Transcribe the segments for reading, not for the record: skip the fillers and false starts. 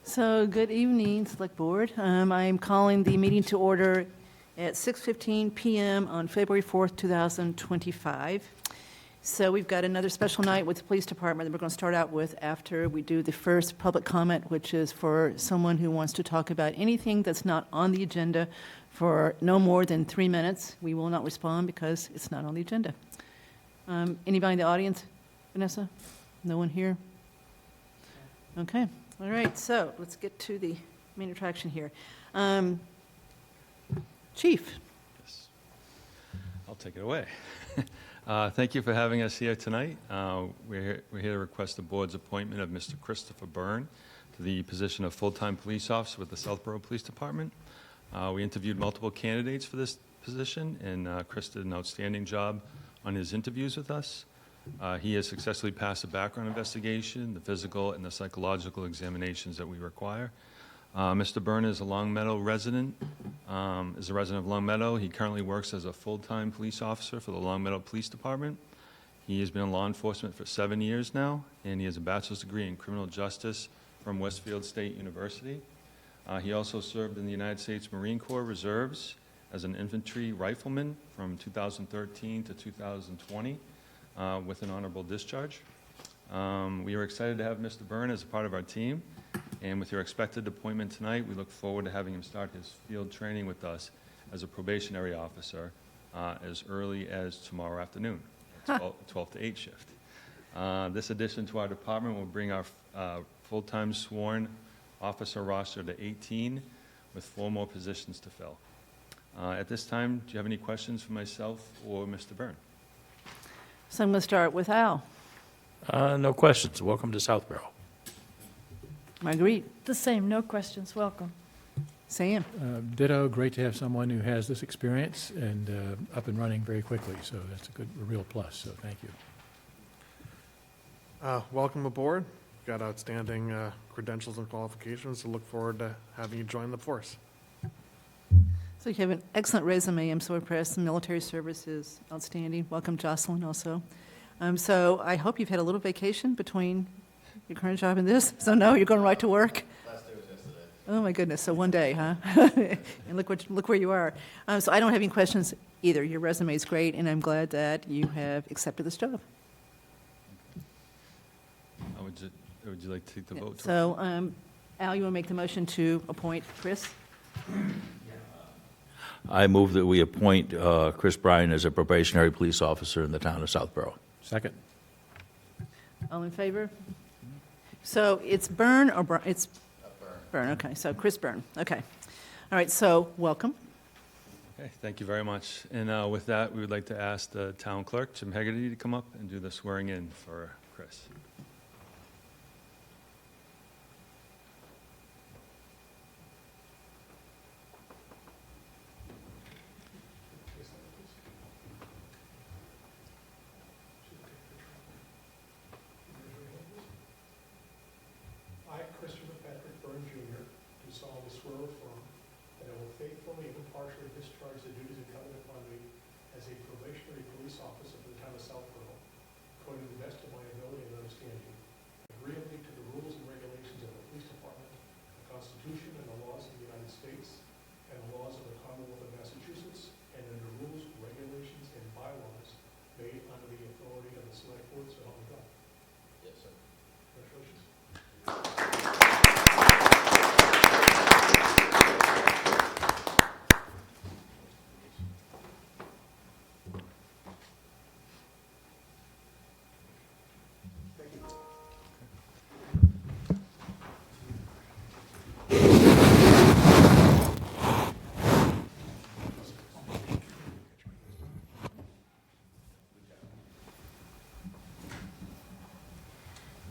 So, good evening, Select Board. I am calling the meeting to order at 6:15 PM on February 4th, 2025. So we've got another special night with the Police Department that we're going to start out with after we do the first public comment, which is for someone who wants to talk about anything that's not on the agenda for no more than 3 minutes. We will not respond because it's not on the agenda. Anybody in the audience? Vanessa? No one here? Okay. All right, so let's get to the main attraction here. Chief. Yes. I'll take it away. Thank you for having us here tonight. We're here to request the board's appointment of Mr. Christopher Byrne to the position of full-time police officer with the Southborough Police Department. We interviewed multiple candidates for this position, and Chris did an outstanding job on his interviews with us. He has successfully passed the background investigation, the physical and the psychological examinations that we require. Mr. Byrne is a Longmeadow resident, is a resident of Longmeadow. He currently works as a full-time police officer for the Longmeadow Police Department. He has been in law enforcement for 7 years now, and he has a bachelor's degree in criminal justice from Westfield State University. He also served in the United States Marine Corps Reserves as an infantry rifleman from 2013 to 2020 with an honorable discharge. We are excited to have Mr. Byrne as a part of our team. And with your expected appointment tonight, we look forward to having him start his field training with us as a probationary officer as early as tomorrow afternoon, 12 to 8 shift. This addition to our department will bring our full-time sworn officer roster to 18 with 4 more positions to fill. At this time, do you have any questions for myself or Mr. Byrne? So I'm going to start with Al. No questions. Welcome to Southborough. Marguerite. The same, no questions, welcome. Sam. Ditto, great to have someone who has this experience and up and running very quickly, so that's a real plus, so thank you. Welcome aboard. You've got outstanding credentials and qualifications, so look forward to having you join the force. So you have an excellent resume. I'm so impressed. Military service is outstanding. Welcome, Jocelyn, also. So I hope you've had a little vacation between your current job and this. So no, you're going right to work? Last day was yesterday. Oh, my goodness. So one day, huh? And look where you are. So I don't have any questions either. Your resume is great, and I'm glad that you have accepted this job. Would you like to take the vote? So, Al, you want to make the motion to appoint Chris? I move that we appoint Chris Bryan as a probationary police officer in the town of Southborough. Second. All in favor? So it's Byrne or it's Byrne. Byrne, okay. So Chris Byrne, okay. All right, so welcome. Okay, thank you very much. And with that, we would like to ask the town clerk, Jim Hegarty, to come up and do the swearing in for Chris. I, Christopher Patrick Byrne Jr., do solemnly swear or affirm that I will faithfully and impartially discharge the duties incumbent upon me as a probationary police officer for the town of Southborough, according to the best of my ability and understanding, agreeably to the rules and regulations of the police department, the Constitution and the laws of the United States, and the laws of the Commonwealth of Massachusetts, and under rules, regulations, and bylaws made under the authority of the select board, so help me God. Yes, sir. Congratulations.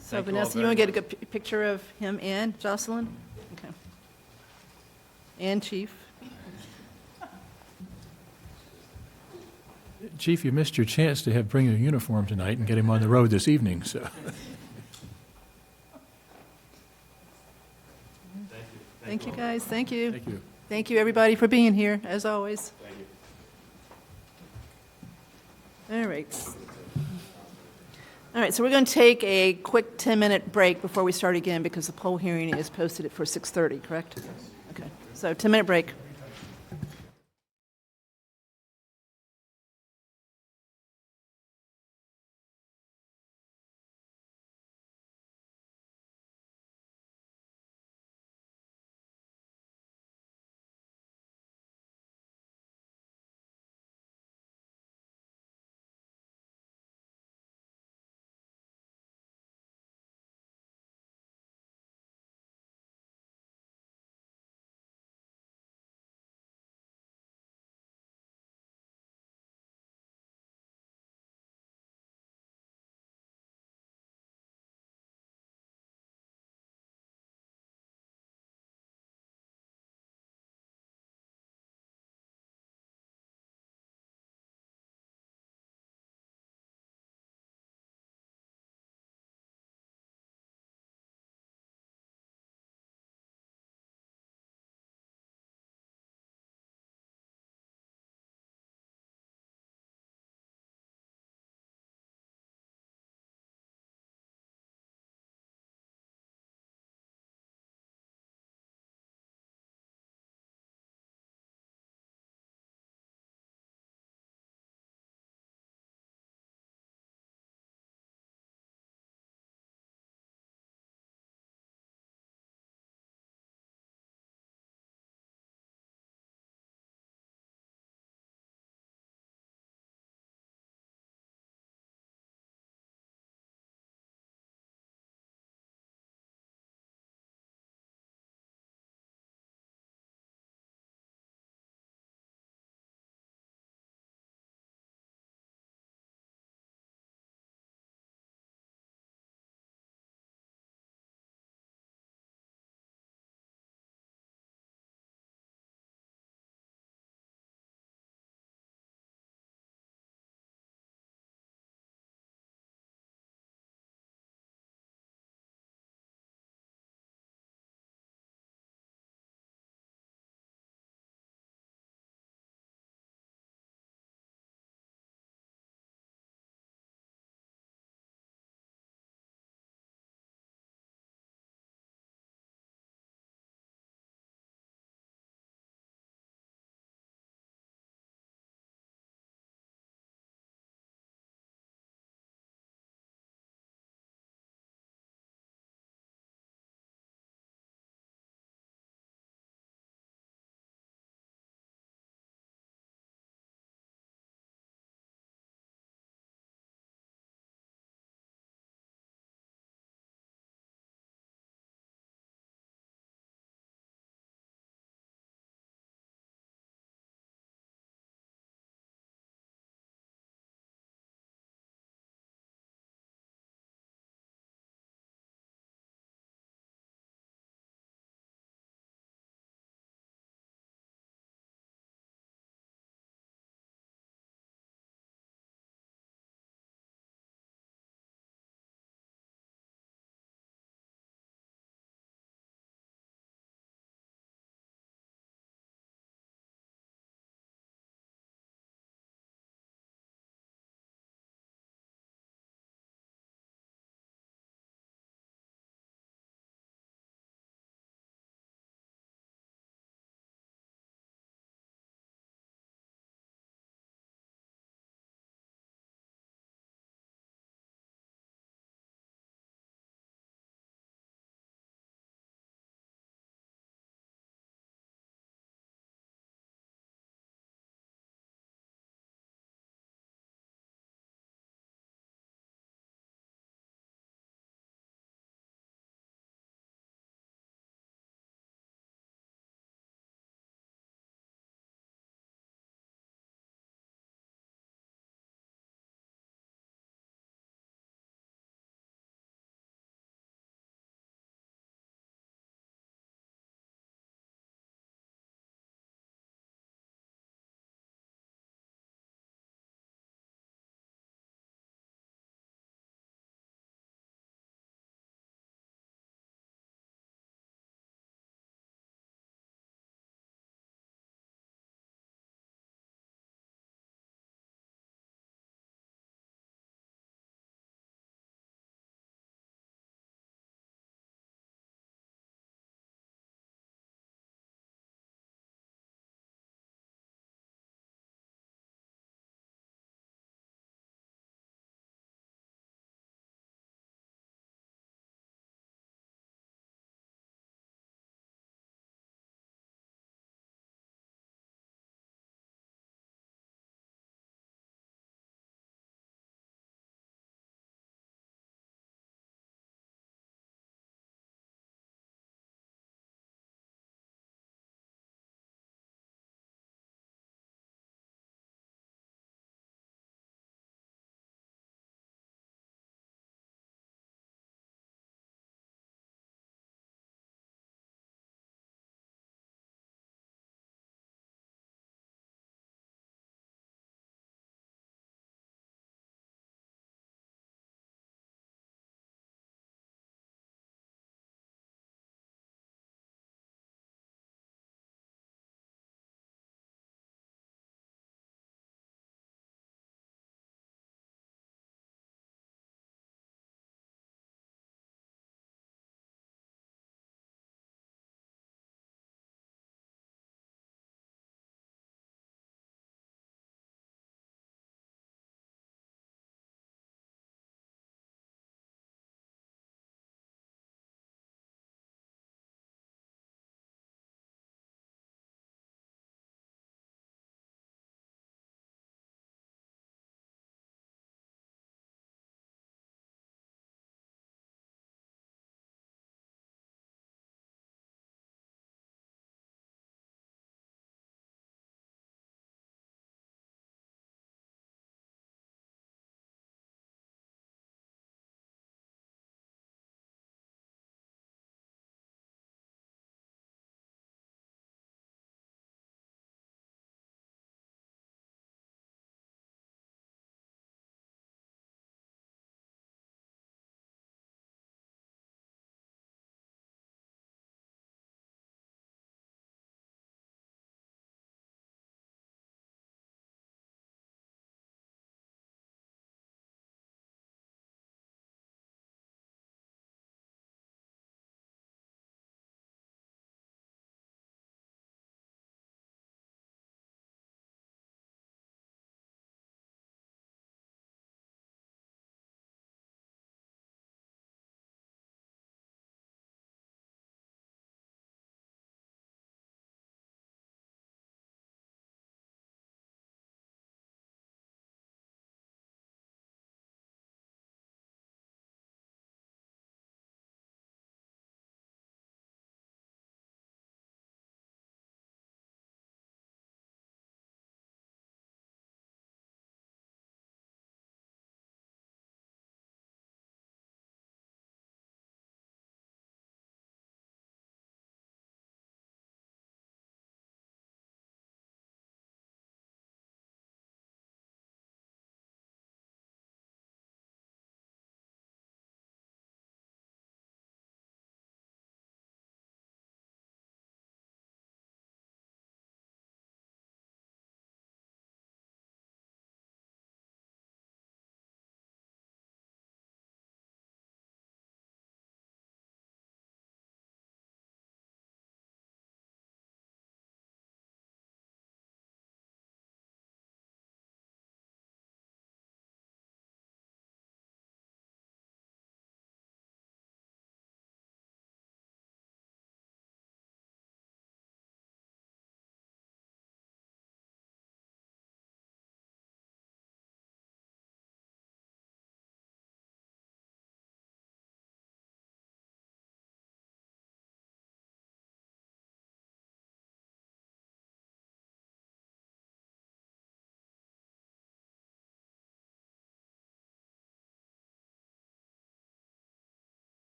So Thank all Vanessa, you very want to get a much. good picture of him and Jocelyn? Okay. And Chief? Chief, you missed your chance to bring a uniform tonight and get him on the road this evening, so. Thank you, guys. Thank you. Thank you. Thank you, everybody, for being here, as always. Thank you. All right. All right, so we're going to take a quick 10-minute break before we start again because the poll hearing is posted for 6:30, correct? Okay, so 10-minute break.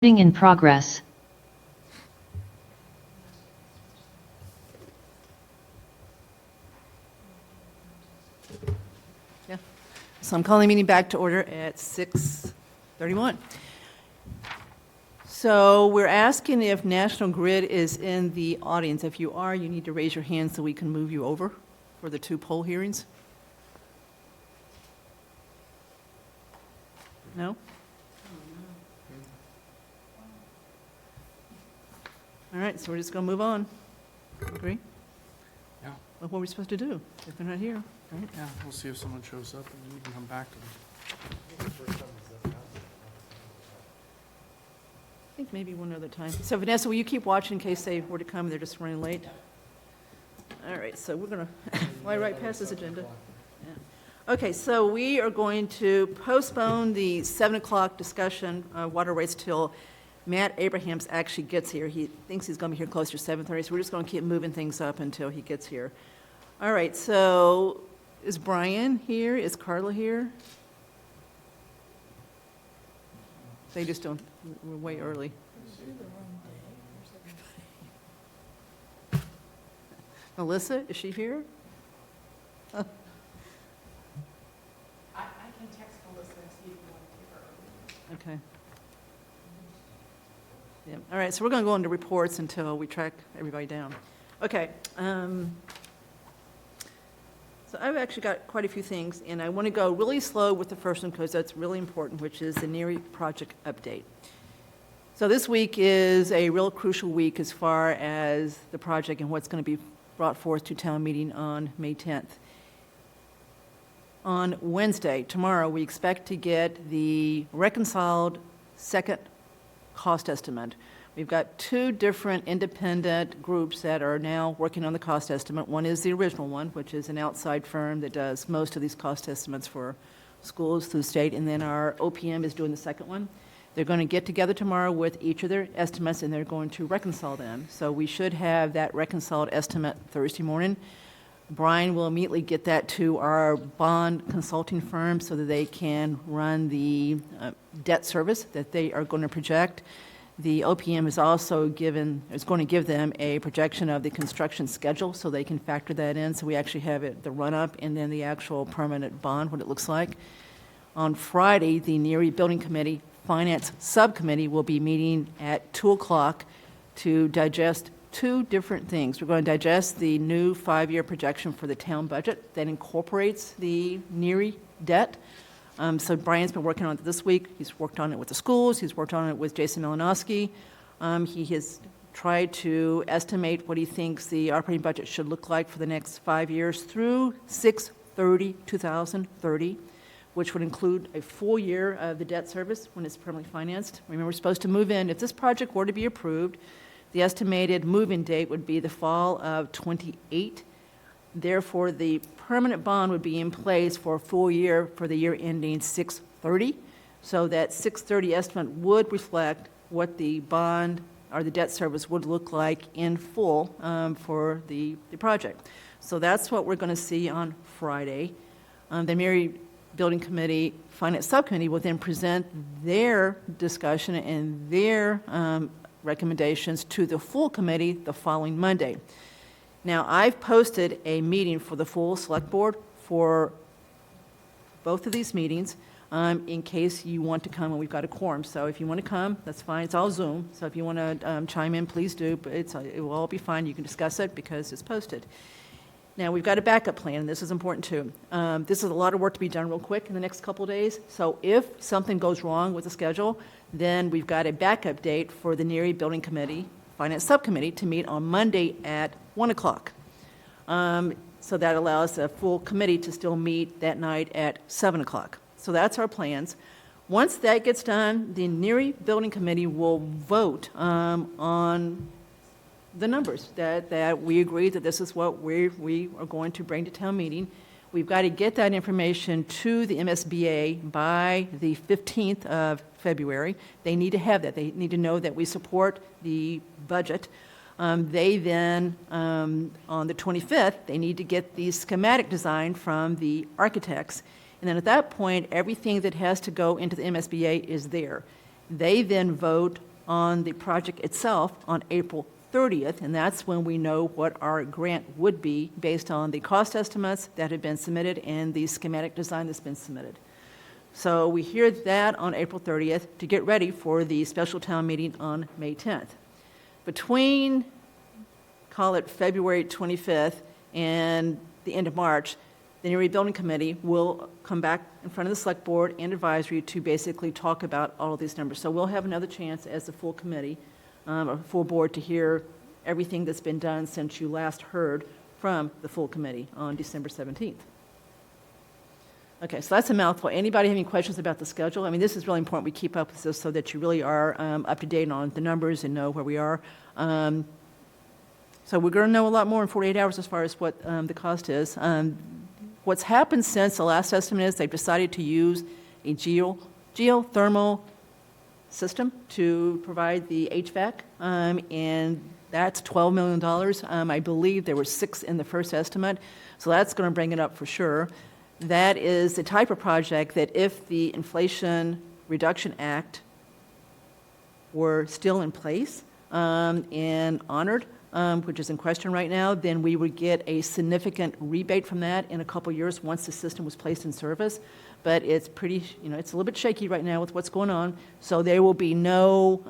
In progress. So I'm calling the meeting back to order at 6:31. So we're asking if National Grid is in the audience. If you are, you need to raise your hand so we can move you over for the two poll hearings. No? All right, so we're just going to move on. Agree? Yeah. Well, what are we supposed to do if they're not here? Right? Yeah, we'll see if someone shows up and we can come back to them. I think maybe one other time. So Vanessa, will you keep watching in case they were to come, they're just running late? All right, so we're going to fly right past this agenda. Yeah. Okay, so we are going to postpone the 7 o'clock discussion of water rates till Matt Abrahams actually gets here. He thinks he's going to be here closer to 7:30, so we're just going to keep moving things up until he gets here. All right, so is Brian here? Is Carla here? They just don't, we're way early. Melissa, is she here? I can text Melissa and see if you want to take her. Okay. Yeah, all right, so we're going to go into reports until we track everybody down. Okay. So I've actually got quite a few things, and I want to go really slow with the first one because that's really important, which is the NERI project update. So this week is a real crucial week as far as the project and what's going to be brought forth to town meeting on May 10th. On Wednesday, tomorrow, we expect to get the reconciled second cost estimate. We've got two different independent groups that are now working on the cost estimate. One is the original one, which is an outside firm that does most of these cost estimates for schools through the state, and then our OPM is doing the second one. They're going to get together tomorrow with each of their estimates, and they're going to reconcile them. So we should have that reconciled estimate Thursday morning. Brian will immediately get that to our bond consulting firm so that they can run the debt service that they are going to project. The OPM is going to give them a projection of the construction schedule so they can factor that in. So we actually have it, the run-up and then the actual permanent bond, what it looks like. On Friday, the NERI Building Committee Finance Subcommittee will be meeting at 2 o'clock to digest two different things. We're going to digest the new 5-year projection for the town budget that incorporates the NERI debt. So Brian's been working on it this week. He's worked on it with the schools. He's worked on it with Jason Malinowski. He has tried to estimate what he thinks the operating budget should look like for the next 5 years through 6/30/2030, which would include a full year of the debt service when it's permanently financed. Remember, we're supposed to move in. If this project were to be approved, the estimated move-in date would be the fall of '28. Therefore, the permanent bond would be in place for a full year for the year ending 6/30. So that 6/30 estimate would reflect what the bond or the debt service would look like in full for the project. So that's what we're going to see on Friday. The NERI Building Committee Finance Subcommittee will then present their discussion and their recommendations to the full committee the following Monday. Now, I've posted a meeting for the full select board for both of these meetings in case you want to come, and we've got a quorum. So if you want to come, that's fine. It's all Zoom. So if you want to chime in, please do. But it will all be fine. You can discuss it because it's posted. Now, we've got a backup plan, and this is important too. This is a lot of work to be done real quick in the next couple of days. So if something goes wrong with the schedule, then we've got a backup date for the NERI Building Committee Finance Subcommittee to meet on Monday at 1 o'clock. So that allows the full committee to still meet that night at 7 o'clock. So that's our plans. Once that gets done, the NERI Building Committee will vote on the numbers that we agree that this is what we are going to bring to town meeting. We've got to get that information to the MSBA by the 15th of February. They need to have that. They need to know that we support the budget. They then, on the 25th, they need to get the schematic design from the architects. And then at that point, everything that has to go into the MSBA is there. They then vote on the project itself on April 30th, and that's when we know what our grant would be based on the cost estimates that have been submitted and the schematic design that's been submitted. So we hear that on April 30th to get ready for the special town meeting on May 10th. Between, call it February 25th and the end of March, the new rebuilding committee will come back in front of the select board and advisory to basically talk about all of these numbers. So we'll have another chance as a full committee, or full board, to hear everything that's been done since you last heard from the full committee on December 17th. Okay, so that's a mouthful. Anybody have any questions about the schedule? I mean, this is really important we keep up with this so that you really are up to date on the numbers and know where we are. So we're going to know a lot more in 48 hours as far as what the cost is. What's happened since the last estimate is they've decided to use a geothermal system to provide the HVAC, and that's $12 million. I believe there were 6 in the first estimate, so that's going to bring it up for sure. That is the type of project that if the Inflation Reduction Act were still in place and honored, which is in question right now, then we would get a significant rebate from that in a couple years once the system was placed in service. But it's pretty, it's a little bit shaky right now with what's going on, so there will be no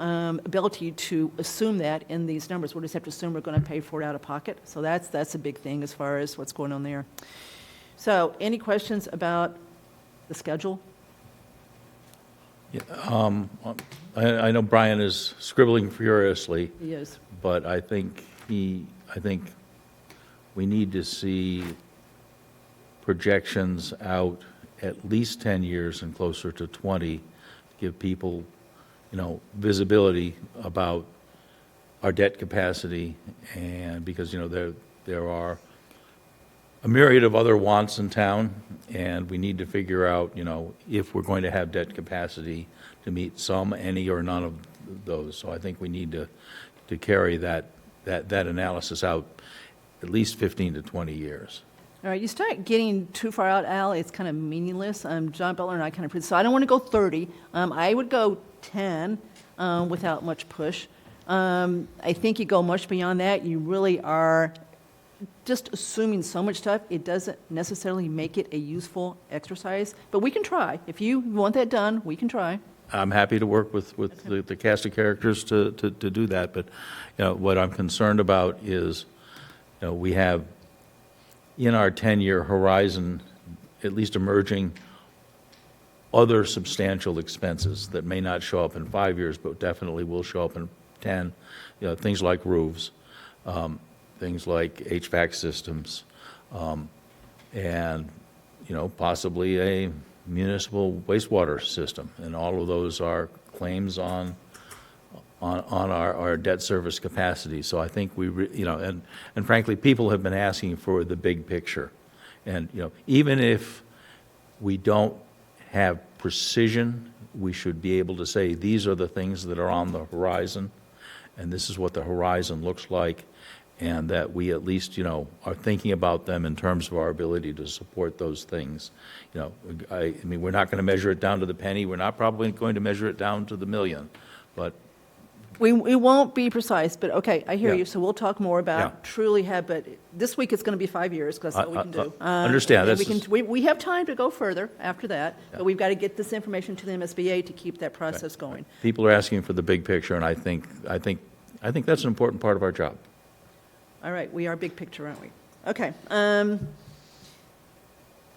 ability to assume that in these numbers. We'll just have to assume we're going to pay for it out of pocket. So that's a big thing as far as what's going on there. So any questions about the schedule? I know Brian is scribbling furiously, He is. but I think we need to see projections out at least 10 years and closer to 20, to give people, visibility about our debt capacity, and because, there are a myriad of other wants in town, and we need to figure out, if we're going to have debt capacity to meet some, any, or none of those. So I think we need to carry that analysis out at least 15 to 20 years. All right, you start getting too far out, Al, it's kind of meaningless. John Butler and I kind of, so I don't want to go 30. I would go 10 without much push. I think you go much beyond that, you really are just assuming so much stuff, it doesn't necessarily make it a useful exercise. But we can try. If you want that done, we can try. I'm happy to work with the cast of characters to do that, but what I'm concerned about is we have in our 10-year horizon at least emerging other substantial expenses that may not show up in 5 years, but definitely will show up in 10. Things like roofs, things like HVAC systems, and possibly a municipal wastewater system, and all of those are claims on our debt service capacity. So I think and frankly, people have been asking for the big picture, and even if we don't have precision, we should be able to say these are the things that are on the horizon, and this is what the horizon looks like, and that we at least, are thinking about them in terms of our ability to support those things. I mean, we're not going to measure it down to the penny. We're not probably going to measure it down to the million, but We won't be precise, but okay, I hear Yeah. you. So we'll talk more about Yeah. truly but this week it's going to be 5 years, because that's all we can do. Understand. And This is- we have time to go further after that, but we've got to get this information to the MSBA to keep that process going. people are asking for the big picture, and I think that's an important part of our job. All right, we are big picture, aren't we? Okay.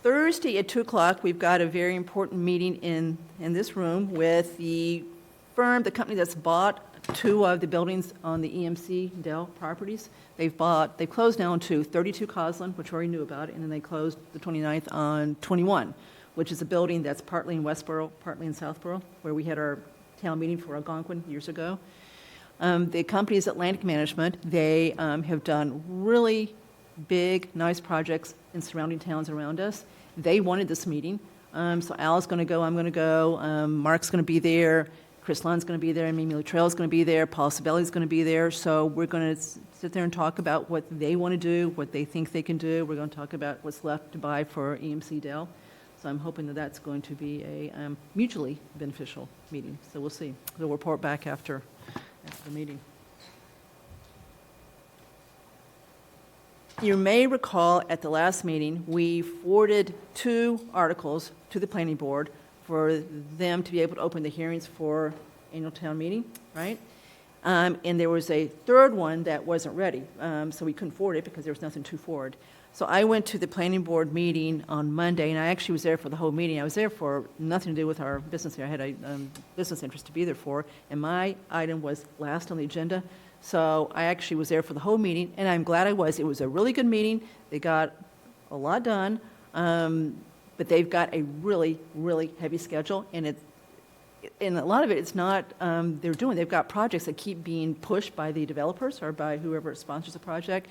Thursday at 2 o'clock, we've got a very important meeting in this room with the company that's bought 2 of the buildings on the EMC Dell properties. They've closed now on 2, 32 Coslin, which we already knew about, and then they closed the 29th on 21, which is a building that's partly in Westborough, partly in Southborough, where we had our town meeting for Algonquin years ago. The company is Atlantic Management. They have done really big, nice projects in surrounding towns around us. They wanted this meeting. So Al's going to go, I'm going to go, Mark's going to be there, Chris Lund's going to be there, Mimi Luttrell's going to be there, Paul Sabelli's going to be there. So we're going to sit there and talk about what they want to do, what they think they can do. We're going to talk about what's left to buy for EMC Dell. So I'm hoping that that's going to be a mutually beneficial meeting. So we'll see. We'll report back after the meeting. You may recall at the last meeting, we forwarded 2 articles to the planning board for them to be able to open the hearings for annual town meeting, right? And there was a third one that wasn't ready, so we couldn't forward it because there was nothing to forward. So I went to the planning board meeting on Monday, and I actually was there for the whole meeting. I was there for nothing to do with our business here. I had a business interest to be there for, and my item was last on the agenda. So I actually was there for the whole meeting, and I'm glad I was. It was a really good meeting. They got a lot done, but they've got a really, really heavy schedule, and a lot of it, it's not they've got projects that keep being pushed by the developers or by whoever sponsors the project.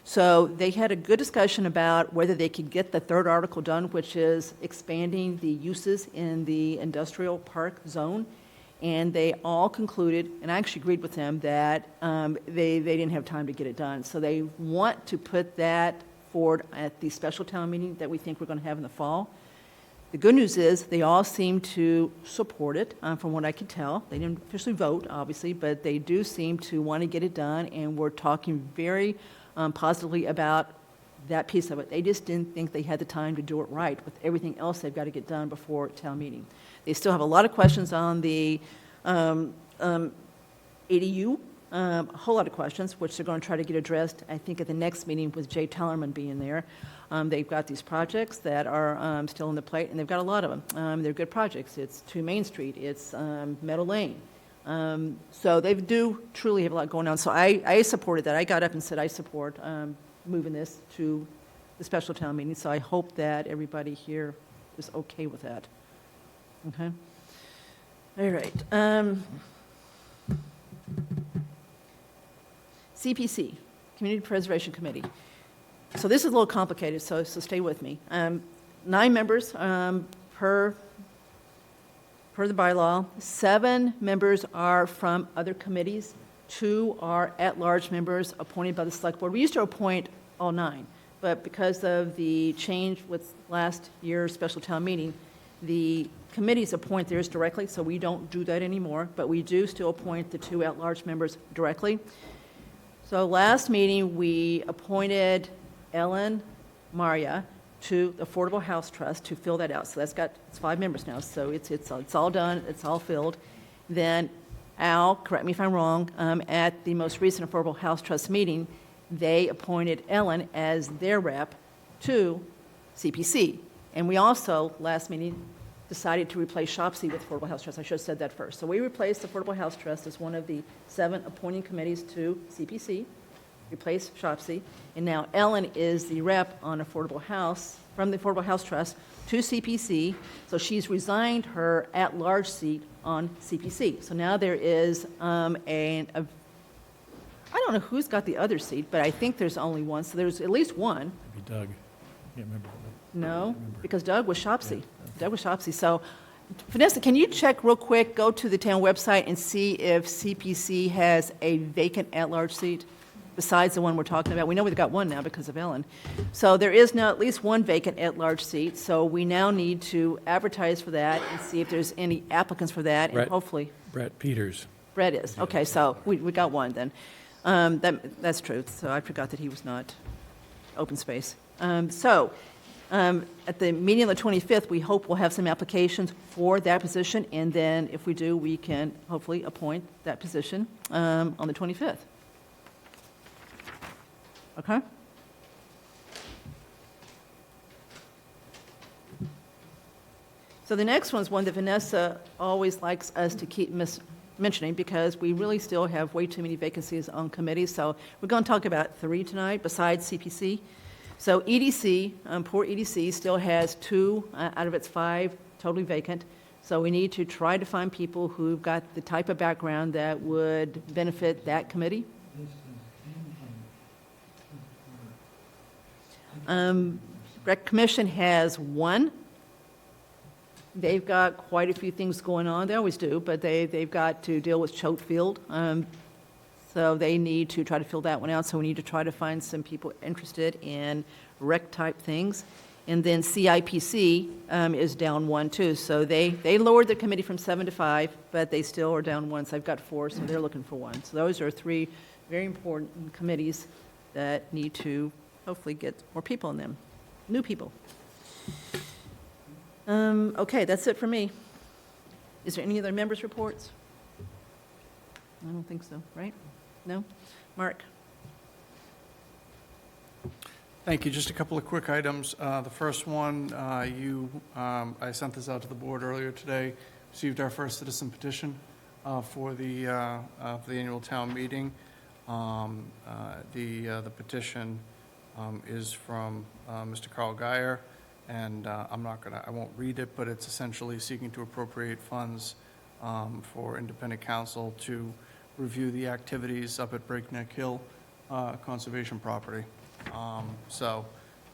So they had a good discussion about whether they could get the third article done, which is expanding the uses in the industrial park zone. And they all concluded, and I actually agreed with them, that they didn't have time to get it done. So they want to put that forward at the special town meeting that we think we're going to have in the fall. The good news is they all seem to support it, from what I can tell. They didn't officially vote, obviously, but they do seem to want to get it done, and we're talking very positively about that piece of it. They just didn't think they had the time to do it right with everything else they've got to get done before town meeting. They still have a lot of questions on the ADU, a whole lot of questions, which they're going to try to get addressed, I think, at the next meeting with Jay Tellerman being there. They've got these projects that are still in the plate, and they've got a lot of them. They're good projects. It's 2 Main Street. It's Meadow Lane. So they do truly have a lot going on. So I supported that. I got up and said I support moving this to the special town meeting. So I hope that everybody here is okay with that. Okay? All right. CPC, Community Preservation Committee. So this is a little complicated, so stay with me. 9 members per the bylaw. 7 members are from other committees. 2 are at-large members appointed by the select board. We used to appoint all 9, but because of the change with last year's special town meeting, the committees appoint theirs directly, so we don't do that anymore, but we do still appoint the 2 at-large members directly. So last meeting, we appointed Ellen Maria to the Affordable House Trust to fill that out. So it's 5 members now, so it's all done, it's all filled. Then Al, correct me if I'm wrong, at the most recent Affordable House Trust meeting, they appointed Ellen as their rep to CPC. And we also, last meeting, decided to replace Shopsy with Affordable House Trust. I should have said that first. So we replaced the Affordable House Trust as one of the 7 appointing committees to CPC, replaced Shopsy, and now Ellen is the rep on Affordable House, from the Affordable House Trust to CPC, so she's resigned her at-large seat on CPC. So now there is I don't know who's got the other seat, but I think there's only one, so there's at least one. Maybe Doug. Can't remember. No, because Doug was Shopsy. Doug was Shopsy. So, Vanessa, can you check real quick, go to the town website and see if CPC has a vacant at-large seat besides the one we're talking about? We know we've got one now because of Ellen. So there is now at least one vacant at-large seat, so we now need to advertise for that and see if there's any applicants for that, and Brett. hopefully. Brett Peters. Brett is. Okay, so we got one then. That's true, so I forgot that he was not open space. At the meeting on the 25th, we hope we'll have some applications for that position, and then if we do, we can hopefully appoint that position on the 25th. Okay? So the next one is one that Vanessa always likes us to keep mentioning because we really still have way too many vacancies on committees. So we're going to talk about 3 tonight besides CPC. So EDC, poor EDC, still has 2 out of its 5 totally vacant. So we need to try to find people who've got the type of background that would benefit that committee. Rec Commission has 1. They've got quite a few things going on. They always do, but they've got to deal with Choate Field. So they need to try to fill that one out. So we need to try to find some people interested in rec-type things. And then CIPC is down 1, too. So they lowered the committee from 7 to 5, but they still are down 1. So I've got 4, so they're looking for 1. So those are 3 very important committees that need to hopefully get more people in them, new people. Okay, that's it for me. Is there any other members' reports? I don't think so, right? No? Mark? Thank you. Just a couple of quick items. The first one, I sent this out to the board earlier today, received our first citizen petition for the annual town meeting. The petition is from Mr. Carl Geyer, and I won't read it, but it's essentially seeking to appropriate funds for independent counsel to review the activities up at Breakneck Hill Conservation Property. So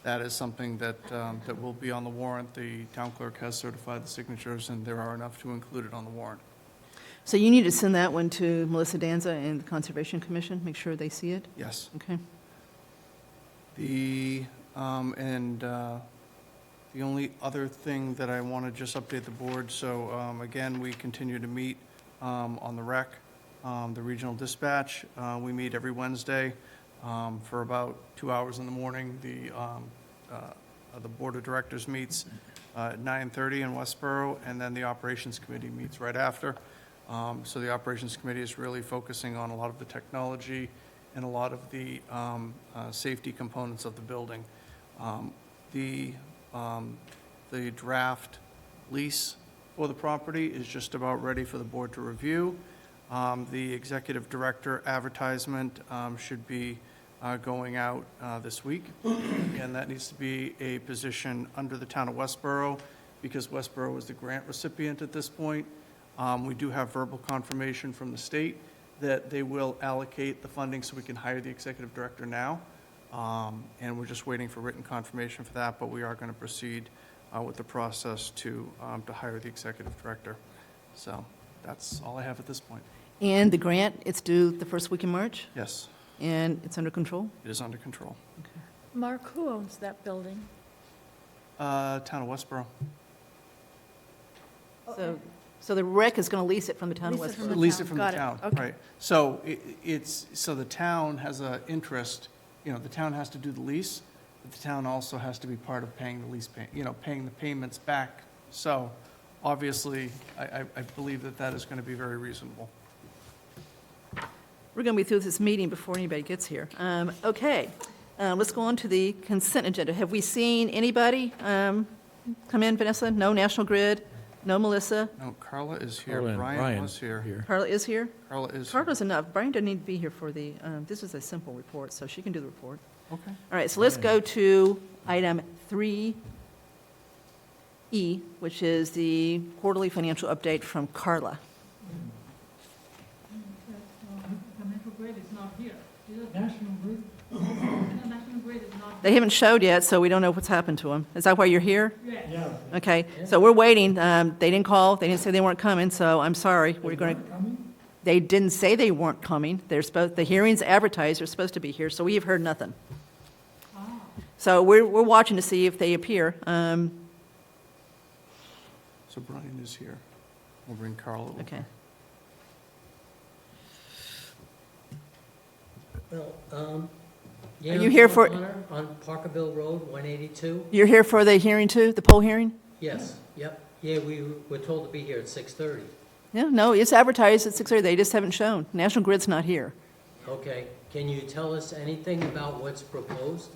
that is something that will be on the warrant. The town clerk has certified the signatures, and there are enough to include it on the warrant. So you need to send that one to Melissa Danza and the Conservation Commission, make sure they see it? Yes. Okay. The only other thing that I want to just update the board, so again, we continue to meet on the rec, the regional dispatch. We meet every Wednesday for about 2 hours in the morning. The board of directors meets at 9:30 in Westboro, and then the operations committee meets right after. So the operations committee is really focusing on a lot of the technology and a lot of the safety components of the building. The draft lease for the property is just about ready for the board to review. The executive director advertisement should be going out this week. And that needs to be a position under the town of Westboro, because Westboro is the grant recipient at this point. We do have verbal confirmation from the state that they will allocate the funding so we can hire the executive director now. And we're just waiting for written confirmation for that, but we are going to proceed with the process to hire the executive director. So that's all I have at this point. And the grant, it's due the first week in March, Yes, and it's under control? it is under control. Mark, who owns that building? Town of Westboro. So the rec is going to lease it from the town of Lease it from Westboro? the Lease town. it from the Got it. town, Okay. right. So so the town has an interest, the town has to do the lease, but the town also has to be part of paying the lease, paying the payments back. So obviously, I believe that is going to be very reasonable. We're going to be through this meeting before anybody gets here. Okay, let's go on to the consent agenda. Have we seen anybody come in, Vanessa? No National Grid? No Melissa? No, Carla is here. Carla and Brian was here. Carla is here? Carla is. Carla's enough. Brian doesn't need to be here for the, this is a simple report, so she can do the report. Okay. All right, so let's go to item 3E, which is the quarterly financial update from Carla. National Grid is not here. National Grid? National Grid is not. They haven't showed yet, so we don't know what's happened to them. Is that why you're here? Yeah. Okay, so we're waiting. They didn't call, they didn't say they weren't coming, so I'm sorry. We're going to, they didn't say they weren't coming. They're supposed, the hearing's advertised, they're supposed to be here, so we have heard nothing. So we're watching to see if they appear. So Brian is here. We'll bring Carla over. Okay. Well, Are you here for- On Parkerville Road, 182? You're here for the hearing too, the poll hearing? Yes, yep. Yeah, we were told to be here at 6:30. Yeah, no, it's advertised at 6:30, they just haven't shown. National Grid's not here. Okay, can you tell us anything about what's proposed?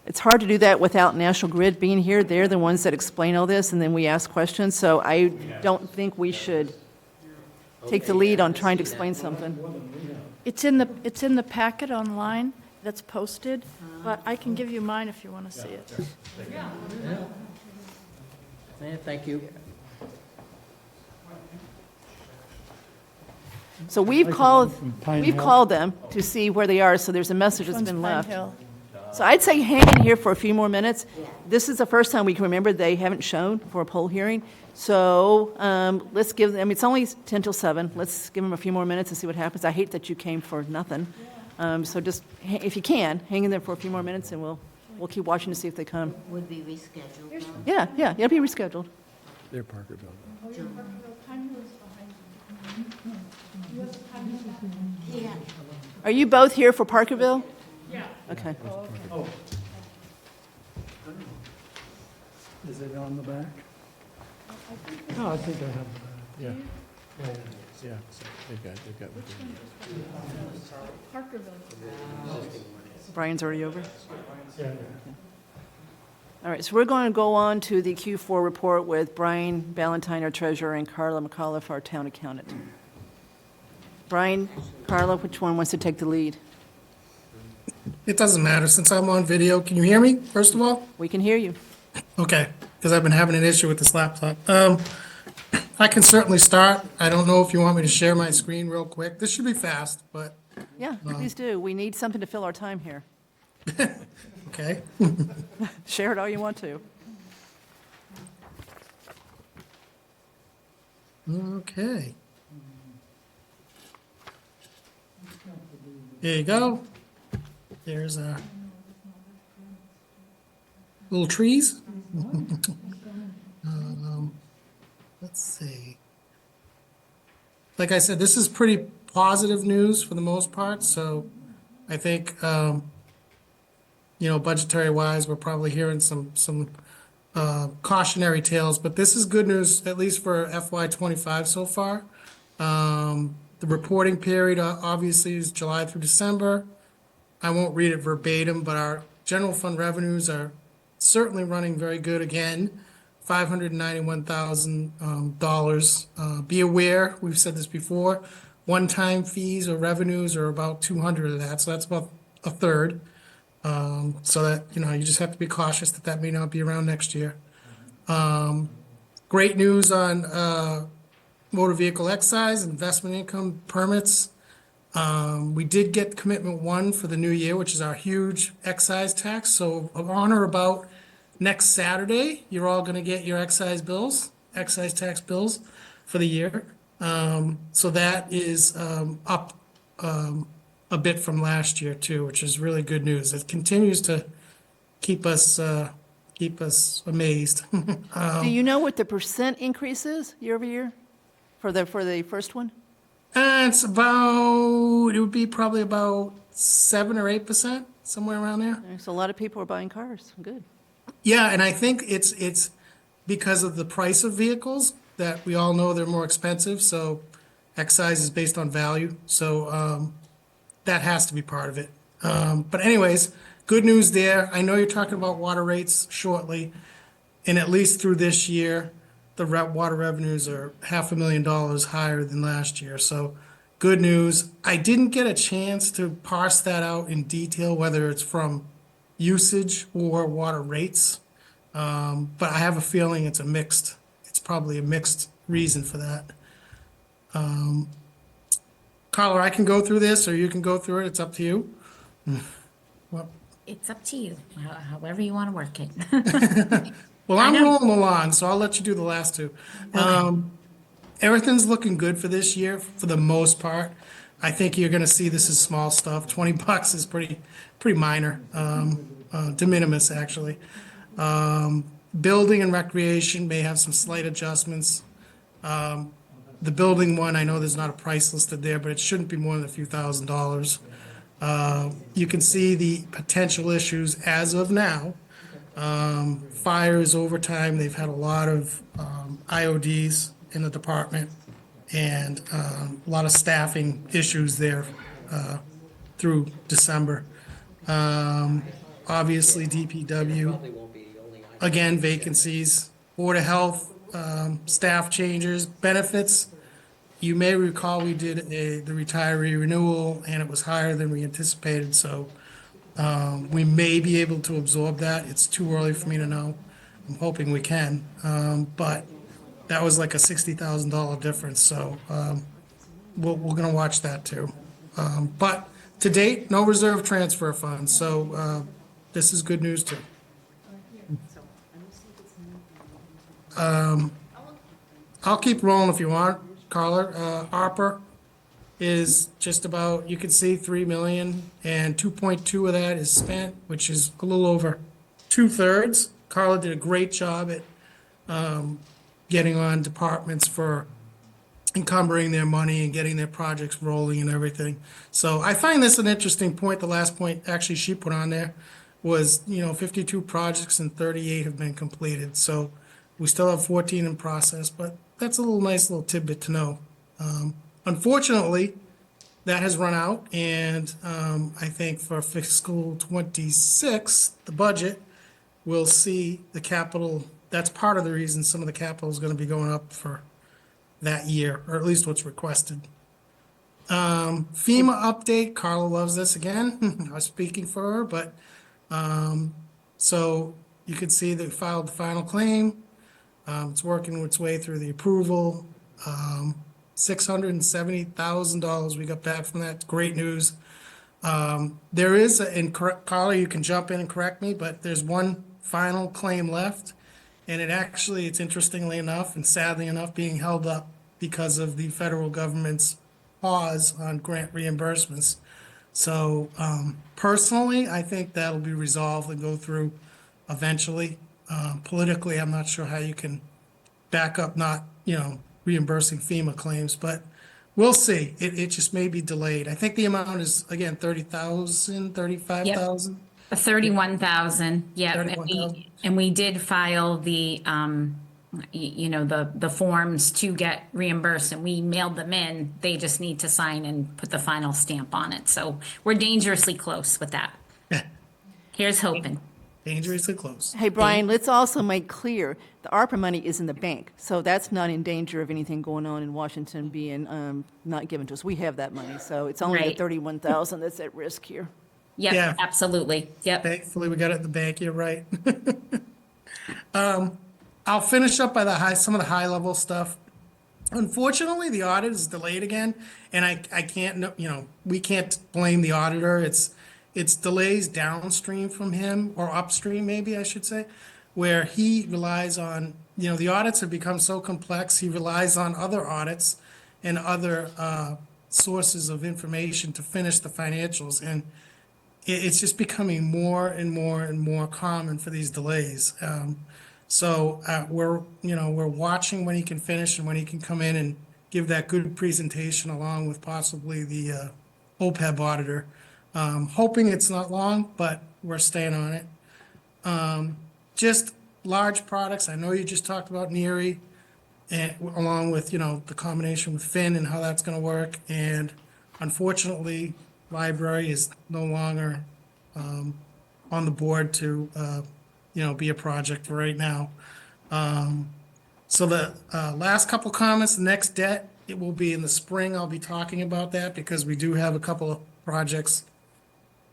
It's hard to do that without National Grid being here. They're the ones that explain all this, and then we ask questions, so I don't think we should take the Okay, lead yeah, on I trying to see that. explain something. It's in the packet online that's posted, but I can give you mine if you want to see it. Yeah, thank you. So we've called them to see where they are, so there's a message that's One's been Pine left. Hill. So I'd say hang in here for a few more minutes. This is the first time we can remember they haven't shown for a poll hearing. So let's give them, it's only 10 till 7. Let's give them a few more minutes and see what happens. I hate that you came for nothing. So just, if you can, hang in there for a few more minutes and we'll we'll keep watching to see if they come. Would be rescheduled, though? Yeah, it'll be rescheduled. They're Parkerville. Yeah. Are you both here for Parkerville? Yeah. Okay. Is it on the back? No, I think I have, yeah. Yeah, so they've got. Parkerville. Brian's already over? Yeah. All right, so we're going to go on to the Q4 report with Brian Ballantyne, our treasurer, and Carla McAuliffe, our town accountant. Brian, Carla, which one wants to take the lead? It doesn't matter since I'm on video. Can you hear me, first of all? We can hear you. Okay, because I've been having an issue with this laptop. I can certainly start. I don't know if you want me to share my screen real quick. This should be fast, but, Yeah, please do. We need something to fill our time here. okay. Share it all you want to. Okay. There you go. There's little trees. Let's see. Like I said, this is pretty positive news for the most part, so I think, budgetary wise, we're probably hearing some cautionary tales, but this is good news, at least for FY '25 so far. The reporting period obviously is July through December. I won't read it verbatim, but our general fund revenues are certainly running very good again, $591,000. Be aware, we've said this before, one-time fees or revenues are about 200 of that, so that's about a third. So that, you just have to be cautious that may not be around next year. Great news on motor vehicle excise, investment income permits. We did get commitment one for the new year, which is our huge excise tax. So on or about next Saturday, you're all going to get your excise tax bills for the year. So that is up a bit from last year too, which is really good news. It continues to keep us amazed. Do you know what the percent increase is year over year for the first one? It would be probably about 7 or 8%, somewhere around there. So a lot of people are buying cars. Good. Yeah, and I think it's because of the price of vehicles that we all know they're more expensive, so excise is based on value, so that has to be part of it. But anyways, good news there. I know you're talking about water rates shortly, and at least through this year, the water revenues are $500,000 higher than last year, so good news. I didn't get a chance to parse that out in detail, whether it's from usage or water rates, but I have a feeling it's probably a mixed reason for that. Carla, I can go through this, or you can go through it, it's up to you. It's up to you, however you want to work it. Well, I'm rolling along, so I'll let you do the last two. Everything's looking good for this year, for the most part. I think you're gonna see this is small stuff. $20 is pretty minor, de minimis, actually. Building and recreation may have some slight adjustments. The building one, I know there's not a price listed there, but it shouldn't be more than a few $1,000s. You can see the potential issues as of now. Fires over time, they've had a lot of IODs in the department and a lot of staffing issues there through December. Obviously, DPW, again, vacancies, Board of Health, staff changes, benefits. You may recall we did the retiree renewal and it was higher than we anticipated, so we may be able to absorb that. It's too early for me to know. I'm hoping we can, but that was like a $60,000 difference, so we're going to watch that too. But to date, no reserve transfer funds, so this is good news too. I'll keep rolling if you want, Carla. ARPA, is just about, you can see 3 million, and 2.2 of that is spent, which is a little over 2/3. Carla did a great job at getting on departments for encumbering their money and getting their projects rolling and everything. So I find this an interesting point. The last point actually she put on there was, 52 projects and 38 have been completed. So we still have 14 in process, but that's a nice little tidbit to know. Unfortunately, that has run out, and I think for fiscal '26, the budget, we'll see the capital, that's part of the reason some of the capital is going to be going up for that year, or at least what's requested. FEMA update, Carla loves this again. I was speaking for her, but, so you can see they filed the final claim. It's working its way through the approval. $670,000 we got back from that. Great news. There is, Carla, you can jump in and correct me, but there's one final claim left. And it's interestingly enough and sadly enough, being held up because of the federal government's pause on grant reimbursements. So personally, I think that'll be resolved and go through eventually. Politically, I'm not sure how you can back up not, reimbursing FEMA claims, but we'll see. It just may be delayed. I think the amount is, again, 30,000, 35,000. 31,000, yeah. 31,000. And we did file the, the forms to get reimbursed, and we mailed them in. They just need to sign and put the final stamp on it. So we're dangerously close with that. Here's hoping. Dangerously close. Hey, Brian, let's also make clear, the ARPA money is in the bank, so that's not in danger of anything going on in Washington being not given to us. We have that money, so it's only the Right. 31,000 that's at risk here. Yep, Yeah. absolutely. Yep. Thankfully, we got it at the bank, you're right. I'll finish up by some of the high-level stuff. Unfortunately, the audit is delayed again, and I can't, we can't blame the auditor. It's delays downstream from him, or upstream, maybe I should say, where he relies on, the audits have become so complex, he relies on other audits and other sources of information to finish the financials, and it's just becoming more and more and more common for these delays. So we're watching when he can finish and when he can come in and give that good presentation along with possibly the OPEB auditor. Hoping it's not long, but we're staying on it. Just large products. I know you just talked about NERI, and along with, the combination with Finn and how that's going to work. And unfortunately, library is no longer on the board to, be a project right now. So the last couple comments, the next debt, it will be in the spring. I'll be talking about that because we do have a couple of projects,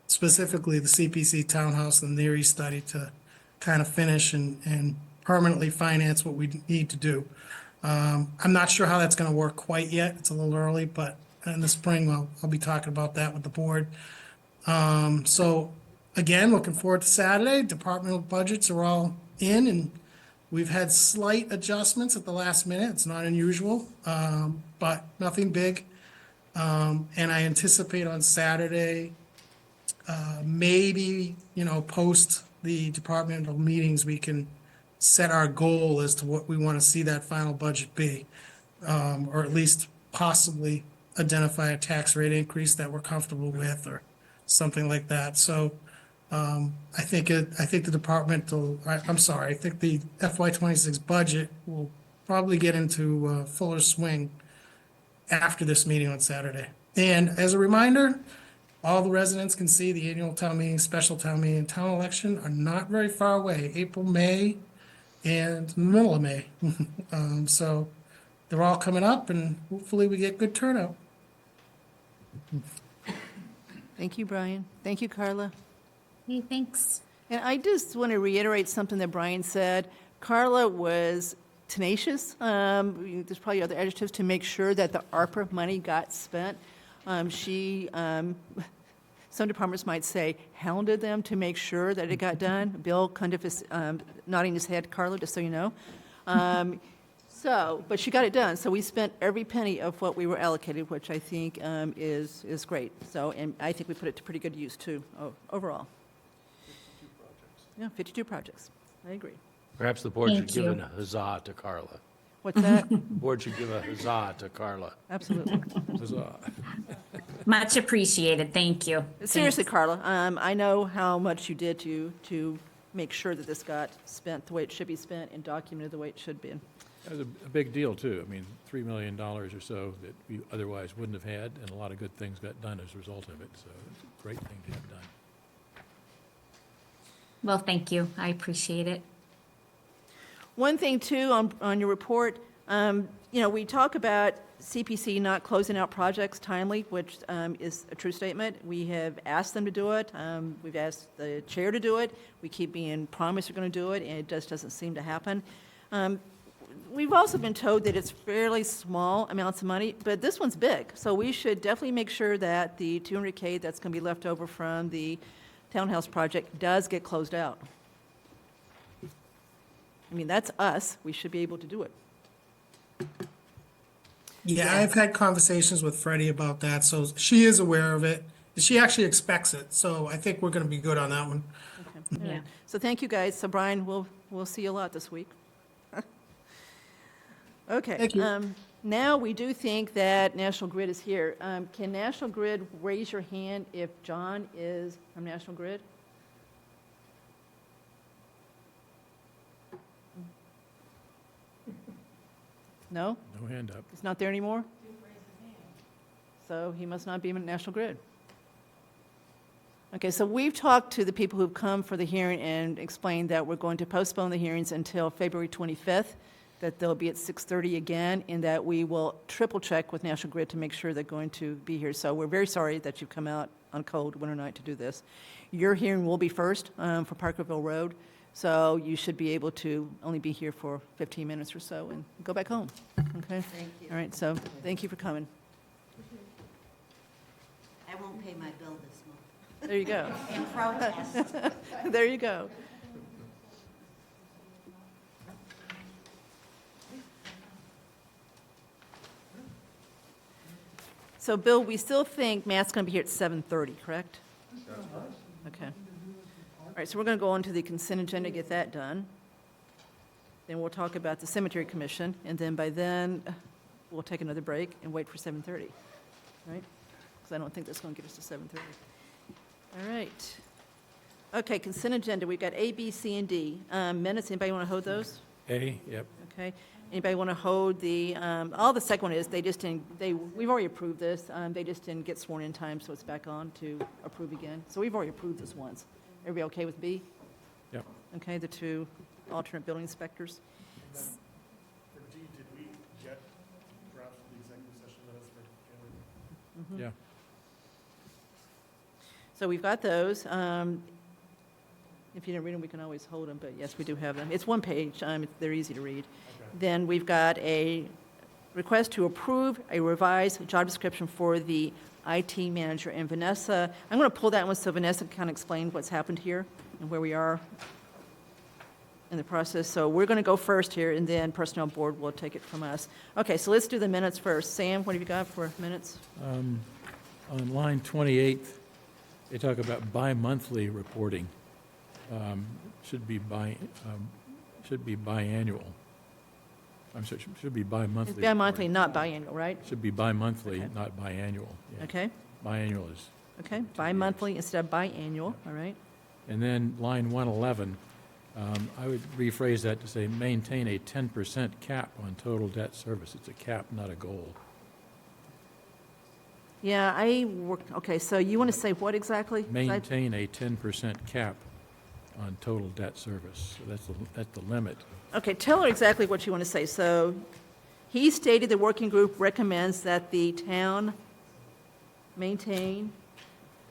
specifically the CPC townhouse and the NERI study, to kind of finish and permanently finance what we need to do. I'm not sure how that's going to work quite yet. It's a little early, but in the spring, I'll be talking about that with the board. So again, looking forward to Saturday. Departmental budgets are all in, and we've had slight adjustments at the last minute. It's not unusual, but nothing big. And I anticipate on Saturday, maybe, post the departmental meetings, we can set our goal as to what we want to see that final budget be, or at least possibly identify a tax rate increase that we're comfortable with, or something like that. So I think the departmental, I'm sorry, I think the FY26 budget will probably get into fuller swing after this meeting on Saturday. And as a reminder, all the residents can see the annual town meeting, special town meeting, and town election are not very far away, April, May, and the middle of May. So they're all coming up, and hopefully we get good turnout. Thank you, Brian. Thank you, Carla. Hey, thanks. And I just want to reiterate something that Brian said. Carla was tenacious, there's probably other adjectives, to make sure that the ARPA money got spent. Some departments might say, hounded them to make sure that it got done. Bill kind of is nodding his head, Carla, just so you know. So, but she got it done, so we spent every penny of what we were allocated, which I think is great. So, and I think we put it to pretty good use, too, overall. 52 projects. Yeah, 52 projects. I agree. Perhaps the board should Thank give you. a huzzah to Carla. What's that? The board should give a huzzah to Carla. Absolutely. Huzzah. Much appreciated, thank you. Seriously, Thanks. Carla, I know how much you did to make sure that this got spent the way it should be spent and documented the way it should be. That was a big deal, too. I mean, $3 million or so that we otherwise wouldn't have had, and a lot of good things got done as a result of it, so it's a great thing to have done. Well, thank you, I appreciate it. One thing, too, on your report, we talk about CPC not closing out projects timely, which is a true statement. We have asked them to do it. We've asked the chair to do it. We keep being promised we're going to do it, and it just doesn't seem to happen. We've also been told that it's fairly small amounts of money, but this one's big. So we should definitely make sure that the $200K that's going to be left over from the townhouse project does get closed out. I mean, that's us. We should be able to do it. Yeah, I've had conversations with Freddie about that, so she is aware of it. She actually expects it, so I think we're gonna be good on that one. Okay. All Yeah. right. So thank you, guys. So Brian, we'll see you a lot this week. Okay. Thank you. Now, we do think that National Grid is here. Can National Grid raise your hand if John is from National Grid? No? No hand up. He's not there anymore? So he must not be in National Grid. Okay, so we've talked to the people who've come for the hearing and explained that we're going to postpone the hearings until February 25th, that they'll be at 6:30 again, and that we will triple check with National Grid to make sure they're going to be here. So we're very sorry that you've come out on a cold winter night to do this. Your hearing will be first for Parkerville Road, so you should be able to only be here for 15 minutes or so and go back home, okay? Thank you. All right, so thank you for coming. I won't pay my bill this month. There you go. In protest. There you go. So, Bill, we still think Matt's going to be here at 7:30, correct? Okay. All right, so we're going to go on to the consent agenda, get that done. Then we'll talk about the cemetery commission, and then by then, we'll take another break and wait for 7:30, right? Because I don't think that's going to get us to 7:30. All right. Okay, consent agenda, we've got A, B, C, and D. Minutes, anybody want to hold those? A, yep. Okay. Anybody want to hold the, all the second one is, they just didn't, we've already approved this. They just didn't get sworn in time, so it's back on to approve again. So we've already approved this once. Everybody okay with B? Yep. Okay, the two alternate building inspectors. And then for D, did we get drafts of the executive session minutes for January? Yeah. So we've got those. If you didn't read them, we can always hold them, but yes, we do have them. It's one page. They're easy to read. Then we've got a request to approve a revised job description for the IT manager. And Vanessa, I'm going to pull that one so Vanessa can kind of explain what's happened here and where we are in the process. So we're going to go first here, and then Personnel Board will take it from us. Okay, so let's do the minutes first. Sam, what have you got for minutes? On line 28, they talk about bi-monthly reporting. Should be biannual. I'm sorry, should be bi-monthly. It's bi-monthly, not biannual, right? Should be bi-monthly, Okay. not biannual. Yeah. Okay, Biannual is, okay, bi-monthly instead of biannual, all right? and then line 111, I would rephrase that to say, maintain a 10% cap on total debt service. It's a cap, not a goal. Yeah, okay, so you want to say what exactly? Maintain a 10% cap on total debt service. So that's the limit. Okay, tell her exactly what you want to say. So, he stated the working group recommends that the town maintain,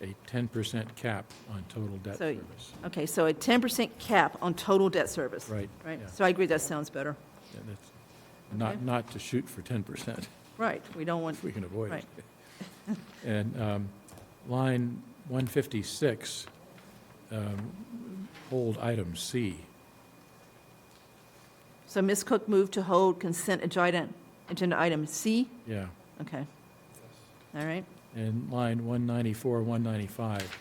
A 10% cap on total debt So- service. okay, so a 10% cap on total debt service. Right, Right, yeah. so I agree, that sounds better. Yeah, that's Okay. not to shoot for 10%, Right, we don't want, if we can avoid right. it. And line 156, hold item C. So Ms. Cook moved to hold consent agenda item C? Yeah. Okay. All right. And line 194, 195,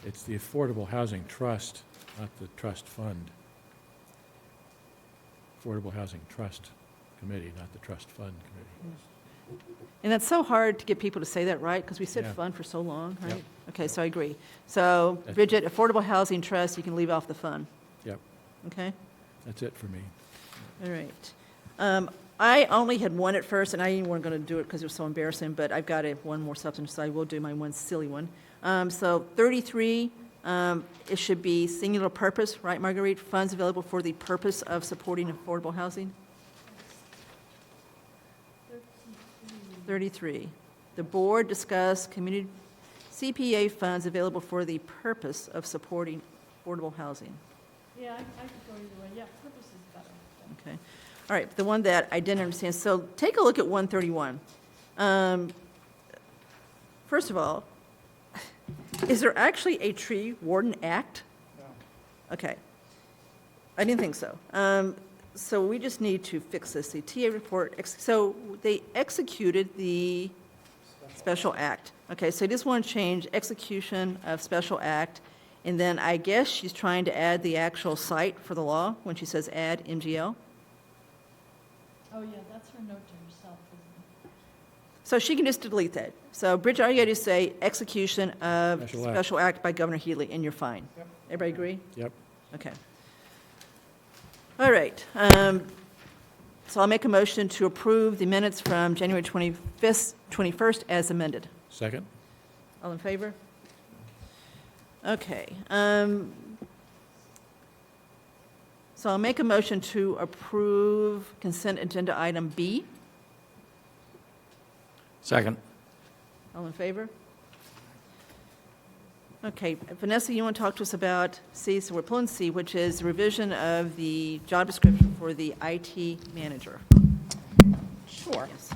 it's the Affordable Housing Trust, not the trust fund. Affordable Housing Trust Committee, not the trust fund committee. And that's so hard to get people to say that right, because we said Yeah. fund for so long, right? Yep. Okay, so I agree. So That's- Bridget, Affordable Housing Trust, you can leave off the fund, Yep, okay? that's it for me. All right. I only had one at first, and I didn't want to do it because it was so embarrassing, but I've got one more substance, so I will do my one silly one. So 33, it should be singular purpose, right, Marguerite? Funds available for the purpose of supporting affordable housing? 33. The board discussed community CPA funds available for the purpose of supporting affordable housing. Yeah, I could go either way. Yeah, purpose is better. Okay. All right, the one that I didn't understand, so take a look at 131. First of all, is there actually a tree warden act? No. Okay. I didn't think so. So we just need to fix this. The TA report, so they executed the special act. Okay, so I just want to change execution of special act, and then I guess she's trying to add the actual site for the law when she says add MGL. Oh, yeah, that's her note to herself, isn't it? So she can just delete that. So Bridget, all you got to do is say execution of Special act. special act by Governor Healy, and you're fine. Yep. Everybody agree? Yep. Okay. All right. So I'll make a motion to approve the minutes from January 21st as amended. Second? All in favor? Okay. So I'll make a motion to approve consent agenda item B. Second. All in favor? Okay, Vanessa, you want to talk to us about C, so we're pulling C, which is revision of the job description for the IT manager. Sure. Yes.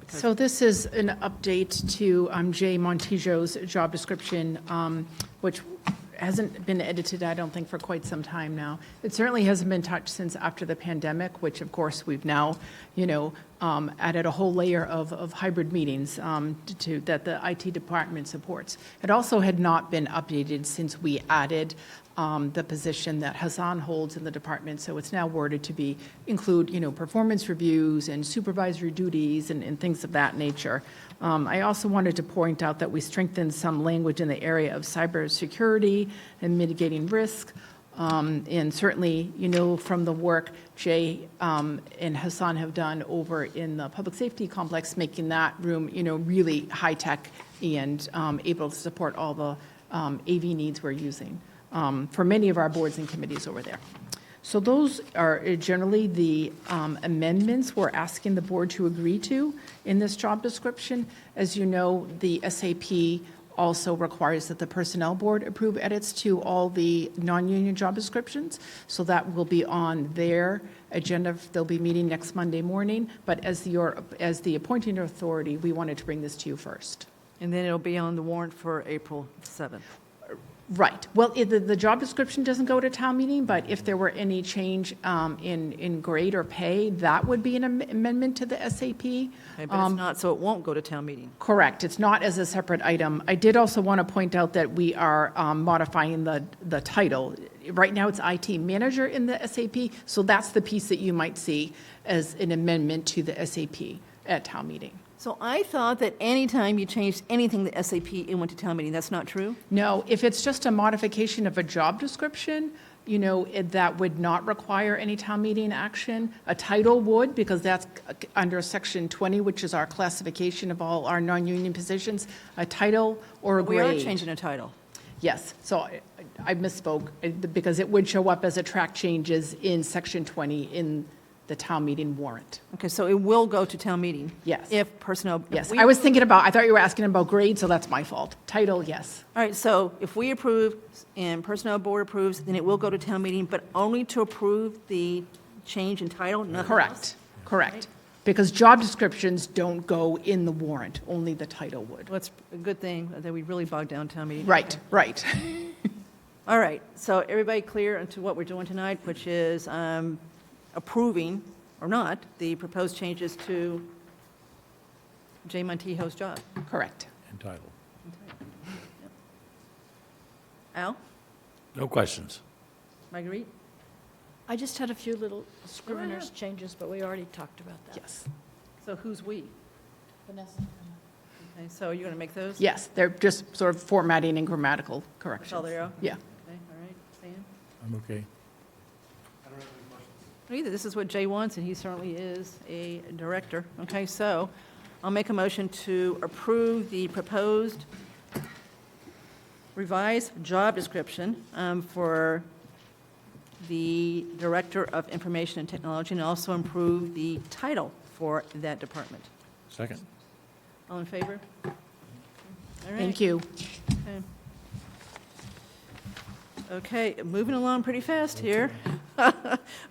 So this is an update to Jay Montijo's job description, which hasn't been edited, I don't think, for quite some time now. It certainly hasn't been touched since after the pandemic, which of course we've now, added a whole layer of hybrid meetings that the IT department supports. It also had not been updated since we added the position that Hassan holds in the department. So it's now worded to include, performance reviews and supervisory duties and things of that nature. I also wanted to point out that we strengthened some language in the area of cybersecurity and mitigating risk. And certainly, from the work Jay and Hassan have done over in the public safety complex, making that room, really high-tech and able to support all the AV needs we're using for many of our boards and committees over there. So those are generally the amendments we're asking the board to agree to in this job description. As you know, the SAP also requires that the Personnel Board approve edits to all the non-union job descriptions. So that will be on their agenda. They'll be meeting next Monday morning. But as the appointing authority, we wanted to bring this to you first. And then it'll be on the warrant for April 7th. Right. Well, the job description doesn't go to town meeting, but if there were any change in grade or pay, that would be an amendment to the SAP. Okay, but it's not, so it won't go to town meeting. Correct. It's not as a separate item. I did also want to point out that we are modifying the title. Right now, it's IT manager in the SAP, so that's the piece that you might see as an amendment to the SAP at town meeting. So I thought that anytime you changed anything to SAP, it went to town meeting. That's not true? No, if it's just a modification of a job description, that would not require any town meeting action. A title would, because that's under Section 20, which is our classification of all our non-union positions, a title or a grade. We are changing a title. Yes, so I misspoke, because it would show up as a track changes in Section 20 in the town meeting warrant. Okay, so it will go to town meeting? Yes. If personnel... Yes, I was thinking I thought you were asking about grade, so that's my fault. Title, yes. All right, so if we approve and personnel board approves, then it will go to town meeting, but only to approve the change in title, nothing else? Correct, correct. Because job descriptions don't go in the warrant, only the title would. Well, it's a good thing that we really bogged down town meeting. Right, right. All right, so everybody clear into what we're doing tonight, which is approving, or not, the proposed changes to Jay Montijo's job. Correct. Entitled. Al? No questions. Marguerite? I just had a few little scrivener's changes, but we already talked about that. Yes. So who's "we"? Vanessa. Okay, so you're going to make those? Yes, they're just sort of formatting and grammatical That's corrections. all they are? Yeah. Okay, all right. Sam? I'm okay. I don't have any questions. Either. This is what Jay wants, and he certainly is a director. Okay, so I'll make a motion to approve the proposed revised job description for the Director of Information and Technology, and also improve the title for that department. Second. All in favor? All right. Thank you. Okay, moving along pretty fast here.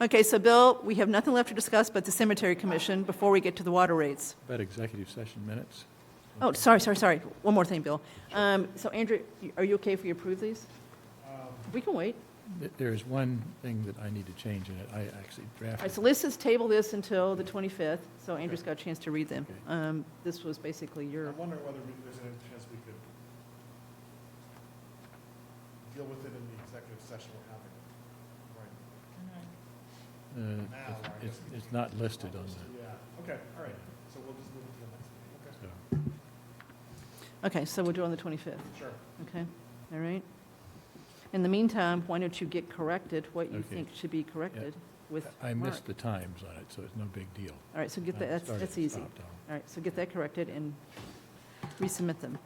Okay, so Bill, we have nothing left to discuss but the Cemetery Commission before we get to the water rates. About executive session minutes? Oh, sorry. One more thing, Bill. So Andrew, are you okay if we approve these? We can wait. There's one thing that I need to change in it. I actually All right, drafted. so let's just table this until the 25th, so Andrew's got a chance to read them. This was basically your, I'm wondering whether there's any chance we could deal with it in the executive session we're having. Right. Now, I guess we It's not listed on the, Yeah, okay, all right. So we'll just move it to the next meeting. Okay. so, okay, so we'll do it on the 25th. Sure. Okay, all right. In the meantime, why don't you get corrected, what you Okay. think should be corrected with I Mark? missed the times on it, so it's no big deal. All right, so get I that, started that's and easy. stopped All right, so get that corrected and resubmit them.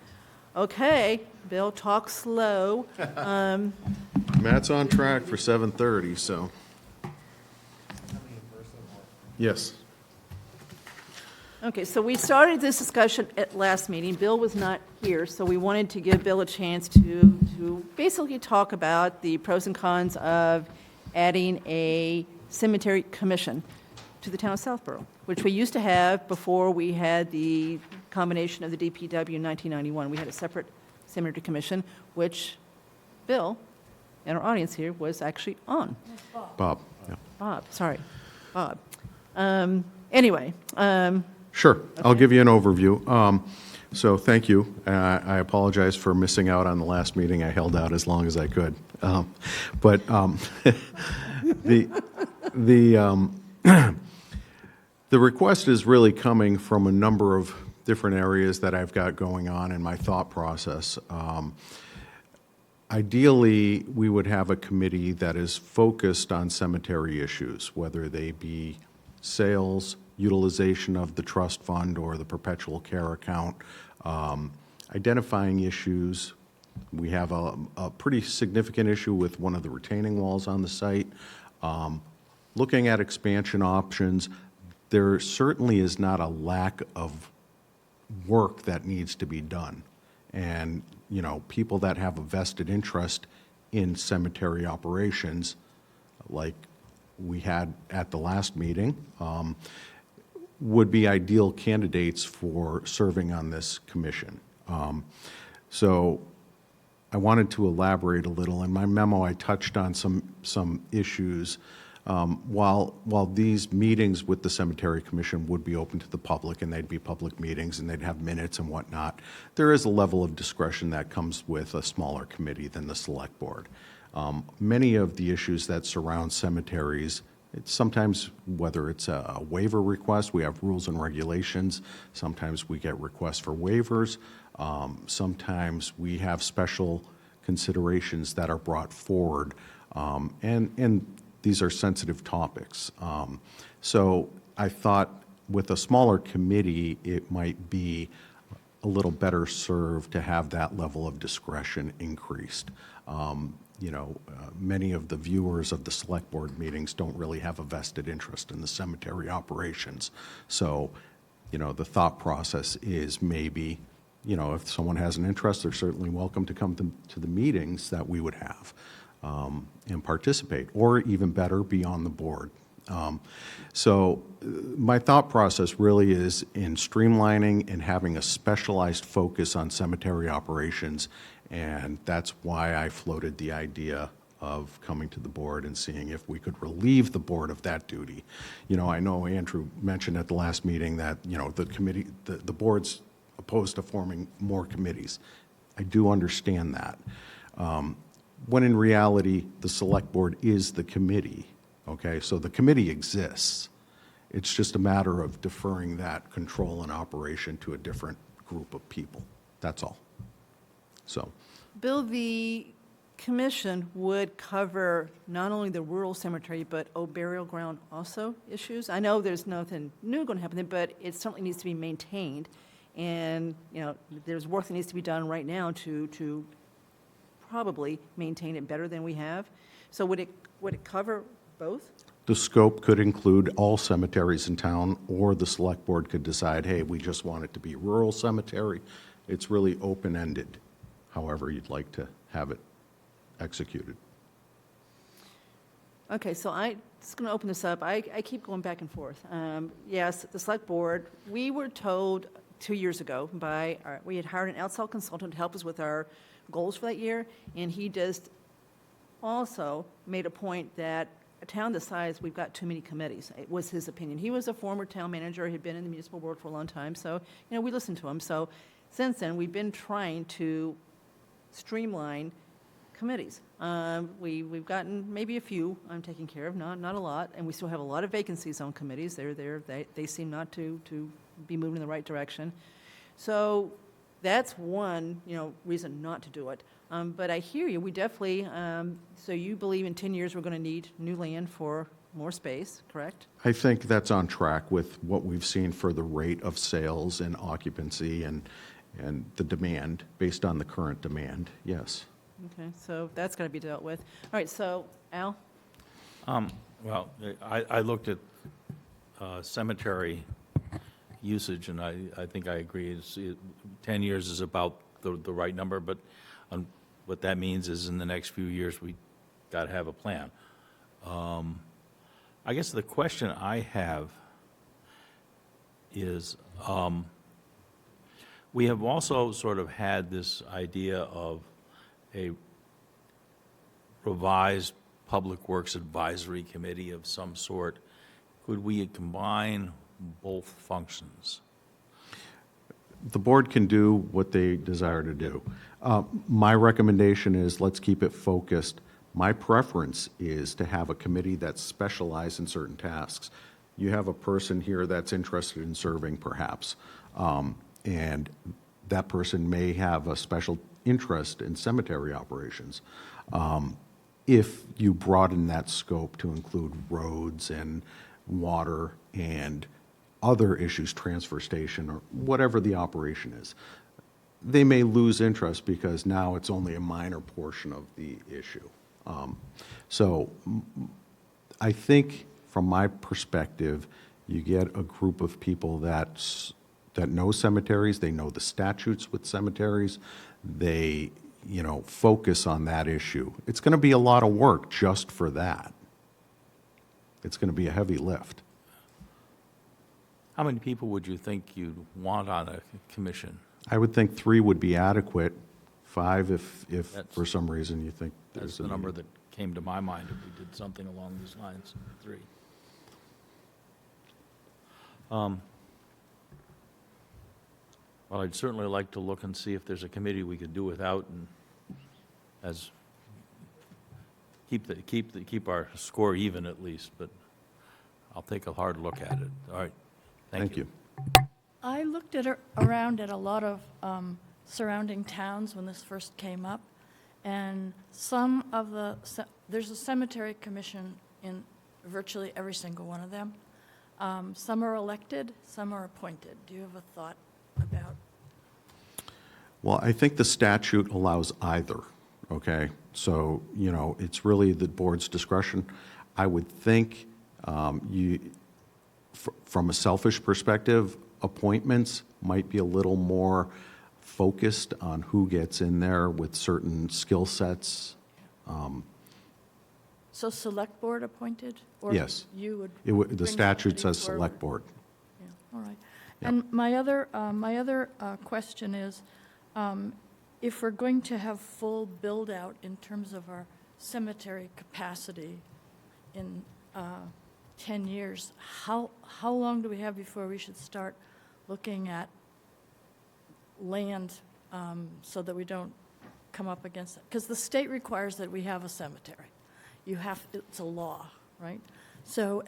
Okay, Bill, talk slow. Matt's on track for 7:30, so. Yes. Okay, so we started this discussion at last meeting. Bill was not here, so we wanted to give Bill a chance to basically talk about the pros and cons of adding a cemetery commission to the town of Southborough, which we used to have before we had the combination of the DPW in 1991. We had a separate cemetery commission, which Bill, and our audience here, was actually on. Bob. Yeah. Bob. Anyway, Sure, I'll give you an overview. So thank you. I apologize for missing out on the last meeting. I held out as long as I could. But the request is really coming from a number of different areas that I've got going on in my thought process. Ideally, we would have a committee that is focused on cemetery issues, whether they be sales, utilization of the trust fund or the perpetual care account, identifying issues. We have a pretty significant issue with one of the retaining walls on the site. Looking at expansion options, there certainly is not a lack of work that needs to be done. And, you know, people that have a vested interest in cemetery operations, like we had at the last meeting, would be ideal candidates for serving on this commission. So I wanted to elaborate a little. In my memo, I touched on some issues. While these meetings with the Cemetery Commission would be open to the public, and they'd be public meetings, and they'd have minutes and whatnot, there is a level of discretion that comes with a smaller committee than the Select Board. Many of the issues that surround cemeteries, it's sometimes, whether it's a waiver request, we have rules and regulations. Sometimes we get requests for waivers. Sometimes we have special considerations that are brought forward. And these are sensitive topics. So I thought with a smaller committee, it might be a little better served to have that level of discretion increased. Many of the viewers of the Select Board meetings don't really have a vested interest in the cemetery operations. So, the thought process is maybe, if someone has an interest, they're certainly welcome to come to the meetings that we would have and participate, or even better, be on the board. So my thought process really is in streamlining and having a specialized focus on cemetery operations, and that's why I floated the idea of coming to the board and seeing if we could relieve the board of that duty. You know, I know Andrew mentioned at the last meeting that, you know, the committee, the board's opposed to forming more committees. I do understand that. When in reality, the select board is the committee, okay? So the committee exists. It's just a matter of deferring that control and operation to a different group of people. That's all. So, Bill, the commission would cover not only the rural cemetery, but old burial ground also issues? I know there's nothing new going to happen there, but it certainly needs to be maintained. And, you know, there's work that needs to be done right now to probably maintain it better than we have. So would it cover both? the scope could include all cemeteries in town, or the select board could decide, hey, we just want it to be rural cemetery. It's really open-ended, however you'd like to have it executed. Okay, so I'm just going to open this up. I keep going back and forth. Yes, the select board, we were told 2 years ago by, we had hired an outside consultant to help us with our goals for that year, and he just also made a point that a town this size, we've got too many committees. It was his opinion. He was a former town manager. He'd been in the municipal world for a long time, so, you know, we listened to him. So since then, we've been trying to streamline committees. We've gotten maybe a few I'm taking care of, not a lot, and we still have a lot of vacancies on committees. They seem not to be moving in the right direction. So that's one, reason not to do it. But I hear you. We definitely, so you believe in 10 years we're going to need new land for more space, correct? I think that's on track with what we've seen for the rate of sales and occupancy and the demand, based on the current demand, yes. Okay, so that's got to be dealt with. All right, so Al? Well, I looked at cemetery usage, and I think I agree. 10 years is about the right number, but what that means is in the next few years, we got to have a plan. I guess the question I have is, we have also sort of had this idea of a revised Public Works Advisory Committee of some sort. Could we combine both functions? The board can do what they desire to do. My recommendation is let's keep it focused. My preference is to have a committee that's specialized in certain tasks. You have a person here that's interested in serving, perhaps, and that person may have a special interest in cemetery operations. If you broaden that scope to include roads and water and other issues, transfer station, or whatever the operation is, they may lose interest because now it's only a minor portion of the issue. So I think from my perspective, you get a group of people that know cemeteries, they know the statutes with cemeteries, they, focus on that issue. It's going to be a lot of work just for that. It's going to be a heavy lift. How many people would you think you'd want on a commission? I would think 3 would be adequate. 5 if for some reason you think That's there's the a number need. that came to my mind if we did something along these lines, 3. Well, I'd certainly like to look and see if there's a committee we could do without and keep our score even at least, but I'll take a hard look at it. All right, thank you. I looked around at a lot of surrounding towns when this first came up, and there's a cemetery commission in virtually every single one of them. Some are elected, some are appointed. Do you have a thought about? Well, I think the statute allows either, okay? So, it's really the board's discretion. I would think from a selfish perspective, appointments might be a little more focused on who gets in there with certain skill sets. So select board appointed? Or Yes. you would? The bring statute somebody says select board. Yeah, all right. Yeah. And my other question is, if we're going to have full build-out in terms of our cemetery capacity in 10 years, how long do we have before we should start looking at land so that we don't come up against it? Because the state requires that we have a cemetery. It's a law, right? So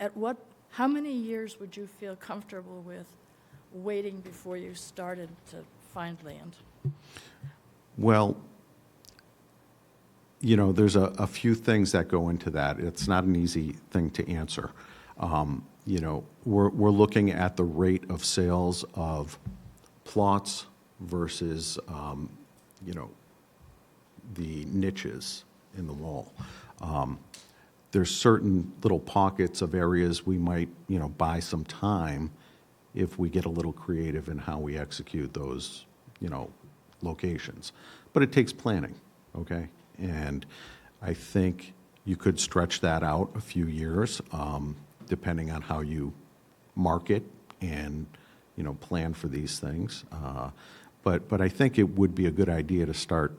how many years would you feel comfortable with waiting before you started to find land? Well, there's a few things that go into that. It's not an easy thing to answer. We're looking at the rate of sales of plots versus, the niches in the wall. There's certain little pockets of areas we might, buy some time if we get a little creative in how we execute those, locations. But it takes planning, okay? And I think you could stretch that out a few years, depending on how you market and, plan for these things. But I think it would be a good idea to start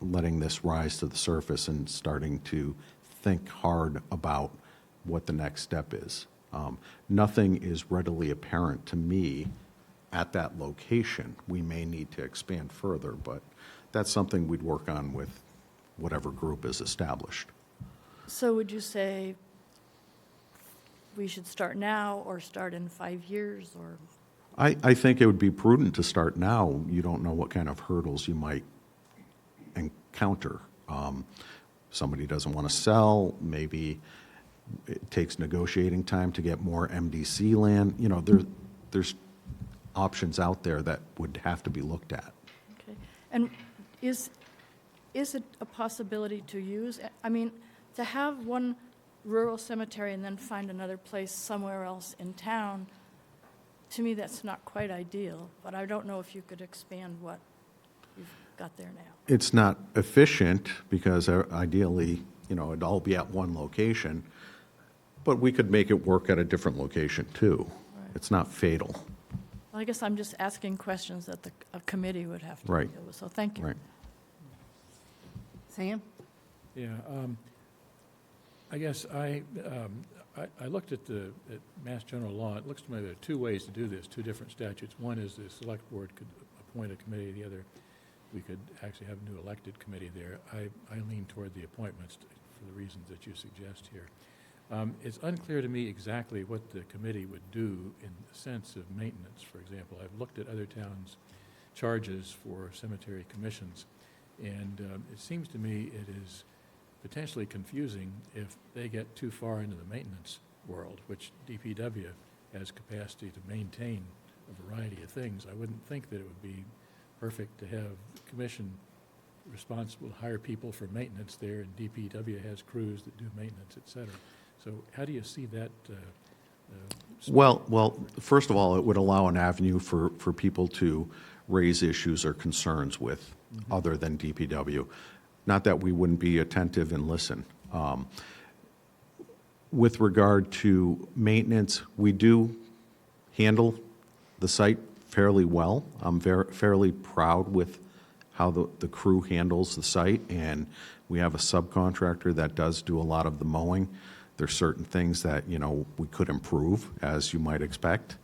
letting this rise to the surface and starting to think hard about what the next step is. Nothing is readily apparent to me at that location. We may need to expand further, but that's something we'd work on with whatever group is established. So would you say we should start now or start in 5 years or? I think it would be prudent to start now. You don't know what kind of hurdles you might encounter. Somebody doesn't want to sell, maybe it takes negotiating time to get more MDC land. There's options out there that would have to be looked at. Okay. And is it a possibility to use, to have one rural cemetery and then find another place somewhere else in town, to me, that's not quite ideal, but I don't know if you could expand what you've got there now. It's not efficient because ideally, it'd all be at one location, but we could make it work at a different location too. Right. It's not fatal. Well, I guess I'm just asking questions that a committee would have to Right. deal with, so thank you. Right. Sam? Yeah, I guess I looked at Mass General Law. It looks to me there are two ways to do this, two different statutes. One is the select board could appoint a committee. The other, we could actually have a new elected committee there. I lean toward the appointments for the reasons that you suggest here. It's unclear to me exactly what the committee would do in the sense of maintenance, for example. I've looked at other towns' charges for cemetery commissions, and it seems to me it is potentially confusing if they get too far into the maintenance world, which DPW has capacity to maintain a variety of things. I wouldn't think that it would be perfect to have the commission responsible to hire people for maintenance there, and DPW has crews that do maintenance, et cetera. So how do you see that? Well, first of all, it would allow an avenue for people to raise issues or concerns with other than DPW. Not that we wouldn't be attentive and listen. With regard to maintenance, we do handle the site fairly well. I'm fairly proud with how the crew handles the site, and we have a subcontractor that does do a lot of the mowing. There's certain things that, we could improve, as you might expect,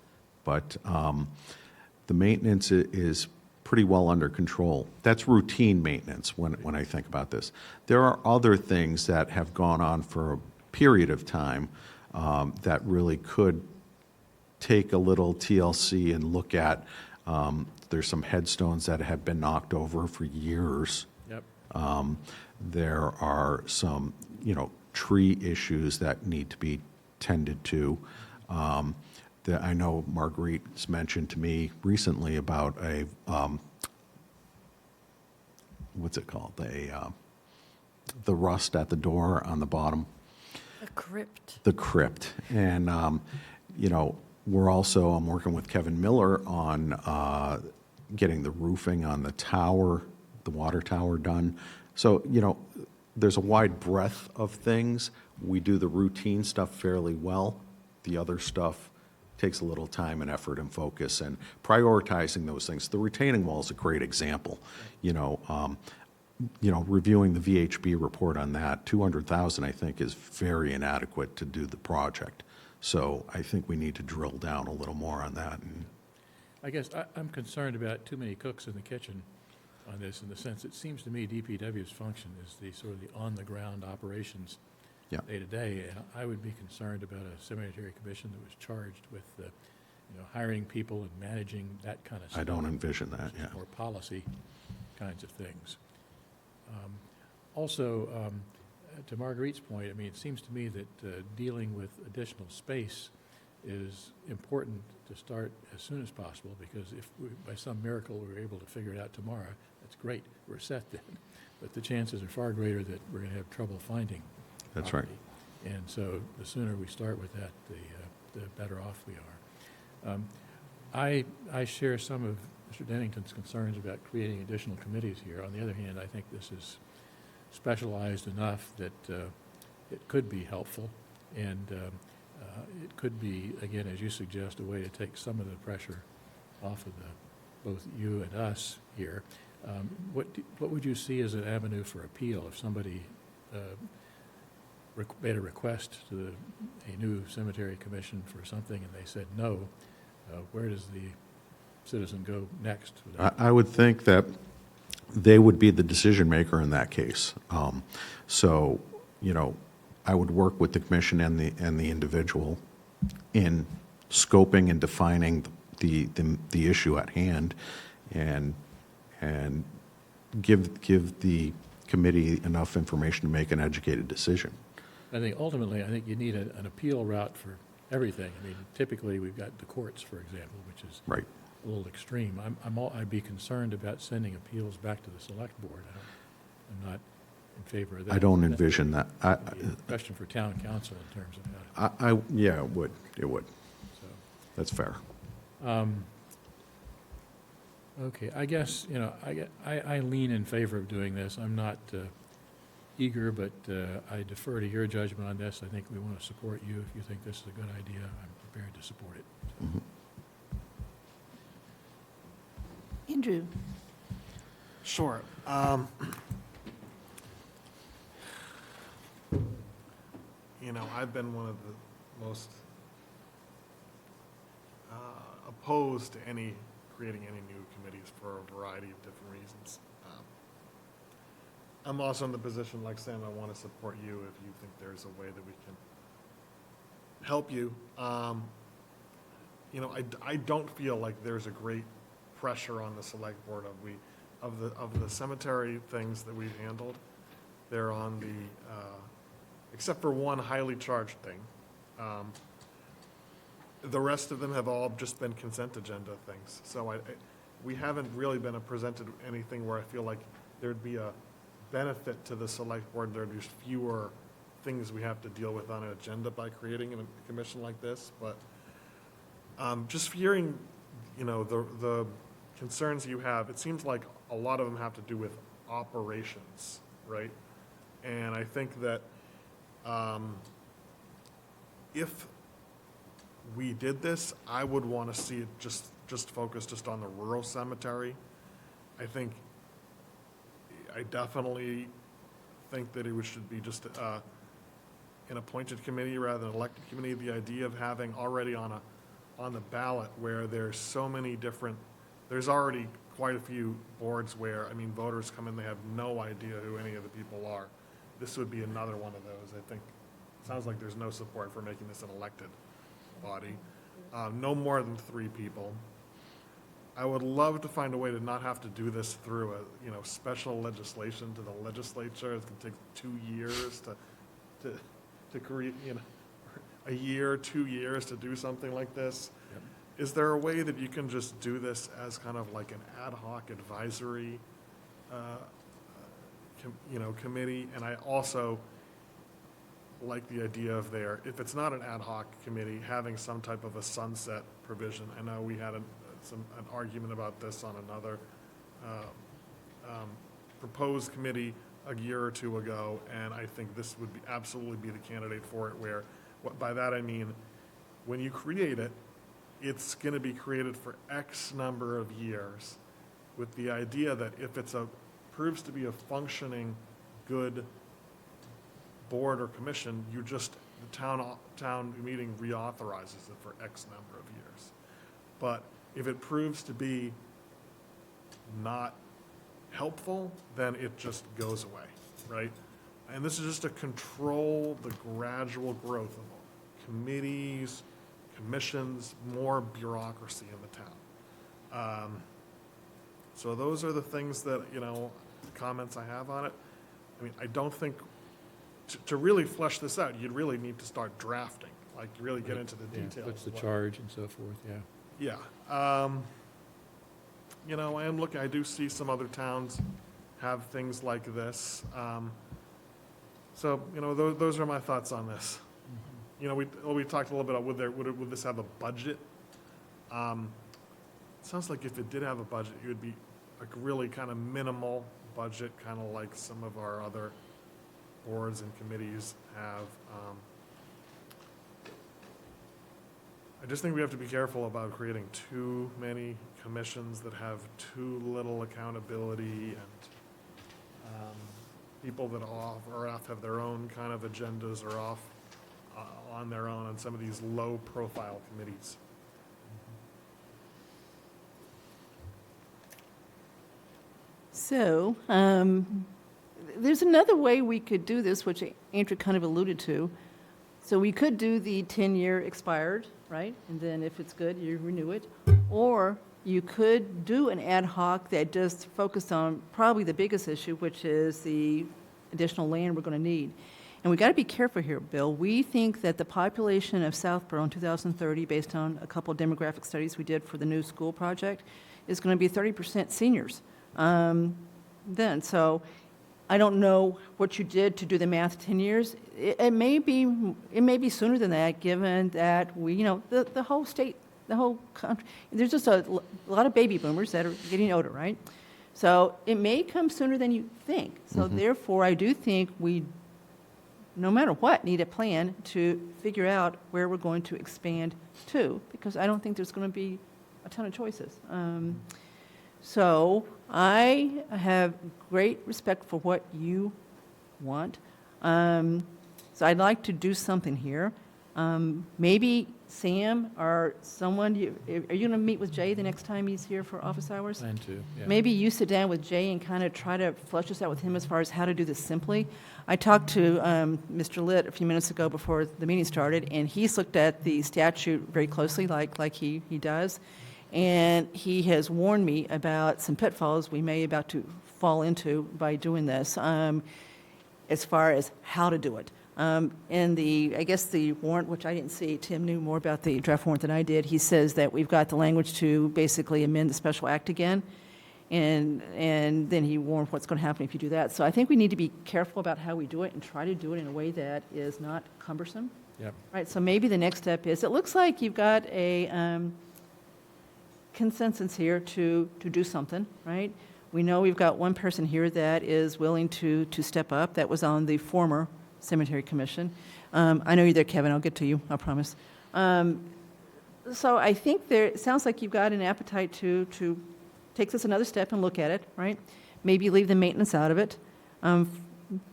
but the maintenance is pretty well under control. That's routine maintenance when I think about this. There are other things that have gone on for a period of time that really could take a little TLC and look at. There's some headstones that have been knocked over for years. Yep. There are some, tree issues that need to be tended to. I know Marguerite's mentioned to me recently about a, what's it called? The rust at the door on the bottom. The crypt. The crypt. And, I'm working with Kevin Miller on getting the roofing on the tower, the water tower done. So, there's a wide breadth of things. We do the routine stuff fairly well. The other stuff takes a little time and effort and focus and prioritizing those things. The retaining wall is a great example. reviewing the VHB report on that, 200,000, I think, is very inadequate to do the project. So I think we need to drill down a little more on that. And I guess I'm concerned about too many cooks in the kitchen on this, in the sense, it seems to me DPW's function is the sort of the on-the-ground operations Yeah. day to day, and I would be concerned about a cemetery commission that was charged with, hiring people and managing that kind of stuff. I don't envision that, yeah. Or policy kinds of things. Also, to Marguerite's point, I mean, it seems to me that dealing with additional space is important to start as soon as possible, because if by some miracle we're able to figure it out tomorrow, that's great, we're set then. But the chances are far greater that we're going to have trouble finding That's right. property. And so the sooner we start with that, the better off we are. I share some of Mr. Dennington's concerns about creating additional committees here. On the other hand, I think this is specialized enough that it could be helpful, and it could be, again, as you suggest, a way to take some of the pressure off of both you and us here. What would you see as an avenue for appeal if somebody made a request to a new cemetery commission for something and they said no? Where does the citizen go next? I would think that they would be the decision maker in that case. So, I would work with the commission and the individual in scoping and defining the issue at hand, and give the committee enough information to make an educated decision. I think ultimately, you need an appeal route for everything. I mean, typically, we've got the courts, for example, which is Right. a little extreme. I'd be concerned about sending appeals back to the select board. I'm not in favor of that. I don't envision that. That'd be a question for town council in terms of how to. Yeah, it would. So, That's fair. okay, I guess, I lean in favor of doing this. I'm not eager, but I defer to your judgment on this. I think we want to support you. If you think this is a good idea, I'm prepared to support it. Mm-hmm. Andrew? Sure. I've been one of the most opposed to creating any new committees for a variety of different reasons. I'm also in the position, like Sam, I want to support you if you think there's a way that we can help you. I don't feel like there's a great pressure on the select board of the cemetery things that we've handled. They're on the, except for one highly charged thing. The rest of them have all just been consent agenda things. So we haven't really been presented anything where I feel like there'd be a benefit to the select board. There'd be fewer things we have to deal with on an agenda by creating a commission like this. But just hearing, the concerns you have, it seems like a lot of them have to do with operations, right? And I think that if we did this, I would want to see it just focused just on the rural cemetery. I definitely think that it should be just an appointed committee rather than an elected committee. The idea of having already on the ballot where there's so many different, there's already quite a few boards where, voters come in, they have no idea who any of the people are. This would be another one of those. I think, sounds like there's no support for making this an elected body. No more than 3 people. I would love to find a way to not have to do this through a special legislation to the legislature. It's going to take 2 years to create, a year, 2 years to do something like this. Yep. Is there a way that you can just do this as kind of like an ad hoc advisory, committee? And I also like the idea of if it's not an ad hoc committee, having some type of a sunset provision. I know we had an argument about this on another proposed committee a year or 2 ago, and I think this would absolutely be the candidate for it, where, by that I mean, when you create it, it's going to be created for X number of years, with the idea that if it's proves to be a functioning, good board or commission, the town meeting reauthorizes it for X number of years. But if it proves to be not helpful, then it just goes away, right? And this is just to control the gradual growth of committees, commissions, more bureaucracy in the town. So those are the things that, the comments I have on it. I mean, I don't think, to really flesh this out, you'd really need to start drafting, like really get into the Yeah, details. what's the of what- charge and so forth, yeah. Yeah. I do see some other towns have things like this. Those are my thoughts on this. We talked a little bit about would this have a budget? It sounds like if it did have a budget, it would be like really kind of minimal budget, kind of like some of our other boards and committees have. I just think we have to be careful about creating too many commissions that have too little accountability, and people that have their own kind of agendas or off on their own on some of these low-profile committees. So, there's another way we could do this, which Andrew kind of alluded to. So we could do the 10-year expired, right? And then if it's good, you renew it. Or you could do an ad hoc that just focused on probably the biggest issue, which is the additional land we're going to need. And we got to be careful here, Bill. We think that the population of Southborough in 2030, based on a couple of demographic studies we did for the new school project, is going to be 30% seniors. So I don't know what you did to do the math 10 years. It may be sooner than that, given that the whole state, the whole country, there's just a lot of baby boomers that are getting older, right? So it may come sooner than you think. So therefore, I do think we, no matter what, need a plan to figure out where we're going to expand to, because I don't think there's going to be a ton of choices. So I have great respect for what you want. So I'd like to do something here. Maybe Sam or someone, are you going to meet with Jay the next time he's here for office hours? Plan to, yeah. Maybe you sit down with Jay and kind of try to flesh this out with him as far as how to do this simply. I talked to Mr. Litt a few minutes ago before the meeting started, and he's looked at the statute very closely, like he does. And he has warned me about some pitfalls we may about to fall into by doing this, as far as how to do it. And I guess the warrant, which I didn't see, Tim knew more about the draft warrant than I did. He says that we've got the language to basically amend the special act again, and then he warned what's going to happen if you do that. So I think we need to be careful about how we do it and try to do it in a way that is not cumbersome. Yep. Right. So maybe the next step is, it looks like you've got a consensus here to do something, right? We know we've got one person here that is willing to step up. That was on the former Cemetery Commission. I know you're there, Kevin. I'll get to you, I promise. So I think it sounds like you've got an appetite to take this another step and look at it, right? Maybe leave the maintenance out of it.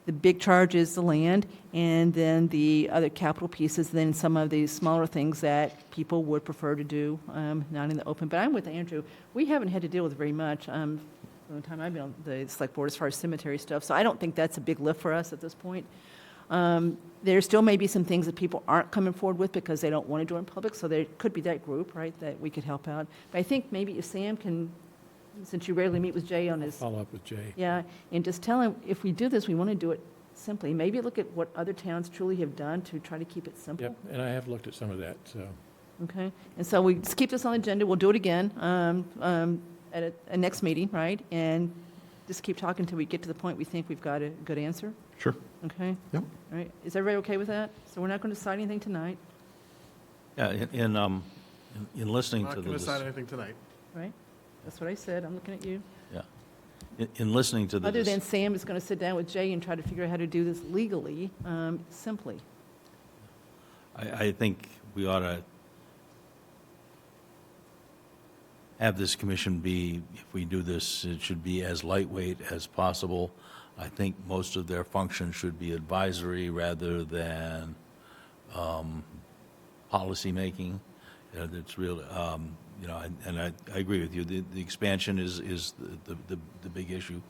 The big charge is the land, and then the other capital pieces, then some of the smaller things that people would prefer to do, not in the open. But I'm with Andrew. We haven't had to deal with very much from the time I've been on the select board as far as cemetery stuff, so I don't think that's a big lift for us at this point. There still may be some things that people aren't coming forward with because they don't want to do it in public, so there could be that group, right, that we could help out. But I think maybe if Sam can, since you rarely meet with Jay on his... Follow up with Jay. Yeah, and just tell him, if we do this, we want to do it simply. Maybe look at what other towns truly have done to try to keep it simple. Yep, and I have looked at some of that, so. Okay, and so we just keep this on the agenda. We'll do it again at a next meeting, right? And just keep talking until we get to the point we think we've got a good answer. Sure. Okay? Yep. All right, is everybody okay with that? So we're not going to decide anything tonight, Yeah, in listening Not to going to the, decide anything tonight. right? That's what I said. I'm looking at you. yeah, in listening to the, Other than Sam is going to sit down with Jay and try to figure out how to do this legally, simply. I think we ought to have this commission be, if we do this, it should be as lightweight as possible. I think most of their functions should be advisory rather than policymaking. It's real, and I agree with you. The expansion is the big issue,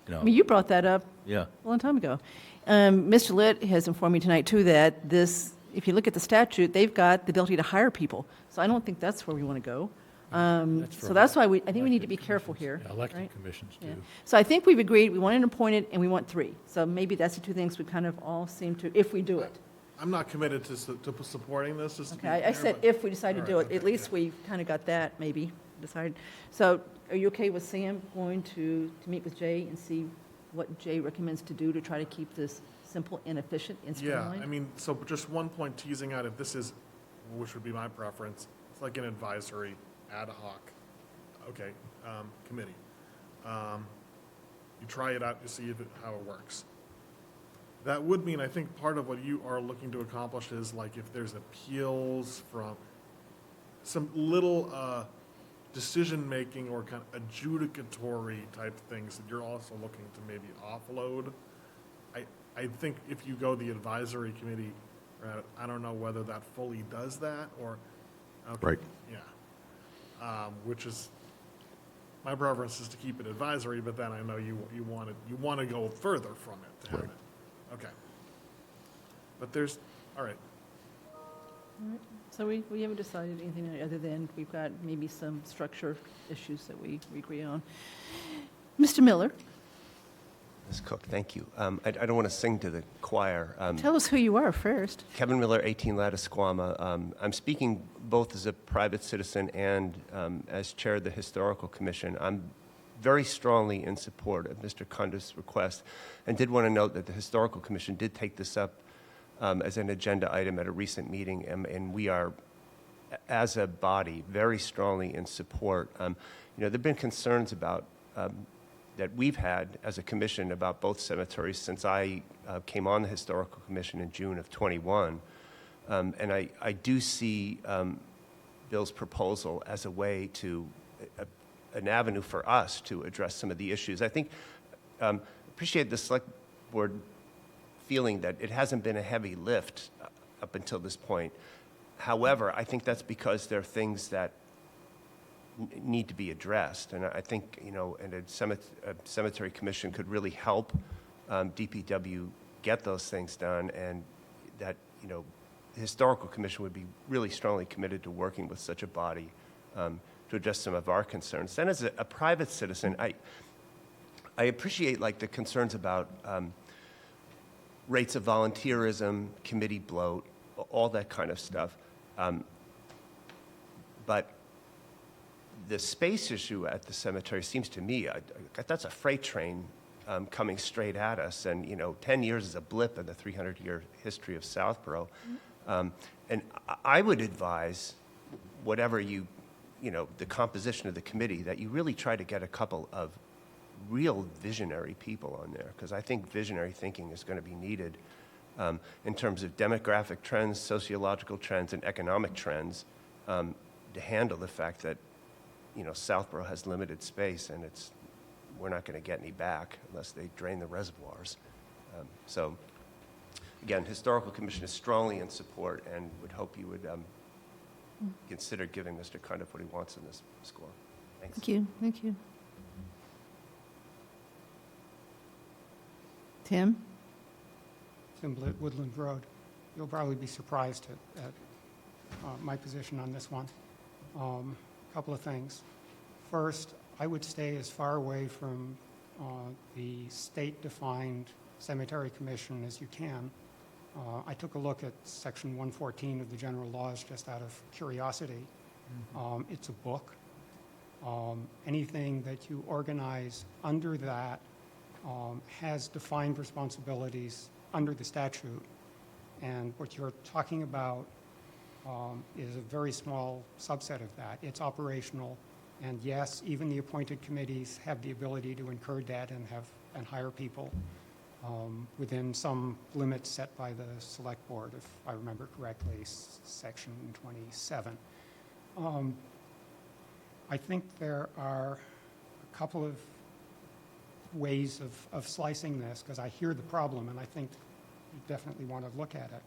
I mean, you brought that up Yeah. a long time ago. Mr. Litt has informed me tonight, too, that this, if you look at the statute, they've got the ability to hire people. So I don't think that's where we want to go. So that's why I think we need to be careful here. Yeah, elected right? commissions Yeah. too. So I think we've agreed, we want an appointed and we want 3. So maybe that's the 2 things we kind of all seem to, if we do it. I'm not committed to supporting this, just to be Okay, I clear, said but- if we decide to All do right, it, at okay, least yeah. we kind of got that, maybe, decided. So are you okay with Sam going to meet with Jay and see what Jay recommends to do to try to keep this simple and efficient and Yeah, streamlined? I mean, so just one point teasing out, if this is, which would be my preference, it's like an advisory, ad hoc, okay, committee. You try it out, you see how it works. That would mean, I think part of what you are looking to accomplish is like if there's appeals from some little decision-making or kind of adjudicatory type things that you're also looking to maybe offload. I think if you go the advisory committee route, I don't know whether that fully does that or. Okay, Right. Yeah. Which is, my preference is to keep it advisory, but then I know you want to go further from it to have Right. it. Okay. But there's, all right. So we haven't decided anything other than we've got maybe some structure issues that we agree on. Mr. Miller, Ms. Cook, thank you. I don't want to sing to the choir. tell us who you are first. Kevin Miller, 18 Lattisquama. I'm speaking both as a private citizen and as chair of the Historical Commission. I'm very strongly in support of Mr. Kunda's request and did want to note that the Historical Commission did take this up as an agenda item at a recent meeting, and we are, as a body, very strongly in support. There have been concerns about that we've had as a commission about both cemeteries since I came on the Historical Commission in June of 21. And I do see Bill's proposal as a way to, an avenue for us to address some of the issues. I think, appreciate the select board feeling that it hasn't been a heavy lift up until this point. However, I think that's because there are things that need to be addressed. And I think, and a cemetery commission could really help DPW get those things done, and that, the Historical Commission would be really strongly committed to working with such a body to address some of our concerns. Then as a private citizen, I appreciate like the concerns about rates of volunteerism, committee bloat, all that kind of stuff. But the space issue at the cemetery seems to me, that's a freight train coming straight at us. And, 10 years is a blip in the 300-year history of Southborough. And I would advise, whatever the composition of the committee, that you really try to get a couple of real visionary people on there, because I think visionary thinking is going to be needed in terms of demographic trends, sociological trends, and economic trends to handle the fact that Southborough has limited space, and we're not going to get any back unless they drain the reservoirs. So, again, Historical Commission is strongly in support and would hope you would consider giving Mr. Cundiff what he wants in this score. Thanks. Thank you, thank you. Tim? Tim Blitt, Woodland Road. You'll probably be surprised at my position on this one. Couple of things. First, I would stay as far away from the state-defined cemetery commission as you can. I took a look at Section 114 of the general laws just out of curiosity. It's a book. Anything that you organize under that has defined responsibilities under the statute. And what you're talking about is a very small subset of that. It's operational, and yes, even the appointed committees have the ability to incur debt and hire people within some limits set by the select board, if I remember correctly, Section 27. I think there are a couple of ways of slicing this, because I hear the problem, and I think you definitely want to look at it.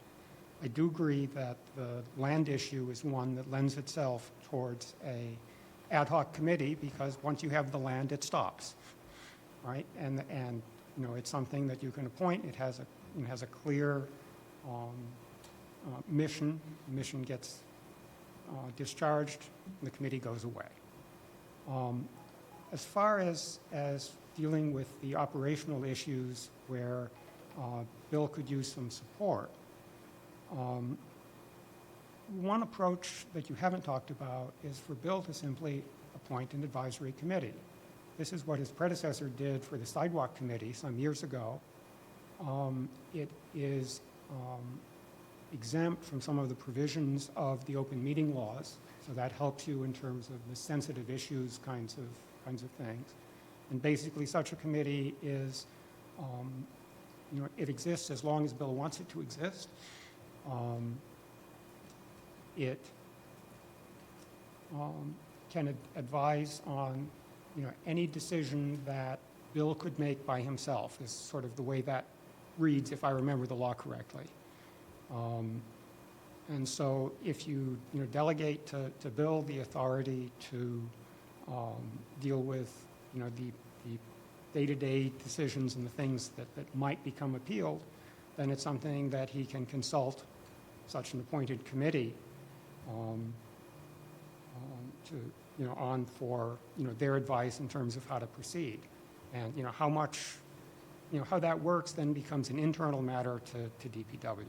I do agree that the land issue is one that lends itself towards a ad hoc committee, because once you have the land, it stops, right? And you know, it's something that you can appoint. It has a clear mission. The mission gets discharged, and the committee goes away. As far as dealing with the operational issues where Bill could use some support, one approach that you haven't talked about is for Bill to simply appoint an advisory committee. This is what his predecessor did for the sidewalk committee some years ago. It is exempt from some of the provisions of the open meeting laws, so that helps you in terms of the sensitive issues kinds of things. And basically, such a committee is, you know, it exists as long as Bill wants it to exist. It can advise on, you know, any decision that Bill could make by himself is sort of the way that reads, if I remember the law correctly. And so if you delegate to Bill the authority to deal with, you know, the day-to-day decisions and the things that might become appealed, then it's something that he can consult such an appointed committee to, you know, on for, you know, their advice in terms of how to proceed. And, you know, how much, you know, how that works then becomes an internal matter to DPW.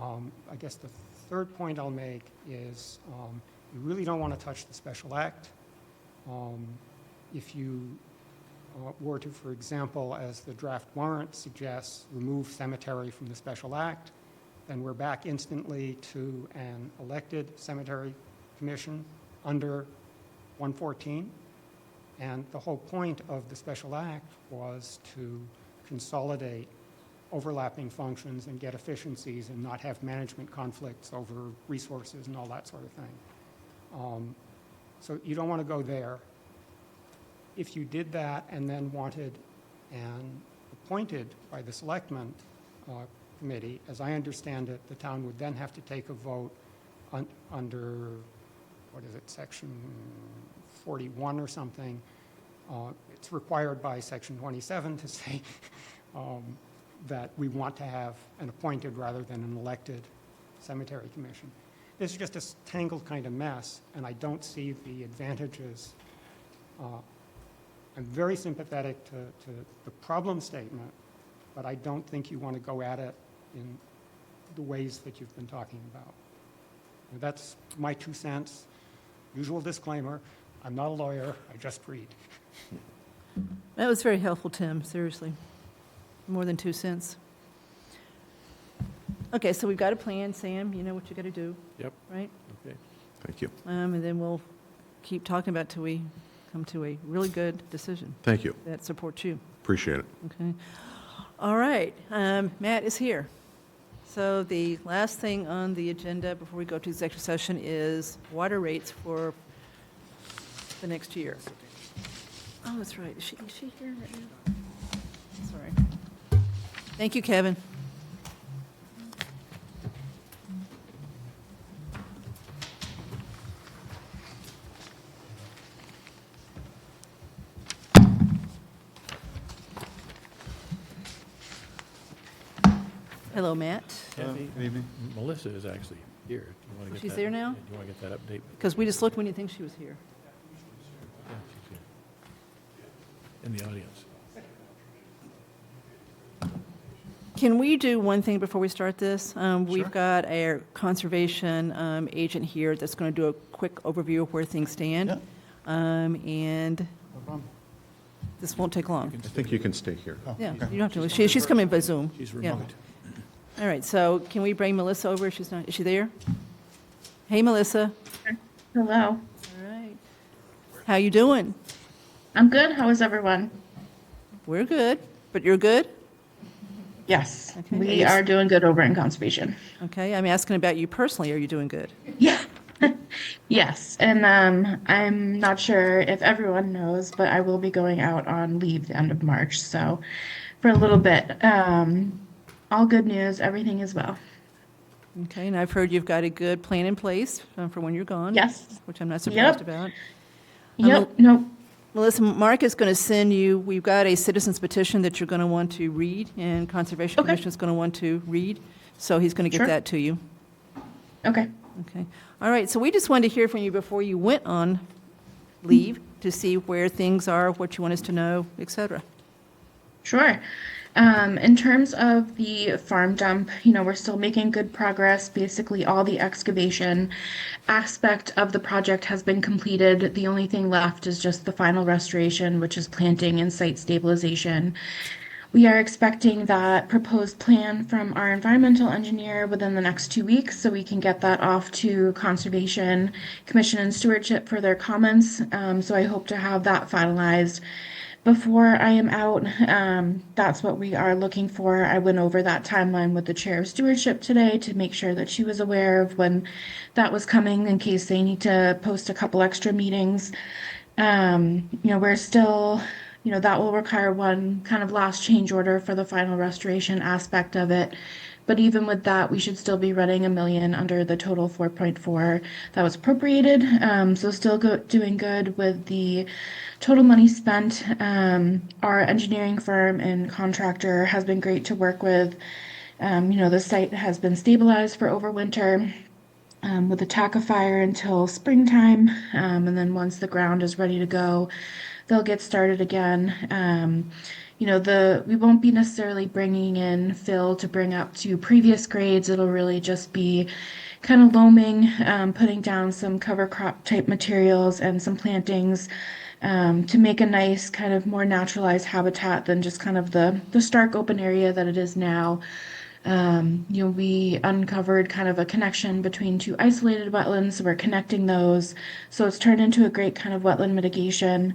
I guess the third point I'll make is you really don't want to touch the special act. If you were to, for example, as the draft warrant suggests, remove cemetery from the special act, then we're back instantly to an elected cemetery commission under 114. And the whole point of the special act was to consolidate overlapping functions and get efficiencies and not have management conflicts over resources and all that sort of thing. So you don't want to go there. If you did that and then wanted and appointed by the selectmen committee, as I understand it, the town would then have to take a vote under, what is it, section 41 or something. It's required by section 27 to say that we want to have an appointed rather than an elected cemetery commission. This is just a tangled kind of mess, and I don't see the advantages. I'm very sympathetic to the problem statement, but I don't think you want to go at it in the ways that you've been talking about. And that's my 2 cents. Usual disclaimer, I'm not a lawyer, I just read. That was very helpful, Tim, seriously. More than 2 cents. Okay, so we've got a plan, Sam, you know what you got to do. Yep. Right? Okay. Thank you. And then we'll keep talking about till we come to a really good decision. Thank you. That supports you. Appreciate it. Okay. All right, Matt is here. So the last thing on the agenda before we go to executive session is water rates for the next year. Oh, that's right. Is she here right now? Sorry. Thank you, Kevin. Hello, Matt. Kathy, Melissa is actually here. Do you want to get She's that- there now? Do you want to get that update? Because we just looked when you think she was here. Yeah, she's here. In the audience. Can we do one thing before we start this? Sure. We've got our conservation agent here that's going to do a quick overview of where things stand. And this won't take long. I think you can stay here. Yeah, you don't have to. She's coming by Zoom. She's Yeah. remote. All right, so can we bring Melissa over if she's not, is she there? Hey, Melissa. Hello. All right. How you doing? I'm good. How is everyone? We're good, but you're good? Yes, Okay. we are doing good over in conservation. Okay, I'm asking about you personally. Are you doing good? Yeah, Yes, and I'm not sure if everyone knows, but I will be going out on leave the end of March, so for a little bit. All good news, everything is well. Okay, and I've heard you've got a good plan in place for when you're gone. Yes. Which I'm not surprised Yep. about. Yep, nope. Melissa, Mark is going to send you, we've got a citizens petition that you're going to want to read, and Conservation Commission is going to want to read, so he's going to get Sure. that to you. Okay. Okay. All right, so we just wanted to hear from you before you went on leave to see where things are, what you want us to know, et cetera. Sure. In terms of the farm dump, we're still making good progress. Basically, all the excavation aspect of the project has been completed. The only thing left is just the final restoration, which is planting and site stabilization. We are expecting that proposed plan from our environmental engineer within the next 2 weeks, so we can get that off to Conservation Commission and Stewardship for their comments. So I hope to have that finalized before I am out. That's what we are looking for. I went over that timeline with the chair of stewardship today to make sure that she was aware of when that was coming in case they need to post a couple extra meetings. We're still, that will require one kind of last change order for the final restoration aspect of it. But even with that, we should still be running $1 million under the total 4.4 that was appropriated. So still doing good with the total money spent. Our engineering firm and contractor has been great to work with. The site has been stabilized for overwinter with a tackifier until springtime. And then once the ground is ready to go, they'll get started again. We won't be necessarily bringing in fill to bring up to previous grades. It'll really just be kind of loaming, putting down some cover crop type materials and some plantings to make a nice kind of more naturalized habitat than just kind of the stark open area that it is now. We uncovered kind of a connection between two isolated wetlands, so we're connecting those. So it's turned into a great kind of wetland mitigation.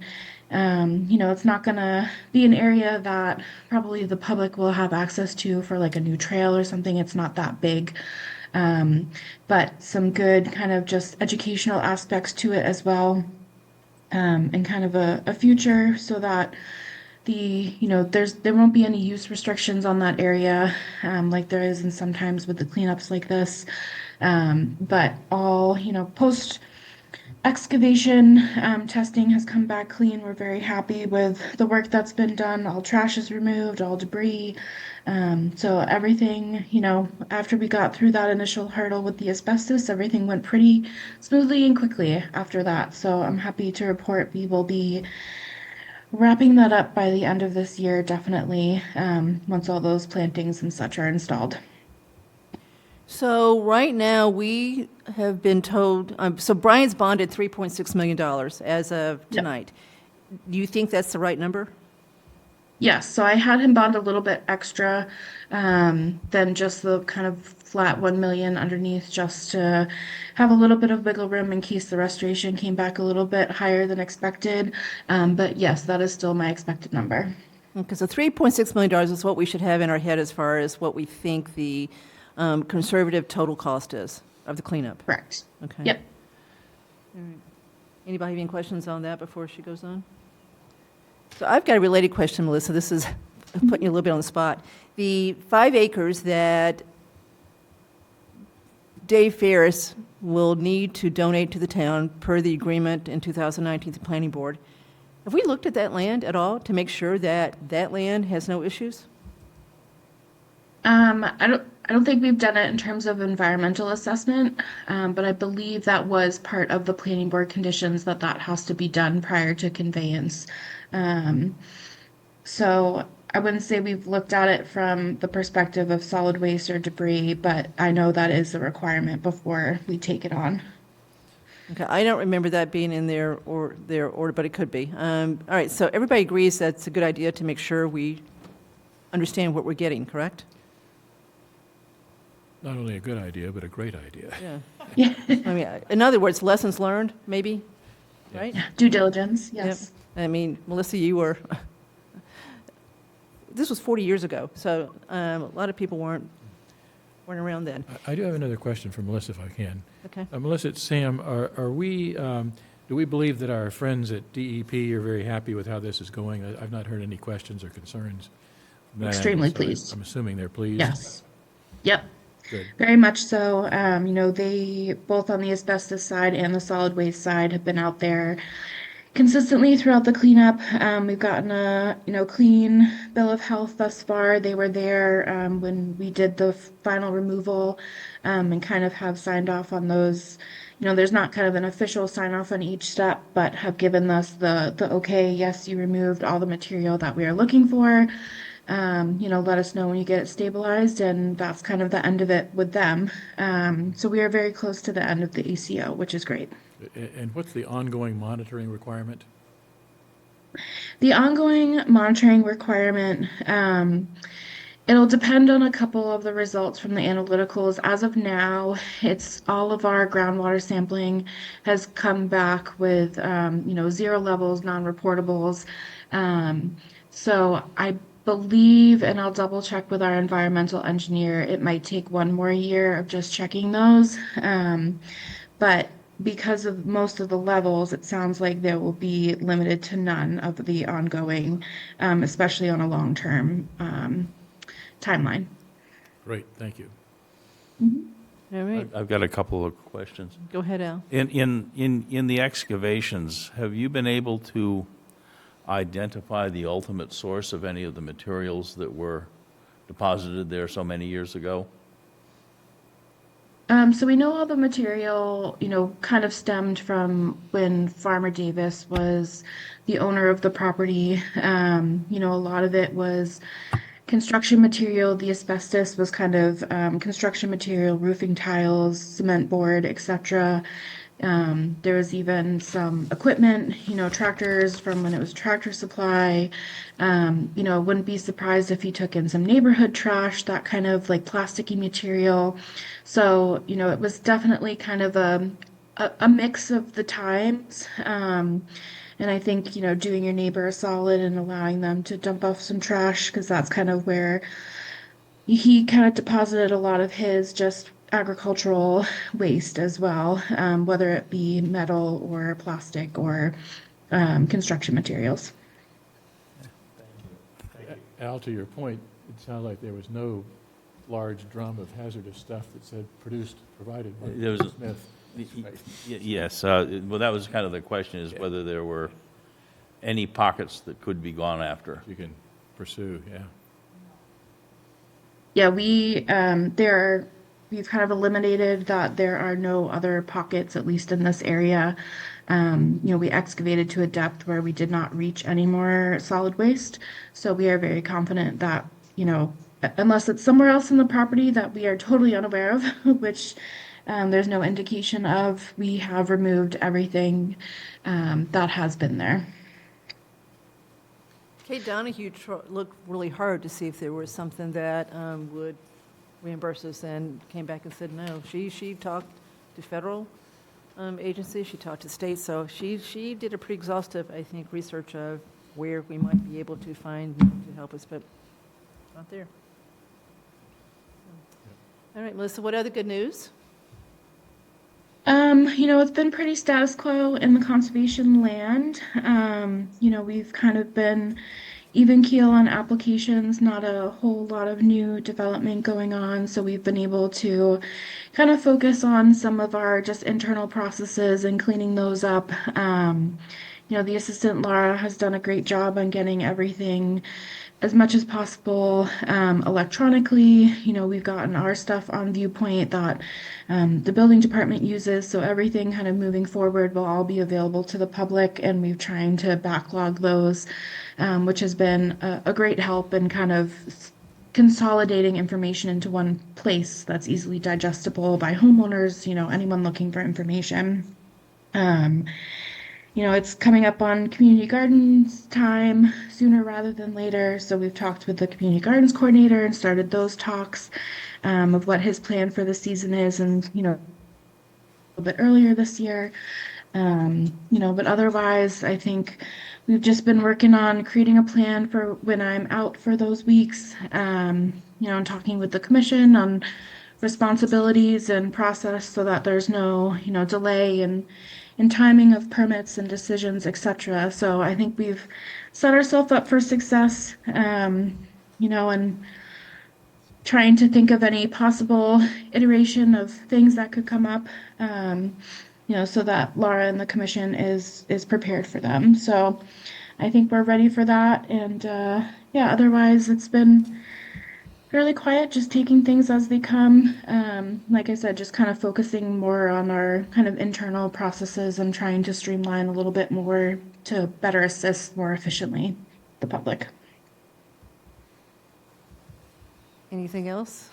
It's not going to be an area that probably the public will have access to for like a new trail or something. It's not that big. But some good kind of just educational aspects to it as well. And kind of a future so that there won't be any use restrictions on that area like there is in sometimes with the cleanups like this. But all, post excavation testing has come back clean. We're very happy with the work that's been done. All trash is removed, all debris. So everything, after we got through that initial hurdle with the asbestos, everything went pretty smoothly and quickly after that. So I'm happy to report we will be wrapping that up by the end of this year, definitely, once all those plantings and such are installed. So right now, we have been told, so Brian's bonded $3.6 million as of tonight. Do you think that's the right number? Yes, so I had him bond a little bit extra than just the kind of flat 1 million underneath, just to have a little bit of wiggle room in case the restoration came back a little bit higher than expected. But yes, that is still my expected number. Okay, so $3.6 million is what we should have in our head as far as what we think the conservative total cost is of the cleanup. Correct. Okay. Yep. All right. Anybody have any questions on that before she goes on? So I've got a related question, Melissa. This is putting you a little bit on the spot. The 5 acres that Dave Ferris will need to donate to the town per the agreement in 2019 with the Planning Board, have we looked at that land at all to make sure that that land has no issues? I don't think we've done it in terms of environmental assessment, but I believe that was part of the planning board conditions that has to be done prior to conveyance. So I wouldn't say we've looked at it from the perspective of solid waste or debris, but I know that is a requirement before we take it on. Okay, I don't remember that being in their order, but it could be. All right, so everybody agrees that's a good idea to make sure we understand what we're getting, correct? Not only a good idea, but a great idea. Yeah. I mean, in other words, lessons learned, maybe, right? Due diligence, yes. Yep. I mean, Melissa, you were, this was 40 years ago, so a lot of people weren't weren't around then. I do have another question for Melissa, if I can. Okay. Melissa, it's Sam, are we, do we believe that our friends at DEP are very happy with how this is going? I've not heard any questions or concerns. from that Extremely angle, so pleased. I'm assuming they're pleased. Yes. Yep. Good. Very much so. They, both on the asbestos side and the solid waste side, have been out there consistently throughout the cleanup. We've gotten a, clean bill of health thus far. They were there when we did the final removal and kind of have signed off on those. There's not kind of an official sign off on each step, but have given us the okay, yes, you removed all the material that we are looking for. Let us know when you get it stabilized, and that's kind of the end of it with them. So we are very close to the end of the ACO, which is great. And what's the ongoing monitoring requirement? The ongoing monitoring requirement, it'll depend on a couple of the results from the analyticals. As of now, it's all of our groundwater sampling has come back with, 0 levels, non-reportables. So I believe, and I'll double check with our environmental engineer, it might take 1 more year of just checking those. But because of most of the levels, it sounds like there will be limited to none of the ongoing, especially on a long-term timeline. Great, thank you. All right, I've got a couple of questions. go ahead, Al. In the excavations, have you been able to identify the ultimate source of any of the materials that were deposited there so many years ago? So we know all the material, kind of stemmed from when Farmer Davis was the owner of the property. A lot of it was construction material. The asbestos was kind of construction material, roofing tiles, cement board, etc. There was even some equipment, tractors from when it was Tractor Supply. Wouldn't be surprised if he took in some neighborhood trash, that kind of like plasticky material. So, it was definitely kind of a mix of the times. And I think, doing your neighbor a solid and allowing them to dump off some trash, because that's kind of where he kind of deposited a lot of his just agricultural waste as well, whether it be metal or plastic or construction materials. Al, to your point, it sounded like there was no large drum of hazardous stuff that said provided by There was a- Smith. Yes, well, that was kind of the question, is whether there were any pockets that could be gone after. You can pursue, yeah. Yeah, we've kind of eliminated that there are no other pockets, at least in this area. We excavated to a depth where we did not reach any more solid waste. So we are very confident that, unless it's somewhere else in the property that we are totally unaware of, which there's no indication of, we have removed everything that has been there. Kate Donahue looked really hard to see if there was something that would reimburse us, and came back and said no. She talked to federal agencies, she talked to states, so she did a pretty exhaustive, I think, research of where we might be able to find to help us, but not there. All right, Melissa, what other good news? It's been pretty status quo in the conservation land. We've kind of been even keel on applications, not a whole lot of new development going on. So we've been able to kind of focus on some of our just internal processes and cleaning those up. The assistant Laura has done a great job on getting everything as much as possible electronically. We've gotten our stuff on Viewpoint that the building department uses, so everything kind of moving forward will all be available to the public, and we've trying to backlog those, which has been a great help in kind of consolidating information into one place that's easily digestible by homeowners, anyone looking for information. It's coming up on community gardens time sooner rather than later. So we've talked with the community gardens coordinator and started those talks of what his plan for the season is, and, a little bit earlier this year. But otherwise, I think we've just been working on creating a plan for when I'm out for those weeks, and talking with the commission on responsibilities and process so that there's no, delay in timing of permits and decisions, etc. So I think we've set ourselves up for success, and trying to think of any possible iteration of things that could come up, so that Laura and the commission is prepared for them. So I think we're ready for that. And yeah, otherwise it's been fairly quiet, just taking things as they come. Like I said, just kind of focusing more on our kind of internal processes and trying to streamline a little bit more to better assist more efficiently the public. Anything else?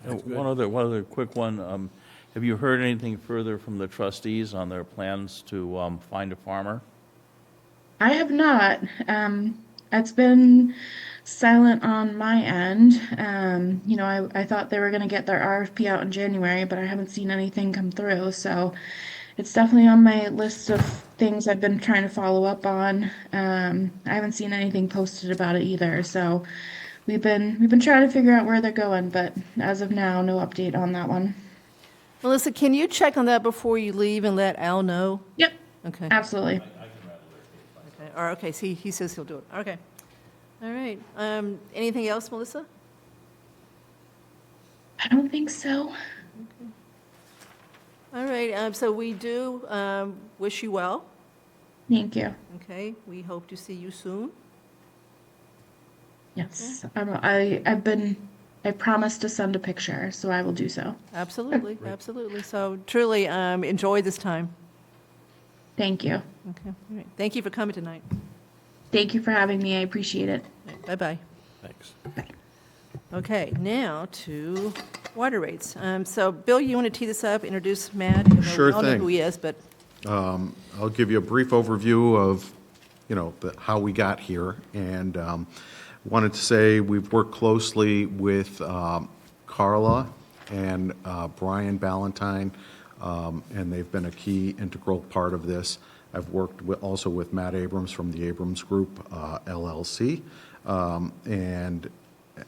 One other quick one. Have you heard anything further from the trustees on their plans to find a farmer? I have not. It's been silent on my end. I thought they were going to get their RFP out in January, but I haven't seen anything come through. So it's definitely on my list of things I've been trying to follow up on. I haven't seen anything posted about it either. So we've been trying to figure out where they're going, but as of now, no update on that one. Melissa, can you check on that before you leave and let Al know? Yep. Okay. Absolutely. Okay. Or, okay, see, he says he'll do it. Okay. All right. Anything else, Melissa? I don't think so. All right. So we do wish you well. Thank you. Okay. We hope to see you soon. Yes. I promised to send a picture, so I will do so. Absolutely. Absolutely. So truly enjoy this time. Thank you. Okay. All right. Thank you for coming tonight. Thank you for having me. I appreciate it. Bye-bye. Thanks. Okay, now to water rates. So, Bill, you want to tee this up, introduce Matt? Even though Sure we all know thing. who he is, but I'll give you a brief overview of, how we got here. And wanted to say we've worked closely with Carla and Brian Ballantyne, and they've been a key integral part of this. I've worked also with Matt Abrams from the Abrams Group, LLC, and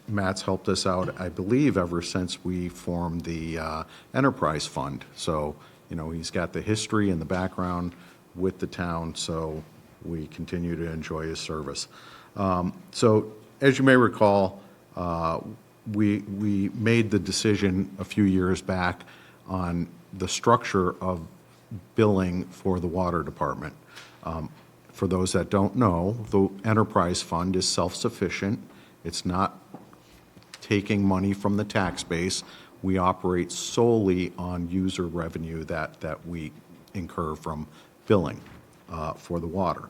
Matt's helped us out, I believe, ever since we formed the enterprise fund. So, he's got the history and the background with the town, so we continue to enjoy his service. So, as you may recall, we made the decision a few years back on the structure of billing for the water department. For those that don't know, the enterprise fund is self-sufficient. It's not taking money from the tax base. We operate solely on user revenue that we incur from billing for the water.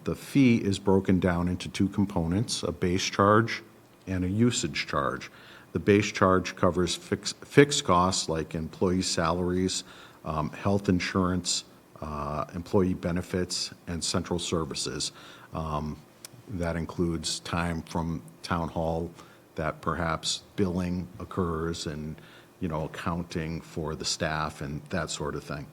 The fee is broken down into two components, a base charge and a usage charge. The base charge covers fixed costs like employee salaries, health insurance, employee benefits, and central services. That includes time from town hall that perhaps billing occurs and, accounting for the staff and that sort of thing.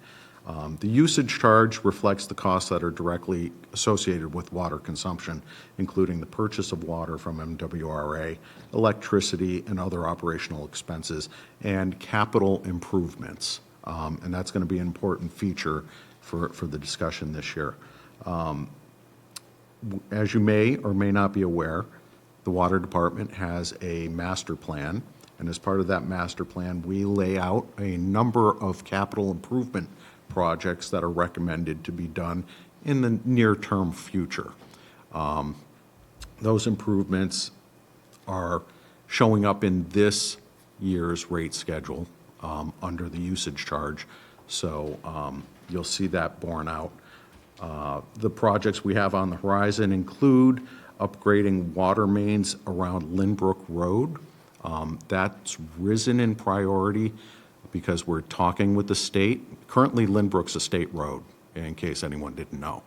The usage charge reflects the costs that are directly associated with water consumption, including the purchase of water from MWRA, electricity, and other operational expenses, and capital improvements. And that's going to be an important feature for the discussion this year. As you may or may not be aware, the Water Department has a master plan, and as part of that master plan, we lay out a number of capital improvement projects that are recommended to be done in the near-term future. Those improvements are showing up in this year's rate schedule under the usage charge, so you'll see that borne out. The projects we have on the horizon include upgrading water mains around Lynbrook Road. That's risen in priority because we're talking with the state. Currently, Lynbrook's a state road, in case anyone didn't know.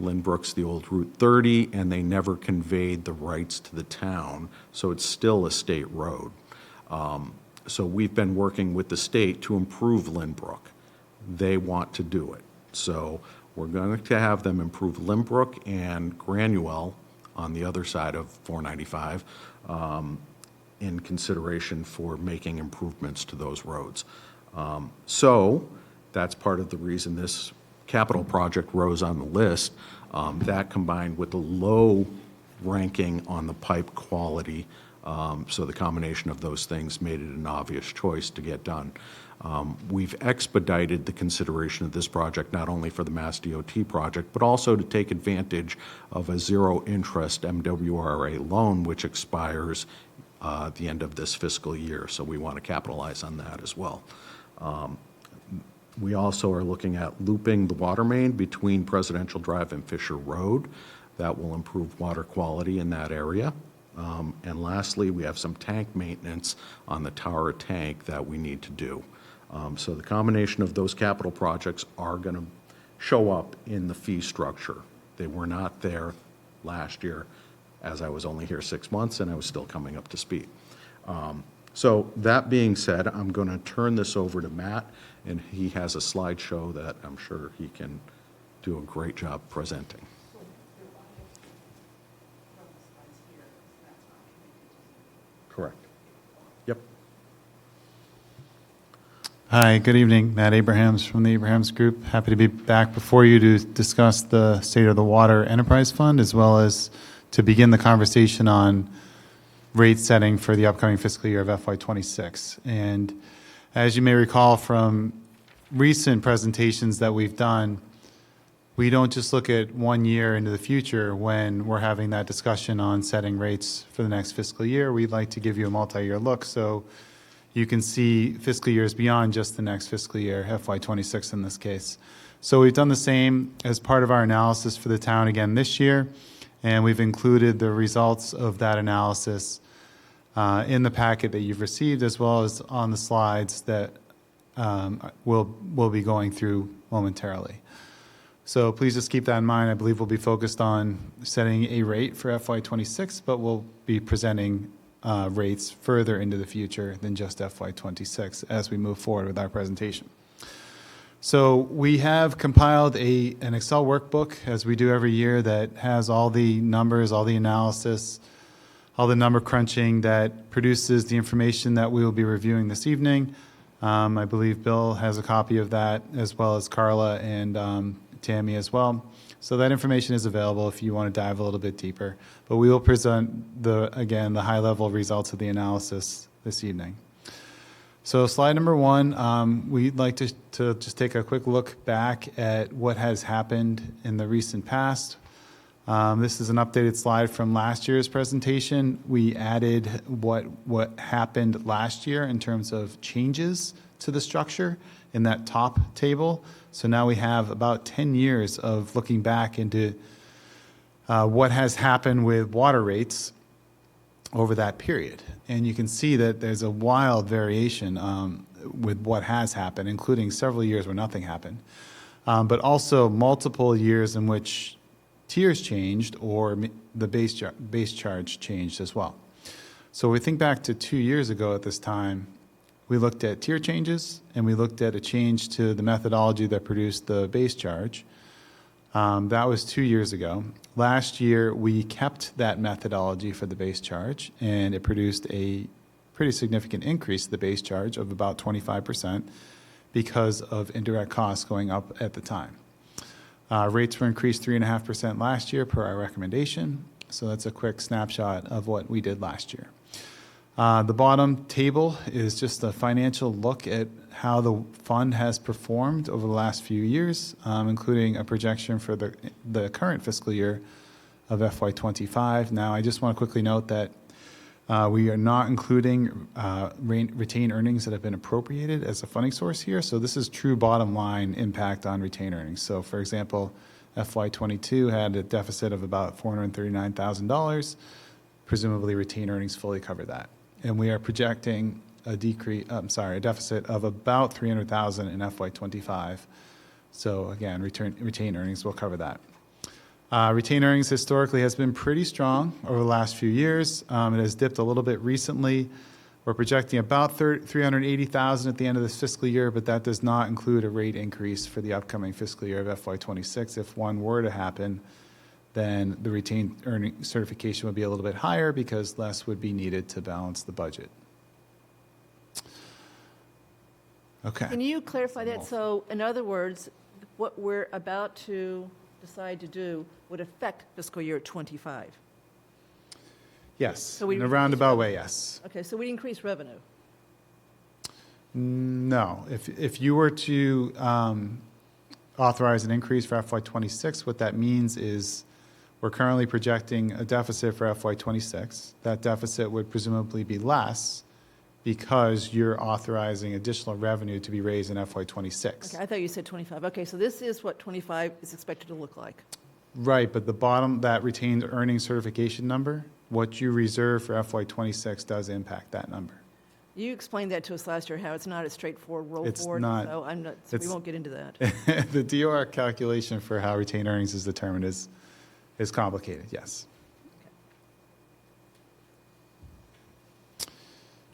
Lynbrook's the old Route 30, and they never conveyed the rights to the town, so it's still a state road. So we've been working with the state to improve Lynbrook. They want to do it. So we're going to have them improve Lynbrook and Granuel on the other side of 495. in consideration for making improvements to those roads. So that's part of the reason this capital project rose on the list. That combined with the low ranking on the pipe quality, so the combination of those things made it an obvious choice to get done. We've expedited the consideration of this project not only for the Mass DOT project, but also to take advantage of a zero-interest MWRA loan, which expires the end of this fiscal year. So we want to capitalize on that as well. We also are looking at looping the water main between Presidential Drive and Fisher Road. That will improve water quality in that area. And lastly, we have some tank maintenance on the tower tank that we need to do. So the combination of those capital projects are going to show up in the fee structure. They were not there last year, as I was only here 6 months and I was still coming up to speed. So that being said, I'm going to turn this over to Matt, and he has a slideshow that I'm sure he can do a great job presenting. Correct. Yep. Hi, good evening. Matt Abrahams from the Abrahams Group. Happy to be back before you to discuss the State of the Water Enterprise Fund, as well as to begin the conversation on rate setting for the upcoming fiscal year of FY26. And as you may recall from recent presentations that we've done, we don't just look at 1 year into the future when we're having that discussion on setting rates for the next fiscal year. We'd like to give you a multi-year look so you can see fiscal years beyond just the next fiscal year, FY26 in this case. So we've done the same as part of our analysis for the town again this year, and we've included the results of that analysis in the packet that you've received, as well as on the slides that we'll be going through momentarily. So please just keep that in mind. I believe we'll be focused on setting a rate for FY26, but we'll be presenting rates further into the future than just FY26 as we move forward with our presentation. So we have compiled an Excel workbook, as we do every year, that has all the numbers, all the analysis, all the number crunching that produces the information that we will be reviewing this evening. I believe Bill has a copy of that, as well as Carla and Tammy as well. So that information is available if you want to dive a little bit deeper. But we will present, the high-level results of the analysis this evening. So slide number 1, we'd like to just take a quick look back at what has happened in the recent past. This is an updated slide from last year's presentation. We added what happened last year in terms of changes to the structure in that top table. So now we have about 10 years of looking back into what has happened with water rates over that period. And you can see that there's a wild variation with what has happened, including several years where nothing happened, but also multiple years in which tiers changed or the base charge changed as well. So we think back to 2 years ago at this time, we looked at tier changes and we looked at a change to the methodology that produced the base charge. That was 2 years ago. Last year, we kept that methodology for the base charge, and it produced a pretty significant increase to the base charge of about 25% because of indirect costs going up at the time. Rates were increased 3.5% last year per our recommendation. So that's a quick snapshot of what we did last year. The bottom table is just a financial look at how the fund has performed over the last few years, including a projection for the current fiscal year of FY25. Now, I just want to quickly note that we are not including retained earnings that have been appropriated as a funding source here. So this is true bottom line impact on retained earnings. So for example, FY22 had a deficit of about $439,000. Presumably retained earnings fully cover that. And we are projecting a deficit of about $300,000 in FY25. So again, retained earnings will cover that. Retained earnings historically has been pretty strong over the last few years. It has dipped a little bit recently. We're projecting about $380,000 at the end of this fiscal year, but that does not include a rate increase for the upcoming fiscal year of FY26. If one were to happen, then the retained earning certification would be a little bit higher because less would be needed to balance the budget. Okay. Can you clarify that? So, in other words, what we're about to decide to do would affect fiscal year '25? Yes, So we in a increase roundabout way, yes. Okay, so we increase revenue. No, if you were to authorize an increase for FY '26, what that means is we're currently projecting a deficit for FY '26. That deficit would presumably be less because you're authorizing additional revenue to be raised in FY '26. Okay, I thought you said 25. Okay, so this is what 25 is expected to look like. Right, but the bottom, that retained earnings certification number, what you reserve for FY '26 does impact that number. You explained that to us last year, how it's not a straightforward roll It's forward. not. So I'm not, so we won't get into that. The DOR calculation for how retained earnings is determined is complicated, yes.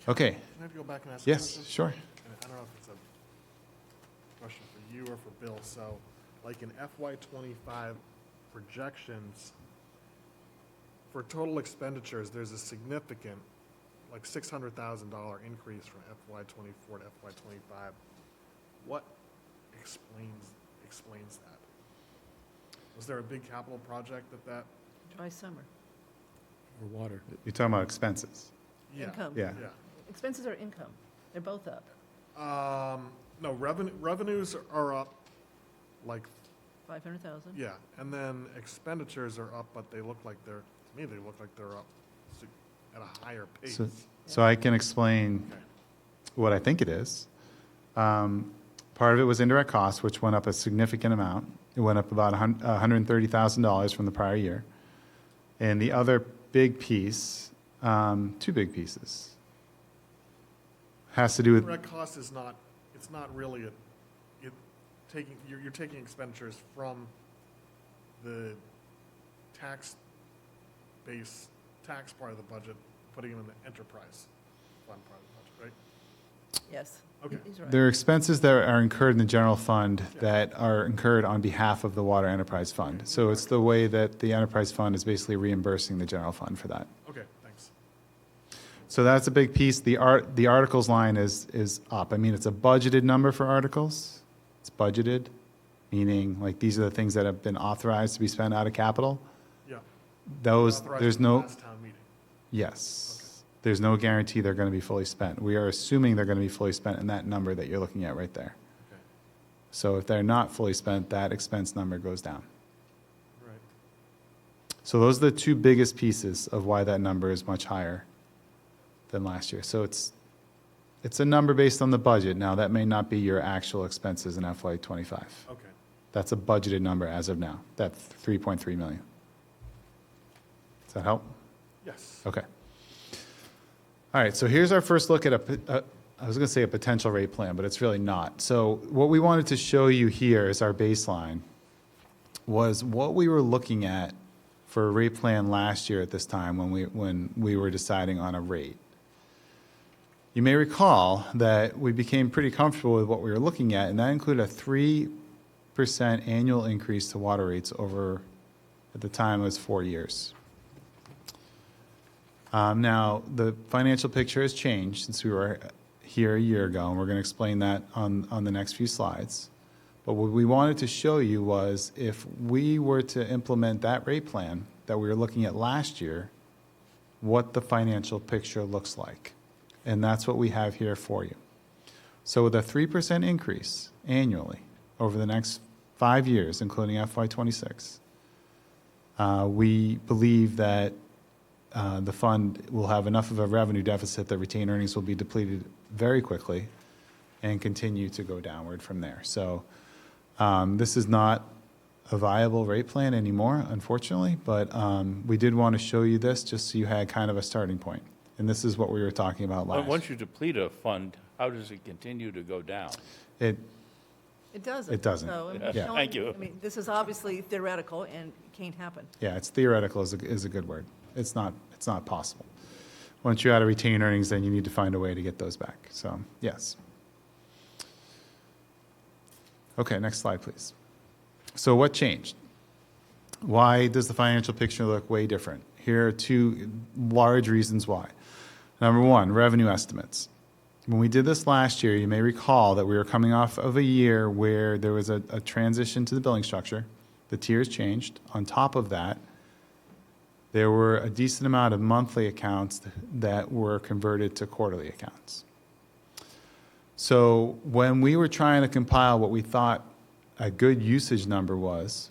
Okay. Can I go back and ask a Yes, question? sure. And I don't know if it's a question for you or for Bill. So, like in FY '25 projections, for total expenditures, there's a significant, like $600,000 increase from FY '24 to FY '25. What explains that? Was there a big capital project that? Dry summer. Or water. You're talking about expenses. Yeah. Income. Yeah. Expenses are income. They're both up. No, revenues are up, like, 500,000. yeah, and then expenditures are up, but they look like they're, to me, they look like they're up at a higher pace. So I can explain what I think it is. Part of it was indirect costs, which went up a significant amount. It went up about $130,000 from the prior year. And the other big piece, two big pieces, has to do with... Indirect cost is not, it's not really you're taking expenditures from the tax part of the budget, putting them in the enterprise fund part of the budget, right? Yes. Okay. He's right. There are expenses that are incurred in the general fund that are incurred on behalf of the Water Enterprise Fund. So it's the way that the enterprise fund is basically reimbursing the general fund for that. Okay, thanks. So that's a big piece. The articles line is up. I mean, it's a budgeted number for articles. It's budgeted, meaning like these are the things that have been authorized to be spent out of capital. Yeah. Those, Authorized there's at the no, last town meeting. yes. There's no guarantee they're going to be fully spent. We are assuming they're going to be fully spent in that number that you're looking at right there. Okay. So if they're not fully spent, that expense number goes down. Right. So those are the two biggest pieces of why that number is much higher than last year. So it's a number based on the budget. Now, that may not be your actual expenses in FY '25. Okay. That's a budgeted number as of now, that 3.3 million. Does that help? Yes. Okay. All right, so here's our first look at I was going to say a potential rate plan, but it's really not. So what we wanted to show you here is our baseline, was what we were looking at for a rate plan last year at this time when we were deciding on a rate. You may recall that we became pretty comfortable with what we were looking at, and that included a 3% annual increase to water rates over, at the time, it was 4 years. Now, the financial picture has changed since we were here a year ago, and we're going to explain that on the next few slides. But what we wanted to show you was if we were to implement that rate plan that we were looking at last year, what the financial picture looks like. And that's what we have here for you. So with a 3% increase annually over the next 5 years, including FY '26, we believe that the fund will have enough of a revenue deficit that retained earnings will be depleted very quickly and continue to go downward from there. So this is not a viable rate plan anymore, unfortunately, but we did want to show you this just so you had kind of a starting point. And this is what we were talking about last. Once you deplete a fund, how does it continue to go down? It doesn't. It doesn't. So, Yeah. Thank you. I mean, this is obviously theoretical and it can't happen. Yeah, it's theoretical is a good word. It's not possible. Once you're out of retained earnings, then you need to find a way to get those back. So, yes. Okay, next slide, please. So what changed? Why does the financial picture look way different? Here are two large reasons why. Number one, revenue estimates. When we did this last year, you may recall that we were coming off of a year where there was a transition to the billing structure. The tiers changed. On top of that, there were a decent amount of monthly accounts that were converted to quarterly accounts. So when we were trying to compile what we thought a good usage number was,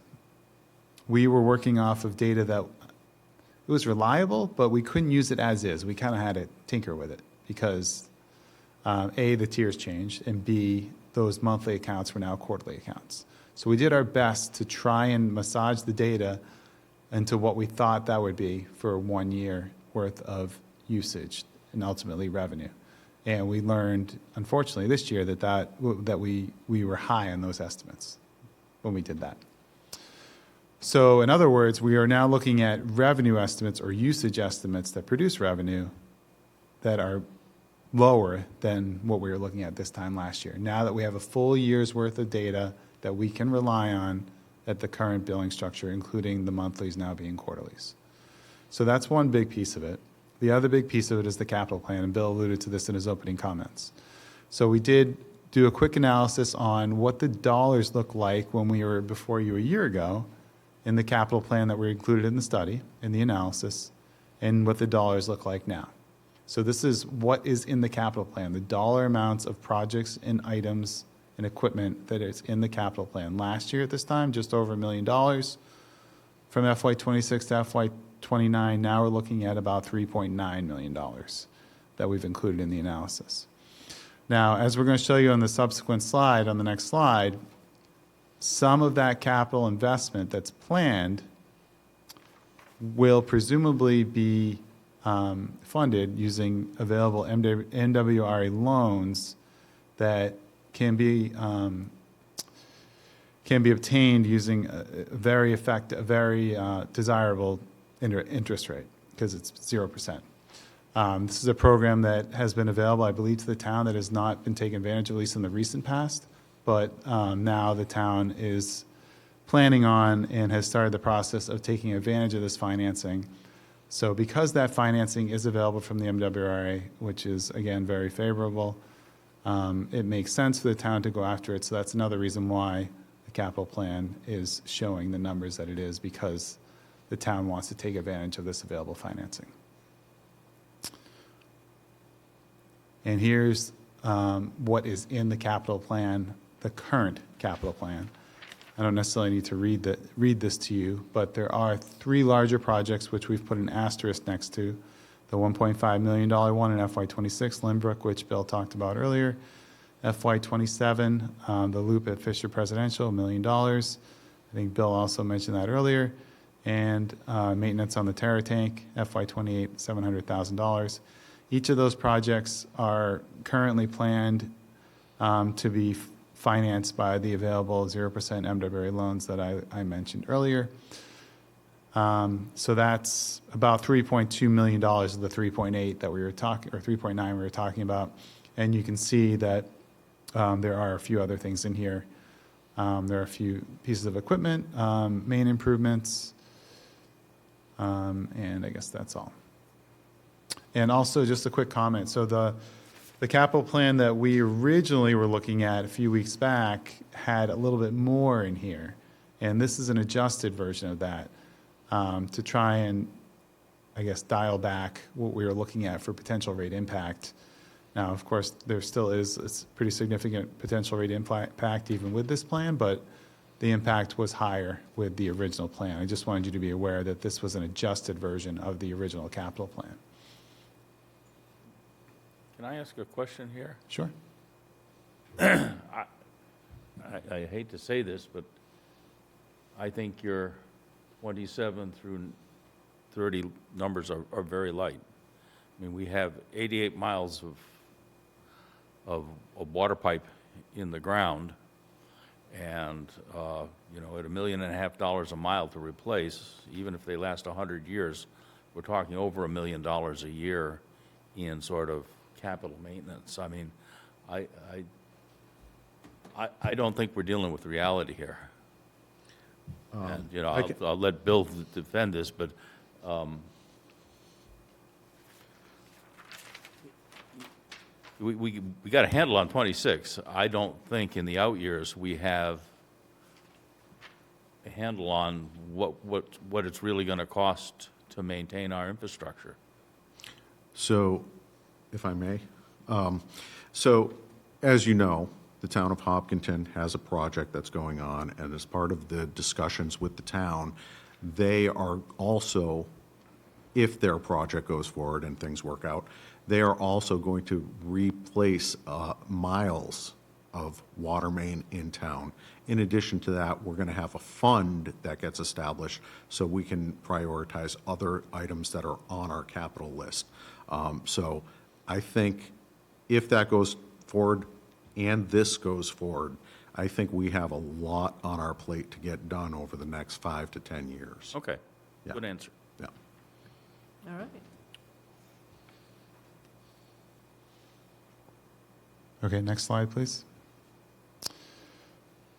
we were working off of data that it was reliable, but we couldn't use it as is. We kind of had to tinker with it because A, the tiers changed, and B, those monthly accounts were now quarterly accounts. So we did our best to try and massage the data into what we thought that would be for 1 year worth of usage and ultimately revenue. And we learned, unfortunately, this year that we were high on those estimates when we did that. So in other words, we are now looking at revenue estimates or usage estimates that produce revenue that are lower than what we were looking at this time last year. Now that we have a full year's worth of data that we can rely on at the current billing structure, including the monthlies now being quarterlies. So that's one big piece of it. The other big piece of it is the capital plan, and Bill alluded to this in his opening comments. So we did do a quick analysis on what the dollars look like when we were before you a year ago in the capital plan that were included in the study, in the analysis, and what the dollars look like now. So this is what is in the capital plan, the dollar amounts of projects and items and equipment that is in the capital plan. Last year at this time, just over $1 million. From FY26 to FY29, now we're looking at about $3.9 million that we've included in the analysis. Now, as we're going to show you on the subsequent slide, on the next slide, some of that capital investment that's planned will presumably be funded using available NWRA loans that can be obtained using a very desirable interest rate because it's 0%. This is a program that has been available, I believe, to the town that has not been taken advantage of, at least in the recent past. But now the town is planning on and has started the process of taking advantage of this financing. So because that financing is available from the MWRA, which is, again, very favorable, it makes sense for the town to go after it. So that's another reason why the capital plan is showing the numbers that it is, because the town wants to take advantage of this available financing. And here's what is in the capital plan, the current capital plan. I don't necessarily need to read this to you, but there are 3 larger projects which we've put an asterisk next to. The $1.5 million one in FY26, Lynbrook, which Bill talked about earlier. FY27, the loop at Fisher Presidential, $1 million. I think Bill also mentioned that earlier. And maintenance on the Terra tank, FY28, $700,000. Each of those projects are currently planned to be financed by the available 0% MWRA loans that I mentioned earlier. So that's about $3.2 million of the 3.8 that we were talking, or 3.9 we were talking about. And you can see that there are a few other things in here. There are a few pieces of equipment, main improvements, and I guess that's all. And also just a quick comment. So the capital plan that we originally were looking at a few weeks back had a little bit more in here. And this is an adjusted version of that to try and, I guess, dial back what we were looking at for potential rate impact. Now, of course, there still is a pretty significant potential rate impact even with this plan, but the impact was higher with the original plan. I just wanted you to be aware that this was an adjusted version of the original capital plan. Can I ask a question here? Sure. I hate to say this, but I think your 27 through 30 numbers are very light. I mean, we have 88 miles of water pipe in the ground, and you know, at $1.5 million a mile to replace, even if they last 100 years, we're talking over $1 million a year in sort of capital maintenance. I mean, I don't think we're dealing with reality here. And, you know, I can- I'll let Bill defend this, but we got a handle on 26. I don't think in the out years we have a handle on what it's really going to cost to maintain our infrastructure. So, if I may, so as you know, the town of Hopkinton has a project that's going on, and as part of the discussions with the town, they are also, if their project goes forward and things work out, they are also going to replace miles of water main in town. In addition to that, we're going to have a fund that gets established so we can prioritize other items that are on our capital list. So I think if that goes forward and this goes forward, I think we have a lot on our plate to get done over the next 5 to 10 years. Okay, Yeah. good answer. Yeah. All right. Okay, next slide, please.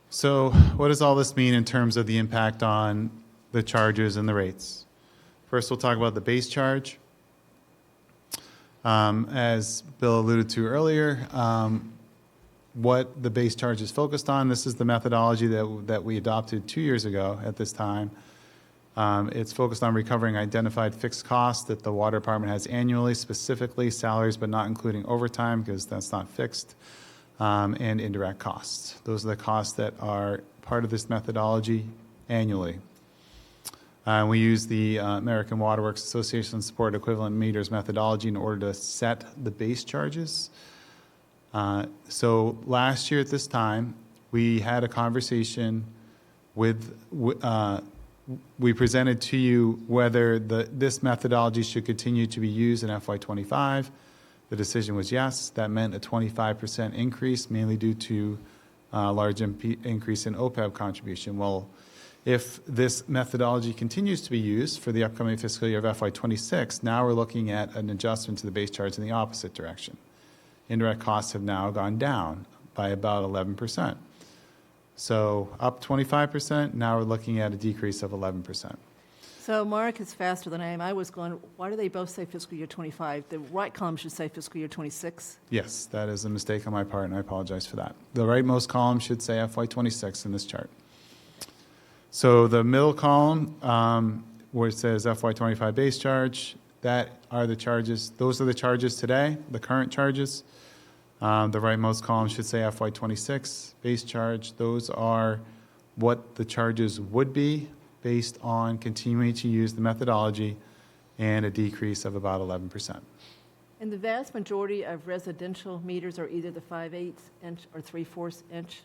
So what does all this mean in terms of the impact on the charges and the rates? First, we'll talk about the base charge. As Bill alluded to earlier, what the base charge is focused on, this is the methodology that we adopted 2 years ago at this time. It's focused on recovering identified fixed costs that the water department has annually, specifically salaries but not including overtime because that's not fixed, and indirect costs. Those are the costs that are part of this methodology annually. We use the American Water Works Association Support Equivalent Meters methodology in order to set the base charges. So last year at this time, we had a conversation with, we presented to you whether this methodology should continue to be used in FY25. The decision was yes. That meant a 25% increase, mainly due to a large increase in OPEB contribution. Well, if this methodology continues to be used for the upcoming fiscal year of FY26, now we're looking at an adjustment to the base charge in the opposite direction. Indirect costs have now gone down by about 11%. So up 25%, now we're looking at a decrease of 11%. So Mark is faster than I am. I was going, why do they both say fiscal year 25? The right column should say fiscal year 26. Yes, that is a mistake on my part, and I apologize for that. The rightmost column should say FY26 in this chart. So the middle column, where it says FY25 base charge, that are the charges, those are the charges today, the current charges. The rightmost column should say FY26 base charge. Those are what the charges would be based on continuing to use the methodology and a decrease of about 11%. And the vast majority of residential meters are either the 5/8 inch or 3/4 inch?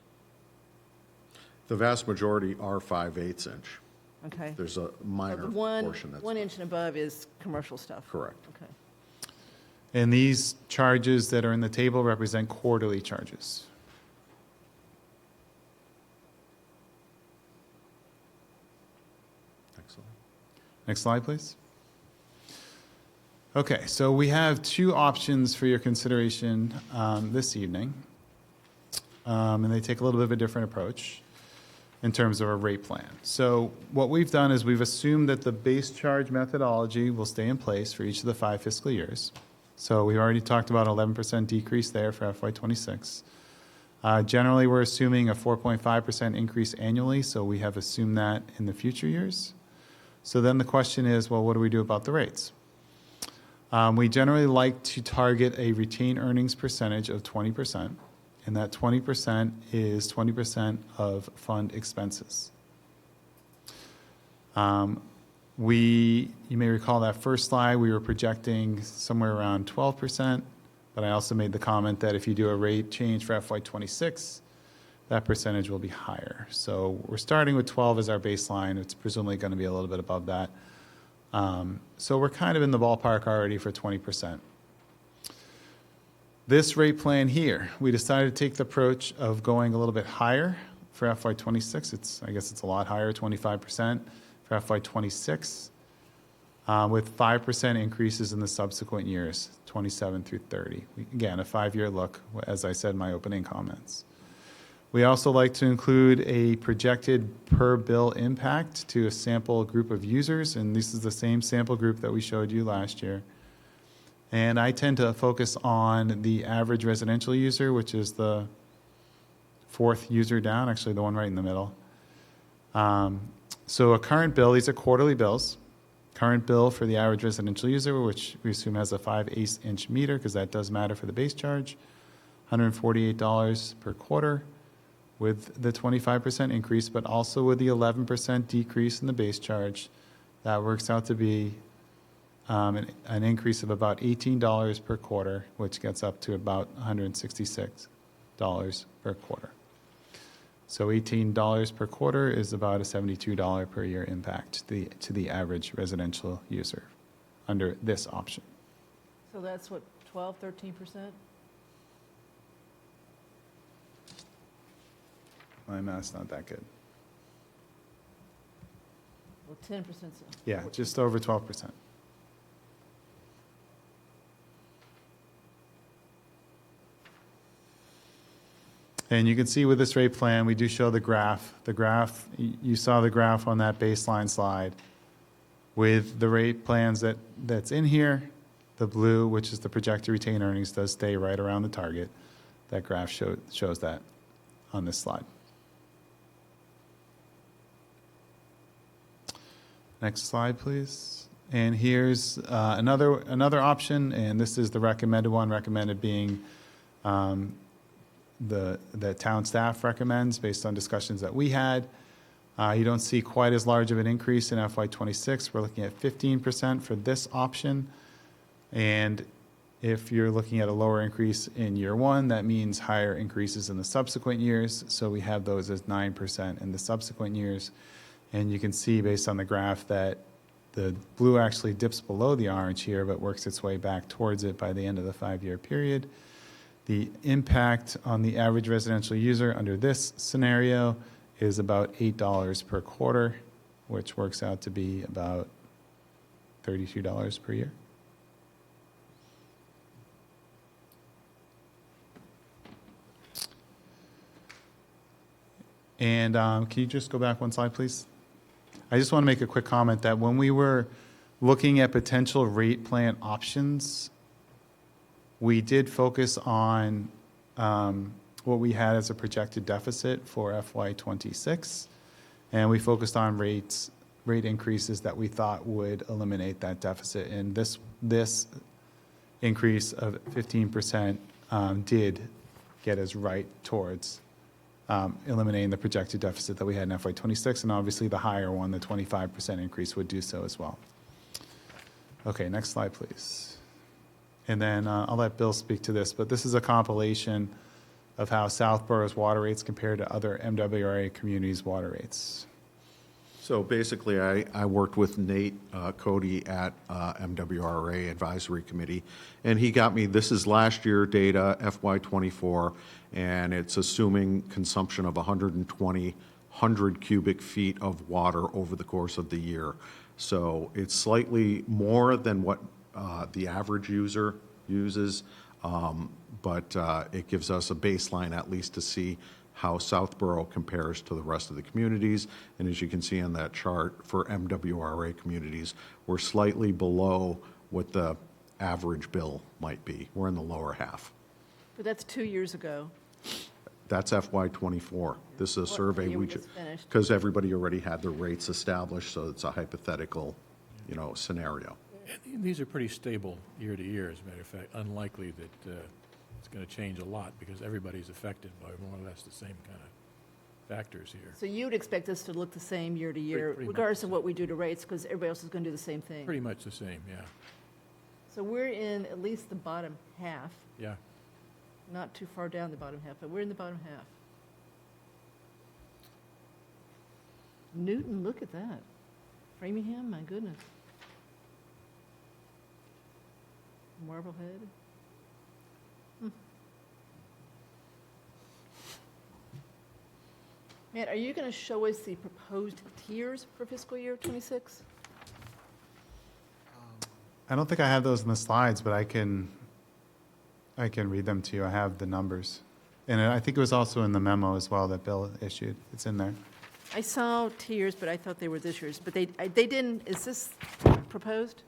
The vast majority are 5/8 inch. Okay. There's a So minor the one, portion that's. 1 inch and above is commercial stuff? Correct. Okay. And these charges that are in the table represent quarterly charges. Excellent. Next slide, please. Okay, so we have two options for your consideration this evening. And they take a little bit of a different approach in terms of a rate plan. So what we've done is we've assumed that the base charge methodology will stay in place for each of the 5 fiscal years. So we already talked about 11% decrease there for FY26. Generally, we're assuming a 4.5% increase annually, so we have assumed that in the future years. So then the question is, well, what do we do about the rates? We generally like to target a retained earnings percentage of 20%, and that 20% is 20% of fund expenses. You may recall that first slide, we were projecting somewhere around 12%, but I also made the comment that if you do a rate change for FY26, that percentage will be higher. So we're starting with 12 as our baseline. It's presumably going to be a little bit above that. So we're kind of in the ballpark already for 20%. This rate plan here, we decided to take the approach of going a little bit higher for FY26. I guess it's a lot higher, 25% for FY26, with 5% increases in the subsequent years, 27 through 30. Again, a 5-year look, as I said in my opening comments. We also like to include a projected per bill impact to a sample group of users, and this is the same sample group that we showed you last year. And I tend to focus on the average residential user, which is the fourth user down, actually the one right in the middle. So a current bill, these are quarterly bills. Current bill for the average residential user, which we assume has a 5/8" meter, because that does matter for the base charge, $148 per quarter with the 25% increase, but also with the 11% decrease in the base charge. That works out to be an increase of about $18 per quarter, which gets up to about $166 per quarter. So $18 per quarter is about a $72 per year impact to the average residential user under this option. So that's what, 12, 13%? My math's not that good. Well, 10%. Yeah, just over 12%. And you can see with this rate plan, we do show the graph. The graph, you saw the graph on that baseline slide. With the rate plans that's in here, the blue, which is the projected retained earnings, does stay right around the target. That graph shows that on this slide. Next slide, please. And here's another option, and this is the recommended one, recommended being the town staff recommends based on discussions that we had. You don't see quite as large of an increase in FY26. We're looking at 15% for this option. And if you're looking at a lower increase in year one, that means higher increases in the subsequent years. So we have those as 9% in the subsequent years. And you can see based on the graph that the blue actually dips below the orange here, but works its way back towards it by the end of the 5-year period. The impact on the average residential user under this scenario is about $8 per quarter, which works out to be about $32 per year. And can you just go back one slide, please? I just want to make a quick comment that when we were looking at potential rate plan options, we did focus on what we had as a projected deficit for FY26, and we focused on rate increases that we thought would eliminate that deficit. And this increase of 15% did get us right towards eliminating the projected deficit that we had in FY26, and obviously the higher one, the 25% increase, would do so as well. Okay, next slide, please. And then I'll let Bill speak to this, but this is a compilation of how Southborough's water rates compare to other MWRA communities' water rates. So basically, I worked with Nate Cody at MWRA Advisory Committee, and he got me, this is last year data, FY24, and it's assuming consumption of 100 cubic feet of water over the course of the year. So it's slightly more than what the average user uses, but it gives us a baseline at least to see how Southborough compares to the rest of the communities. And as you can see on that chart, for MWRA communities, we're slightly below what the average bill might be. We're in the lower half. But that's 2 years ago. That's FY24. This is a survey year we we just finished. because everybody already had their rates established, so it's a hypothetical, scenario. And these are pretty stable year to year, as a matter of fact, unlikely that it's going to change a lot because everybody's affected by more or less the same kind of factors here. So you'd expect this to look the same year to year, Pretty much regardless the of what we do to rates, because everybody else is going to do the same thing. Pretty much the same, yeah. So we're in at least the bottom half, Yeah. not too far down the bottom half, but we're in the bottom half. Newton, look at that. Framingham, my goodness. Marblehead. Matt, are you going to show us the proposed tiers for fiscal year '26? I don't think I have those in the slides, but I can read them to you. I have the numbers. And I think it was also in the memo as well that Bill issued. It's in there. I saw tiers, but I thought they were this year's, but they didn't, is this proposed?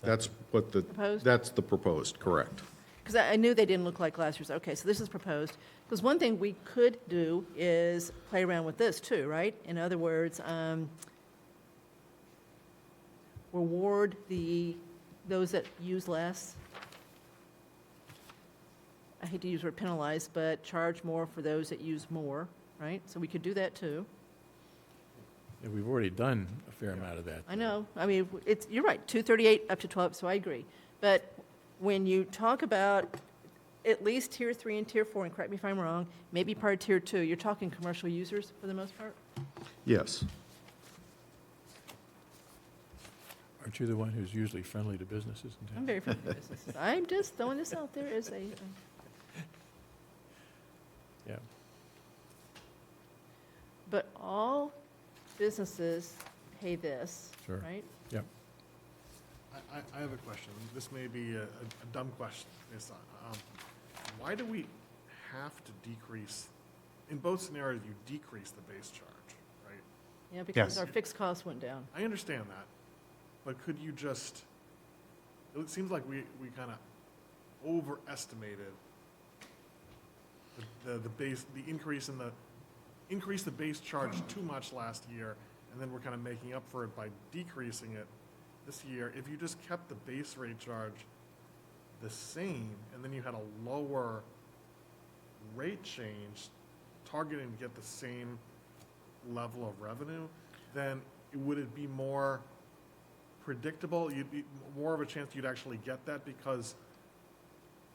That's what Proposed? that's the proposed, correct. Because I knew they didn't look like last year's. Okay, so this is proposed. Because one thing we could do is play around with this too, right? In other words, reward those that use less. I hate to use the word penalize, but charge more for those that use more, right? So we could do that too. Yeah, we've already done a fair amount of that. I know. I mean, you're right, 238 up to 12, so I agree. But when you talk about at least tier 3 and tier 4, and correct me if I'm wrong, maybe part of tier 2, you're talking commercial users for the most part? Yes. Aren't you the one who's usually friendly to businesses in town? I'm very friendly to businesses. I'm just throwing this out there as a, Yeah. but all businesses pay this, Sure. right? Yep. I have a question. This may be a dumb question. Why do we have to decrease, in both scenarios, you decrease the base charge, right? Yeah, because Yes. our fixed costs went down. I understand that, but could you just, it seems like we kind of overestimated the base, the increase the base charge too much last year, and then we're kind of making up for it by decreasing it this year. If you just kept the base rate charge the same, and then you had a lower rate change targeting to get the same level of revenue, then would it be more predictable? You'd be more of a chance you'd actually get that because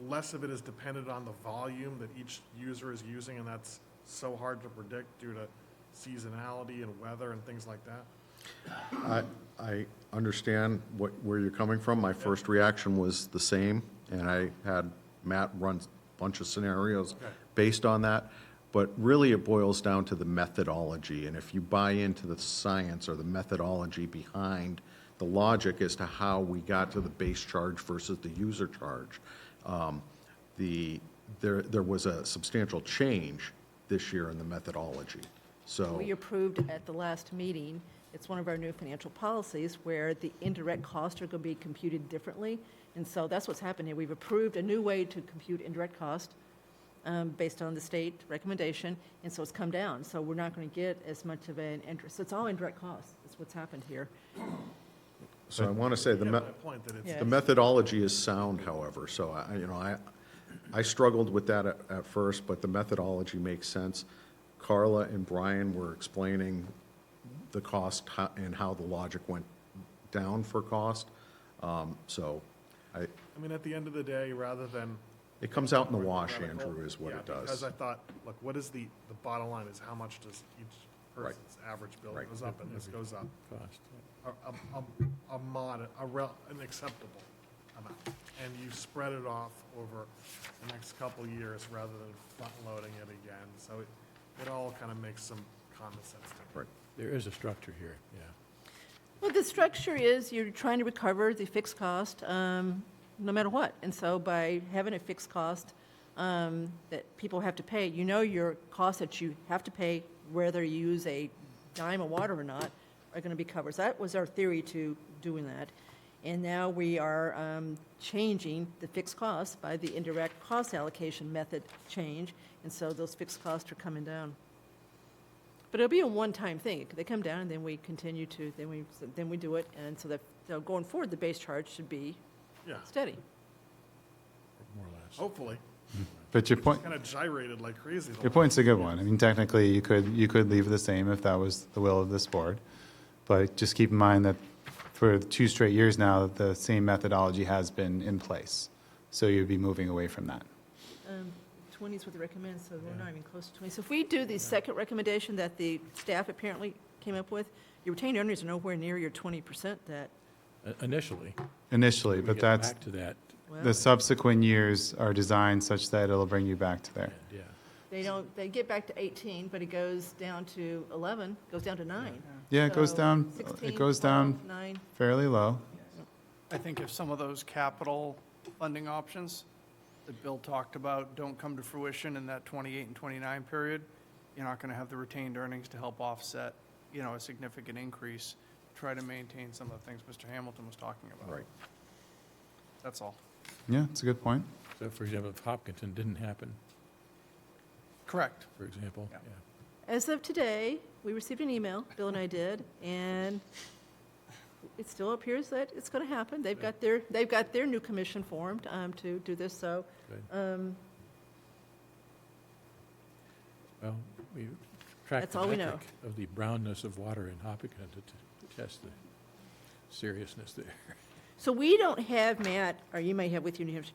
less of it is dependent on the volume that each user is using, and that's so hard to predict due to seasonality and weather and things like that? I understand where you're coming from. My first reaction was the same, and I had Matt run a bunch of scenarios based on that. But really, it boils down to the methodology. And if you buy into the science or the methodology behind the logic as to how we got to the base charge versus the user charge, there was a substantial change this year in the methodology. So We approved at the last meeting, it's one of our new financial policies where the indirect costs are going to be computed differently. And so that's what's happened here. We've approved a new way to compute indirect cost based on the state recommendation, and so it's come down. So we're not going to get as much of an interest. It's all indirect costs. That's what's happened here. So I want to say the methodology is sound, however. So I struggled with that at first, but the methodology makes sense. Carla and Brian were explaining the cost and how the logic went down for cost. So I mean, at the end of the day, rather than it comes out in the wash, Andrew, is what it does. Because I thought, look, what is the bottom line is how much does each person's average bill goes up, and this goes up. Cost. An acceptable amount. And you spread it off over the next couple of years rather than front-loading it again. So it all kind of makes some common sense to me. Right. There is a structure here, yeah. Well, the structure is you're trying to recover the fixed cost no matter what. And so by having a fixed cost that people have to pay, you know your costs that you have to pay, whether you use a dime of water or not, are going to be covered. So that was our theory to doing that. And now we are changing the fixed costs by the indirect cost allocation method change. And so those fixed costs are coming down. But it'll be a one-time thing. They come down, and then we continue to, then we do it. And so going forward, the base charge should be steady. More or less. Hopefully. But your point, Kind of gyrated like crazy. your point's a good one. I mean, technically, you could leave it the same if that was the will of this board. But just keep in mind that for 2 straight years now, the same methodology has been in place. So you'd be moving away from that. 20 is what they recommend, so we're not even close to 20. So if we do the second recommendation that the staff apparently came up with, your retained earnings are nowhere near your 20% that. Initially. Initially, but get that's, back to that. the subsequent years are designed such that it'll bring you back to there. Yeah. They get back to 18, but it goes down to 11, goes down to 9. Yeah, it goes So down, 16, it goes 12, down 9. fairly low. I think if some of those capital funding options, that Bill talked about don't come to fruition in that 28 and 29 period, you're not going to have the retained earnings to help offset, a significant increase, try to maintain some of the things Mr. Hamilton was talking about. Right. That's all. Yeah, it's a good point. So for example, if Hopkinton didn't happen, Correct. for example, Yeah. yeah. As of today, we received an email, Bill and I did, and it still appears that it's going to happen. They've got their new commission formed to do this, so. Good. Well, we tracked That's all the we know. metric of the brownness of water in Hopkinton to test the seriousness there. So we don't have, Matt, or you may have with you, New Hampshire,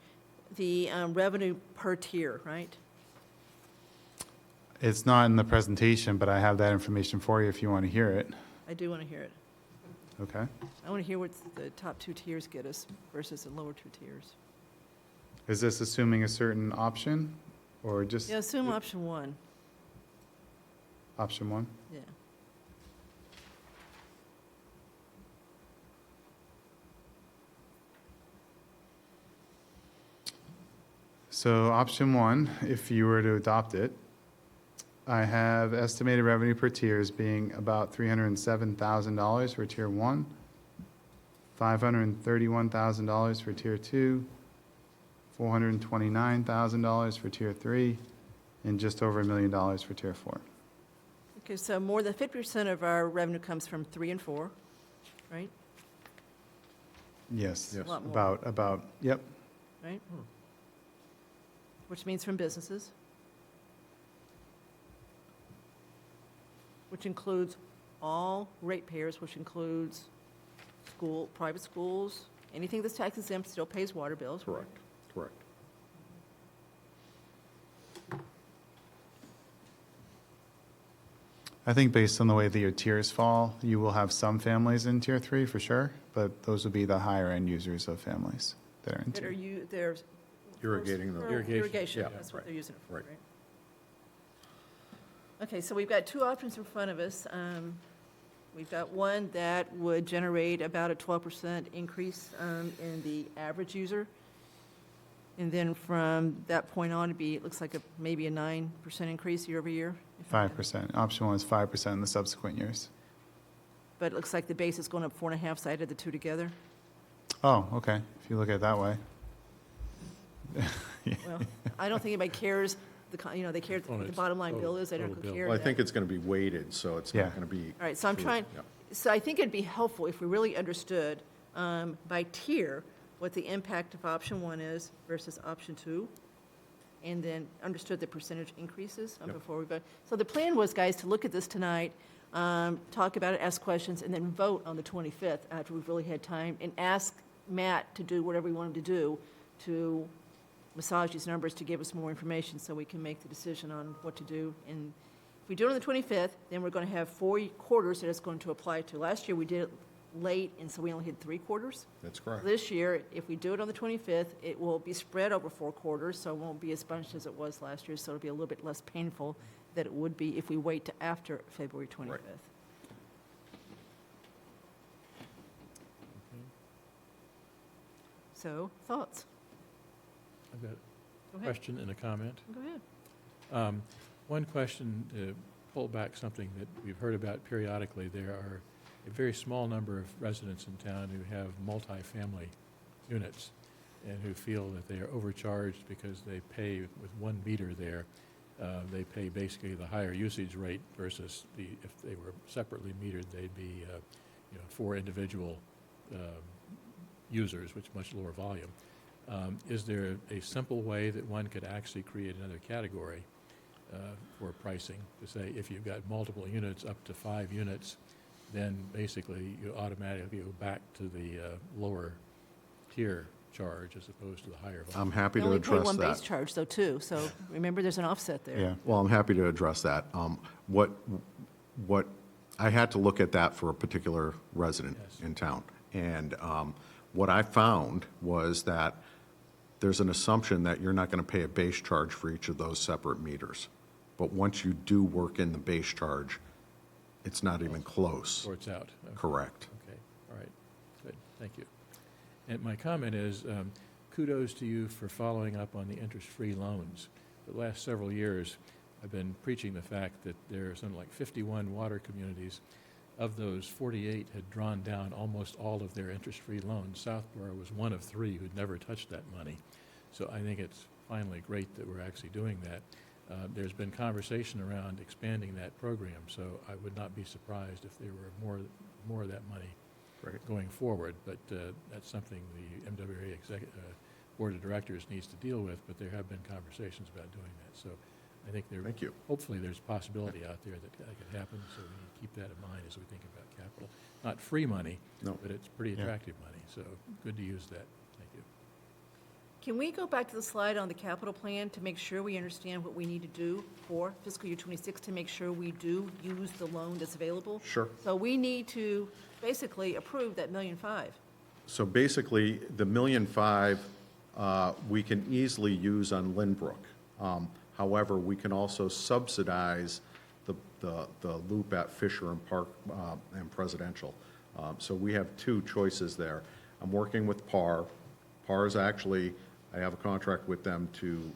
the revenue per tier, right? It's not in the presentation, but I have that information for you if you want to hear it. I do want to hear it. Okay. I want to hear what the top two tiers get us versus the lower two tiers. Is this assuming a certain option or just? Yeah, assume option one, Option one? yeah. So option one, if you were to adopt it, I have estimated revenue per tier as being about $307,000 for tier one, $531,000 for tier two, $429,000 for tier three, and just over $1 million for tier four. Okay, so more than 50% of our revenue comes from 3 and 4, right? Yes, Yes. A lot more. about, yep. Right? Which means from businesses. Which includes all ratepayers, which includes private schools, anything that's tax exempt still pays water bills. Correct, correct. I think based on the way that your tiers fall, you will have some families in tier three for sure, but those will be the higher end users of families that are in That tier. are there's. Irrigating the. Irrigation, Yeah, that's what right, they're using it for, right. right? Okay, so we've got two options in front of us. We've got one that would generate about a 12% increase in the average user. And then from that point on, it looks like maybe a 9% increase year over year. 5%. Option one is 5% in the subsequent years. But it looks like the base is going up 4.5, so I added the two together. Oh, okay. If you look at it that way. Well, I don't think anybody cares, they care what the bottom line bill is, they don't care. Well, I think it's going to be weighted, so it's Yeah. not going to be. All right, so I'm trying, so I think it'd be helpful if we really understood by tier what the impact of option one is versus option two, and then understood the percentage increases before we vote. So the plan was, guys, to look at this tonight, talk about it, ask questions, and then vote on the 25th after we've really had time, and ask Matt to do whatever we want him to do to massage these numbers to give us more information so we can make the decision on what to do. And if we do it on the 25th, then we're going to have 4 quarters that it's going to apply to. Last year, we did it late, and so we only had 3 quarters. That's correct. This year, if we do it on the 25th, it will be spread over 4 quarters, so it won't be as bunched as it was last year, so it'll be a little bit less painful than it would be if we wait to after February 25th. Right. So, thoughts? I've got Go a ahead. question and a comment. Go ahead. One question, to pull back something that we've heard about periodically, there are a very small number of residents in town who have multifamily units and who feel that they are overcharged because they pay with 1 meter there. They pay basically the higher usage rate versus if they were separately metered, they'd be, 4 individual users, which much lower volume. Is there a simple way that one could actually create another category for pricing to say if you've got multiple units up to 5 units, then basically you automatically go back to the lower tier charge as opposed to the higher volume? I'm happy to We address only pay one that. base charge, though, too, so remember, there's an offset there. Yeah. Well, I'm happy to address that. What I had to look at that for a particular resident in town. And what I found was that there's an assumption that you're not going to pay a base charge for each of those separate meters. But once you do work in the base charge, it's not even close. Sorts out. Okay. Correct. Okay, all right, good, thank you. And my comment is, kudos to you for following up on the interest-free loans. The last several years, I've been preaching the fact that there are something like 51 water communities. Of those, 48 had drawn down almost all of their interest-free loans. Southborough was one of 3 who'd never touched that money. So I think it's finally great that we're actually doing that. There's been conversation around expanding that program, so I would not be surprised if there were more of that money going forward. But that's something the MWA Board of Directors needs to deal with, but there have been conversations about doing that. So I think hopefully there's a possibility out there that could happen, so we need to keep that in mind as we think about capital. Not free money, but it's pretty attractive money, so good to use that. Thank you. Can we go back to the slide on the capital plan to make sure we understand what we need to do for fiscal year 26 to make sure we do use the loan that's available? Sure. So we need to basically approve that $1.5 million. So basically, the $1.5 million, we can easily use on Lynbrook. However, we can also subsidize the loop at Fisher and Park and Presidential. So we have 2 choices there. I'm working with PAR. PAR is actually, I have a contract with them to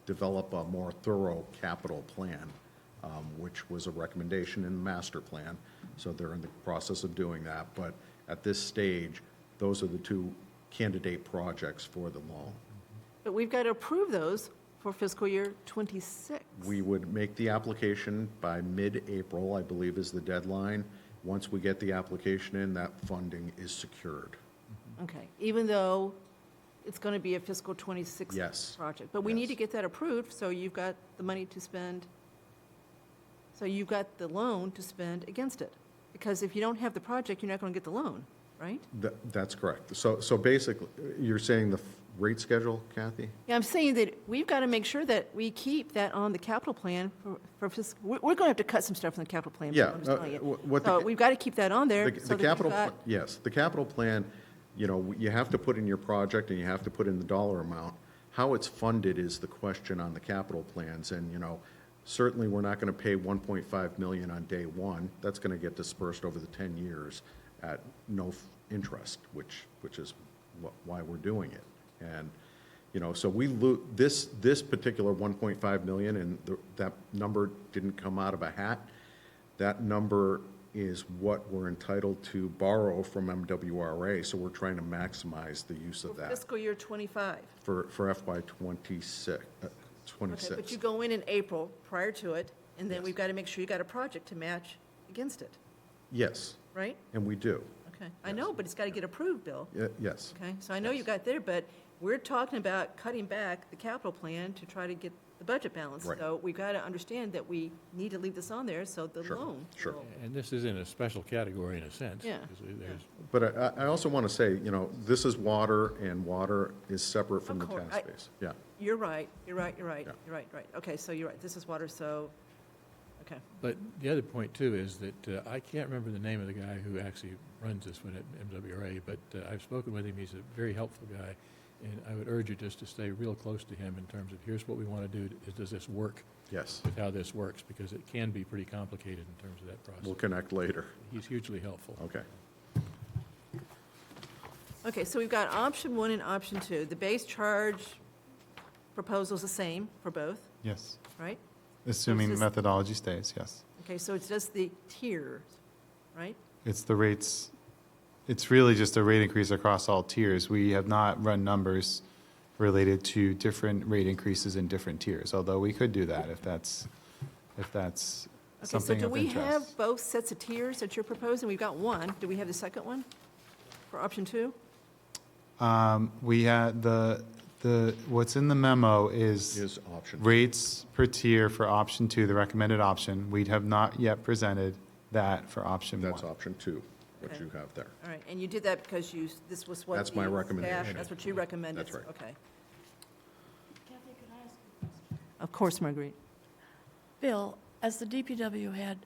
develop a more thorough capital plan, which was a recommendation in the master plan. So they're in the process of doing that. But at this stage, those are the 2 candidate projects for the loan. But we've got to approve those for fiscal year 26. We would make the application by mid-April, I believe is the deadline. Once we get the application in, that funding is secured. Okay, even though it's going to be a fiscal 26 Yes. project. But we need to get that approved, so you've got the money to spend, so you've got the loan to spend against it. Because if you don't have the project, you're not going to get the loan, right? That's correct. So basically, you're saying the rate schedule, Kathy? Yeah, I'm saying that we've got to make sure that we keep that on the capital plan for fiscal, we're going to have to cut some stuff from the capital plan. Yeah, I'm just telling you. what So the- we've got to keep that on there. The so that capital, we've got- yes, the capital plan, you know, you have to put in your project and you have to put in the dollar amount. How it's funded is the question on the capital plans, and, you know, certainly we're not going to pay $1.5 million on day one. That's going to get dispersed over the 10 years at no interest, which is why we're doing it. And, you know, so this particular $1.5 million, and that number didn't come out of a hat. That number is what we're entitled to borrow from MWRA, so we're trying to maximize the use of that Fiscal year 25. for FY 26. Okay, but you go in April prior to it, and then we've got to make sure you got a project to match against it, Yes, right? and we do. Okay, I know, but it's got to get approved, Bill. Yes. Okay, so I know you got there, but we're talking about cutting back the capital plan to try to get the budget balance. Right. So we've got to understand that we need to leave this on there, so the loan. Sure. will- And this is in a special category in a sense. Yeah. Because there's But I also want to say, you know, this is water, and water is separate from the Of course, tax base. Yeah. You're right, you're right. Yeah. You're right. Okay, so you're right, this is water, so, okay. But the other point, too, is that I can't remember the name of the guy who actually runs this one at MWRA, but I've spoken with him. He's a very helpful guy, and I would urge you just to stay real close to him in terms of, here's what we want to do. Does this work? Yes. With how this works, because it can be pretty complicated in terms of that process. We'll connect later. He's hugely helpful. Okay. Okay, so we've got option 1 and option 2. The base charge proposal's the same for both, Yes. right? Assuming just- methodology stays, yes. Okay, so it's just the tiers, right? It's the rates, it's really just a rate increase across all tiers. We have not run numbers related to different rate increases in different tiers, although we could do that if that's Okay, so something do of we have interest. both sets of tiers that you're proposing? We've got one. Do we have the second one for option 2? We had what's in the memo Is option. rates per tier for option 2, the recommended option. We have not yet presented that for option 1. That's option 2, what Okay. you have there. All right, and you did that because this was what That's my the staff- recommendation. That's what you recommended? That's right. Okay. Kathy, could I ask a question? Of course, Marguerite. Bill, as the DPW head,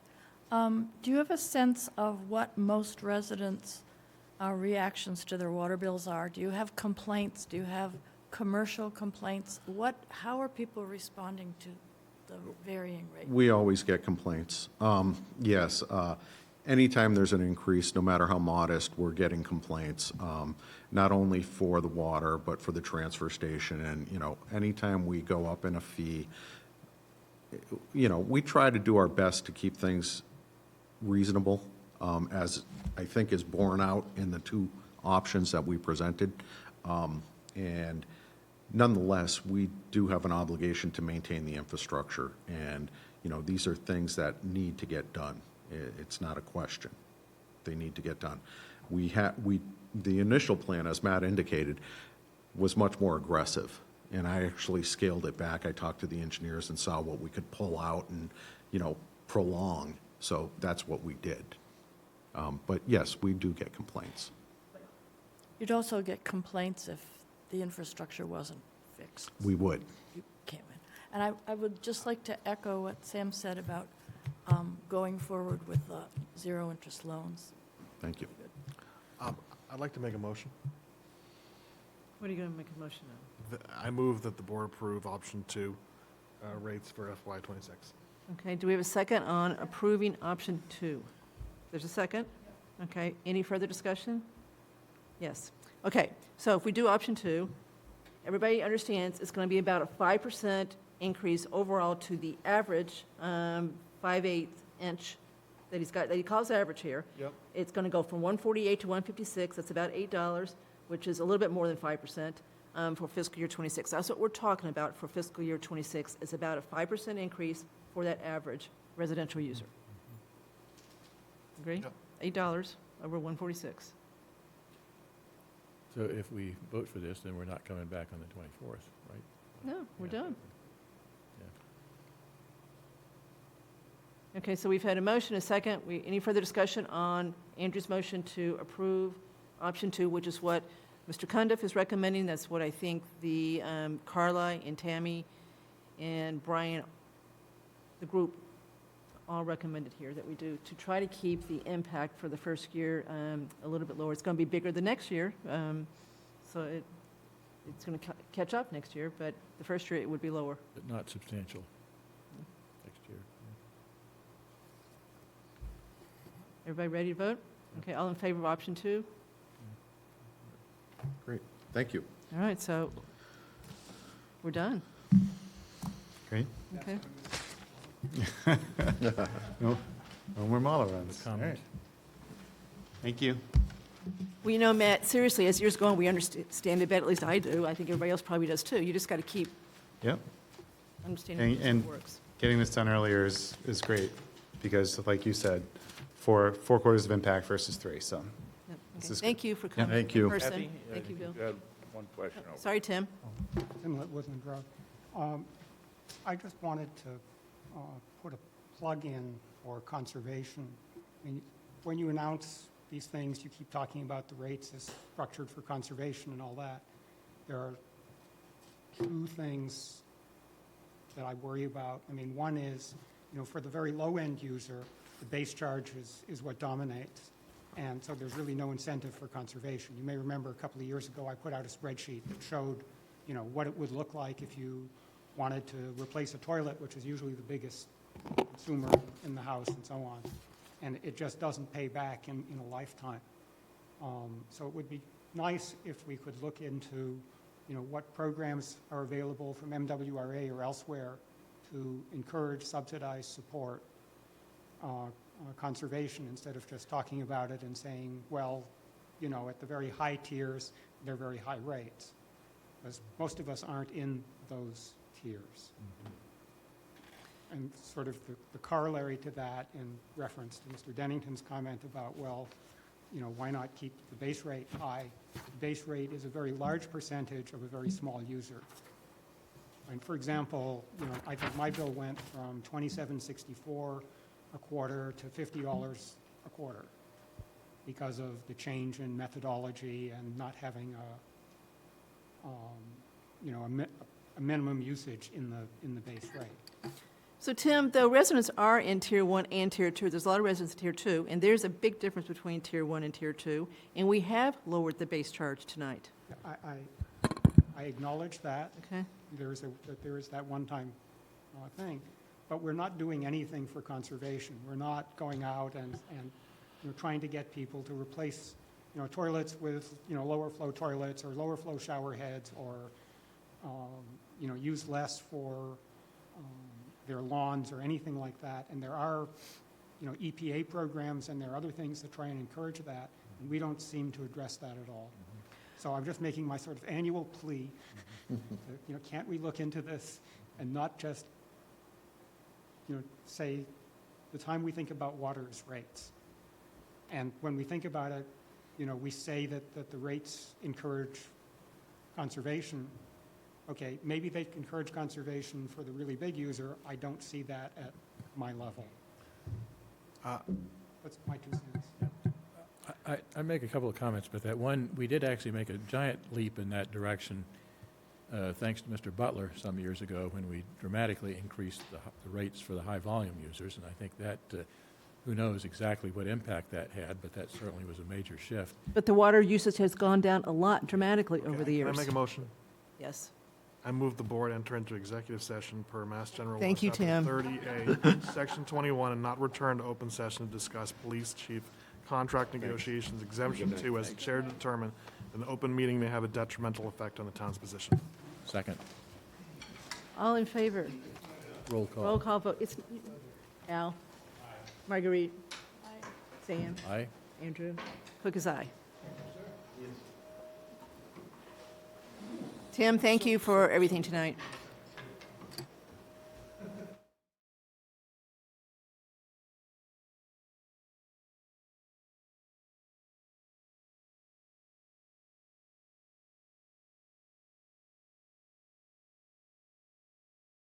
do you have a sense of what most residents' reactions to their water bills are? Do you have complaints? Do you have commercial complaints? How are people responding to the varying rates? We always get complaints. Yes, anytime there's an increase, no matter how modest, we're getting complaints, not only for the water, but for the transfer station. And, anytime we go up in a fee, we try to do our best to keep things reasonable, as I think is borne out in the two options that we presented. And nonetheless, we do have an obligation to maintain the infrastructure. And, these are things that need to get done. It's not a question. They need to get done. The initial plan, as Matt indicated, was much more aggressive. And I actually scaled it back. I talked to the engineers and saw what we could pull out and, prolong. So that's what we did. But yes, we do get complaints. You'd also get complaints if the infrastructure wasn't fixed. We would. You came in. And I would just like to echo what Sam said about going forward with zero-interest loans. Thank you. I'd like to make a motion. What are you going to make a motion on? I move that the board approve option 2 rates for FY '26. Okay, do we have a second on approving option 2? There's a second? Okay, any further discussion? Yes. Okay, so if we do option 2, everybody understands it's going to be about a 5% increase overall to the average 5/8 inch that he calls average here. Yep. It's going to go from 148 to 156. That's about $8, which is a little bit more than 5% for fiscal year 26. That's what we're talking about for fiscal year 26, is about a 5% increase for that average residential user. Agree? Yep. $8 over 146. So if we vote for this, then we're not coming back on the 24th, right? No, we're Yeah. done. Okay, so we've had a motion, a second. Any further discussion on Andrew's motion to approve option 2, which is what Mr. Cundiff is recommending? That's what I think the Carla and Tammy and Brian, the group, all recommended here that we do, to try to keep the impact for the first year a little bit lower. It's going to be bigger the next year, so it's going to catch up next year, but the first year it would be lower. But not substantial next year. Everybody ready to vote? Okay, all in favor of option 2? Great. Thank you. All right, so we're done. Great. Okay. No more model runs. All Comment. right. Thank you. Well, Matt, seriously, as years go on, we understand it better, at least I do. I think everybody else probably does too. You just got to keep Yep. understanding how And this works. getting this done earlier is great, because like you said, 4 quarters of impact versus 3, so. Yep, This okay. is Thank you for coming Thank in you. person. Thank you, Bill. had one question. Sorry, Tim. Tim Woodland Road. I just wanted to put a plug in for conservation. I mean, when you announce these things, you keep talking about the rates as structured for conservation and all that. There are 2 things that I worry about. I mean, one is, for the very low-end user, the base charge is what dominates. And so there's really no incentive for conservation. You may remember a couple of years ago, I put out a spreadsheet that showed, what it would look like if you wanted to replace a toilet, which is usually the biggest consumer in the house and so on. And it just doesn't pay back in a lifetime. So it would be nice if we could look into, what programs are available from MWRA or elsewhere to encourage subsidized support conservation, instead of just talking about it and saying, well, at the very high tiers, they're very high rates. Because most of us aren't in those tiers. And sort of the corollary to that, in reference to Mr. Dennington's comment about, well, why not keep the base rate high? The base rate is a very large percentage of a very small user. And for example, I think my bill went from $27.64 a quarter to $50 a quarter because of the change in methodology and not having a minimum usage in the base rate. So Tim, though residents are in Tier 1 and Tier 2, there's a lot of residents in Tier 2, and there's a big difference between Tier 1 and Tier 2, and we have lowered the base charge tonight. I acknowledge that. Okay. There is that one-time thing, but we're not doing anything for conservation. We're not going out and trying to get people to replace, toilets with, lower flow toilets or lower flow shower heads, or, use less for their lawns or anything like that. And there are, EPA programs and there are other things that try and encourage that, and we don't seem to address that at all. So I'm just making my sort of annual plea, that, can't we look into this and not just, say, the time we think about water is rates. And when we think about it, we say that the rates encourage conservation. Okay, maybe they encourage conservation for the really big user. I don't see that at my level. That's my 2 cents. I make a couple of comments about that. One, we did actually make a giant leap in that direction, thanks to Mr. Butler some years ago, when we dramatically increased the rates for the high-volume users, and I think that, who knows exactly what impact that had, but that certainly was a major shift. But the water usage has gone down a lot dramatically over the years. Can I make a motion? Yes. I move the board enter into executive session per Mass General Law. Thank you, Chapter Tim. 30A, Section 21, and not return to open session to discuss police chief contract negotiations, exemption 2, as the chair to determine an open meeting may have a detrimental effect on the town's position. Second. All in favor? Roll call. Roll call vote. It's Al. Marguerite. Sam. Aye. Andrew. Cook is aye. Tim, thank you for everything tonight.